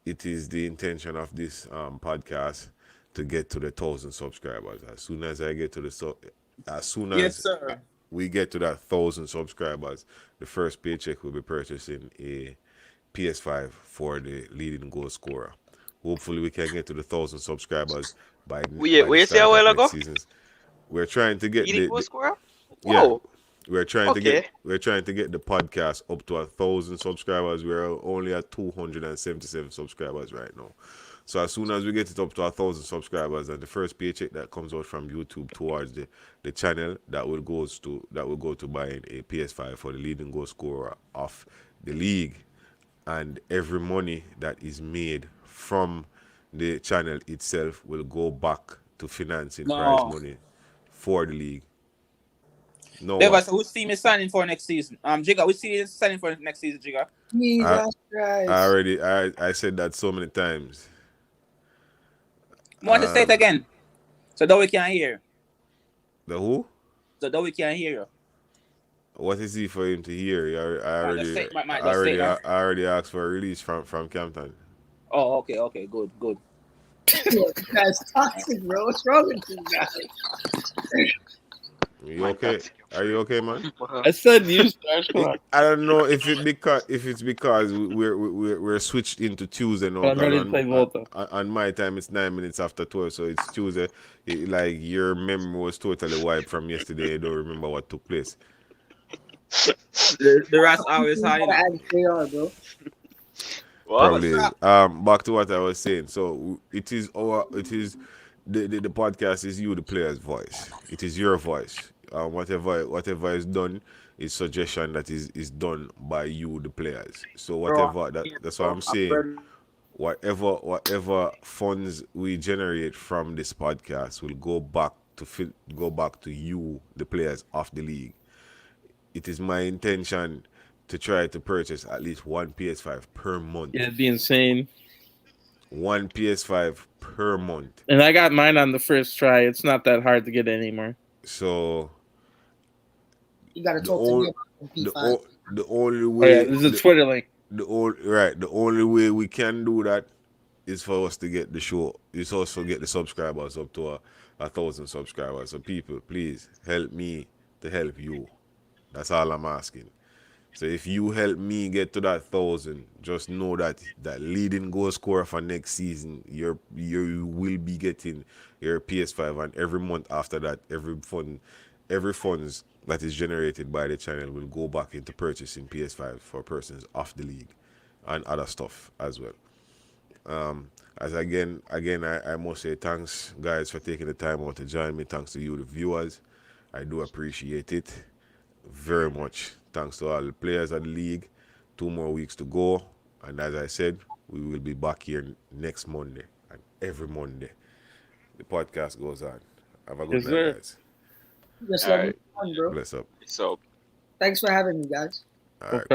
it is the intention of this podcast to get to the 1,000 subscribers. As soon as I get to Yes, sir. we get to that 1,000 subscribers, the first paycheck will be purchasing a PS5 for the leading goal scorer. Hopefully, we can get to the 1,000 subscribers by We the say a start while of ago? next season. we're trying to get Leading goal scorer? yeah. Whoa. We're trying to Okay. get the podcast up to 1,000 subscribers. We're only at 277 subscribers right now. So as soon as we get it up to 1,000 subscribers, and the first paycheck that comes out from YouTube towards the channel, that will go to buying a PS5 for the leading goal scorer of the league, and every money that is made from the channel itself will go back to financing prize money for the league. No, Devas, who's team is signing for next season? Jigga, which team is signing for next season, Jigga? Jesus Christ. I said that so many times. Want to say it again, so that we can hear. The who? So that we can hear you. What is he for him to hear? I already asked for a release from Campton. Oh, okay, good. That's toxic, bro. What's wrong with you guys? You okay? Are you okay, man? I said you start. I don't know if it's because we're switched into Tuesday now. I'm ready to play Volta. On my time, it's 9 minutes after 12, so it's Tuesday. Like your memory was totally wiped from yesterday. You don't remember what took place. The rest always high. Bro. Probably. Back to what I was saying. So the podcast is you, the player's voice. It is your voice. Whatever is done is suggestion that is done by you, the players. So that's what I'm saying. Whatever funds we generate from this podcast will go back to you, the players of the league. It is my intention to try to purchase at least one PS5 per month. Yeah, it'd be insane. One PS5 per month. And I got mine on the first try. It's not that hard to get anymore. So you gotta talk to me about P5. The only way there's a Twitter link. The only way we can do that is for us to get the show. It's also get the subscribers up to 1,000 subscribers. So people, please help me to help you. That's all I'm asking. So if you help me get to that 1,000, just know that leading goal scorer for next season, you will be getting your PS5, and every month after that, every funds that is generated by the channel will go back into purchasing PS5 for persons off the league and other stuff as well. As again, I must say thanks, guys, for taking the time out to join me. Thanks to you, the viewers. I do appreciate it very much. Thanks to all the players of the league. 2 more weeks to go. And as I said, we will be back here next Monday and every Monday. The podcast goes on. Have a good night, guys. Just let me on, bro. Bless up. So Thanks for having me, guys. All right.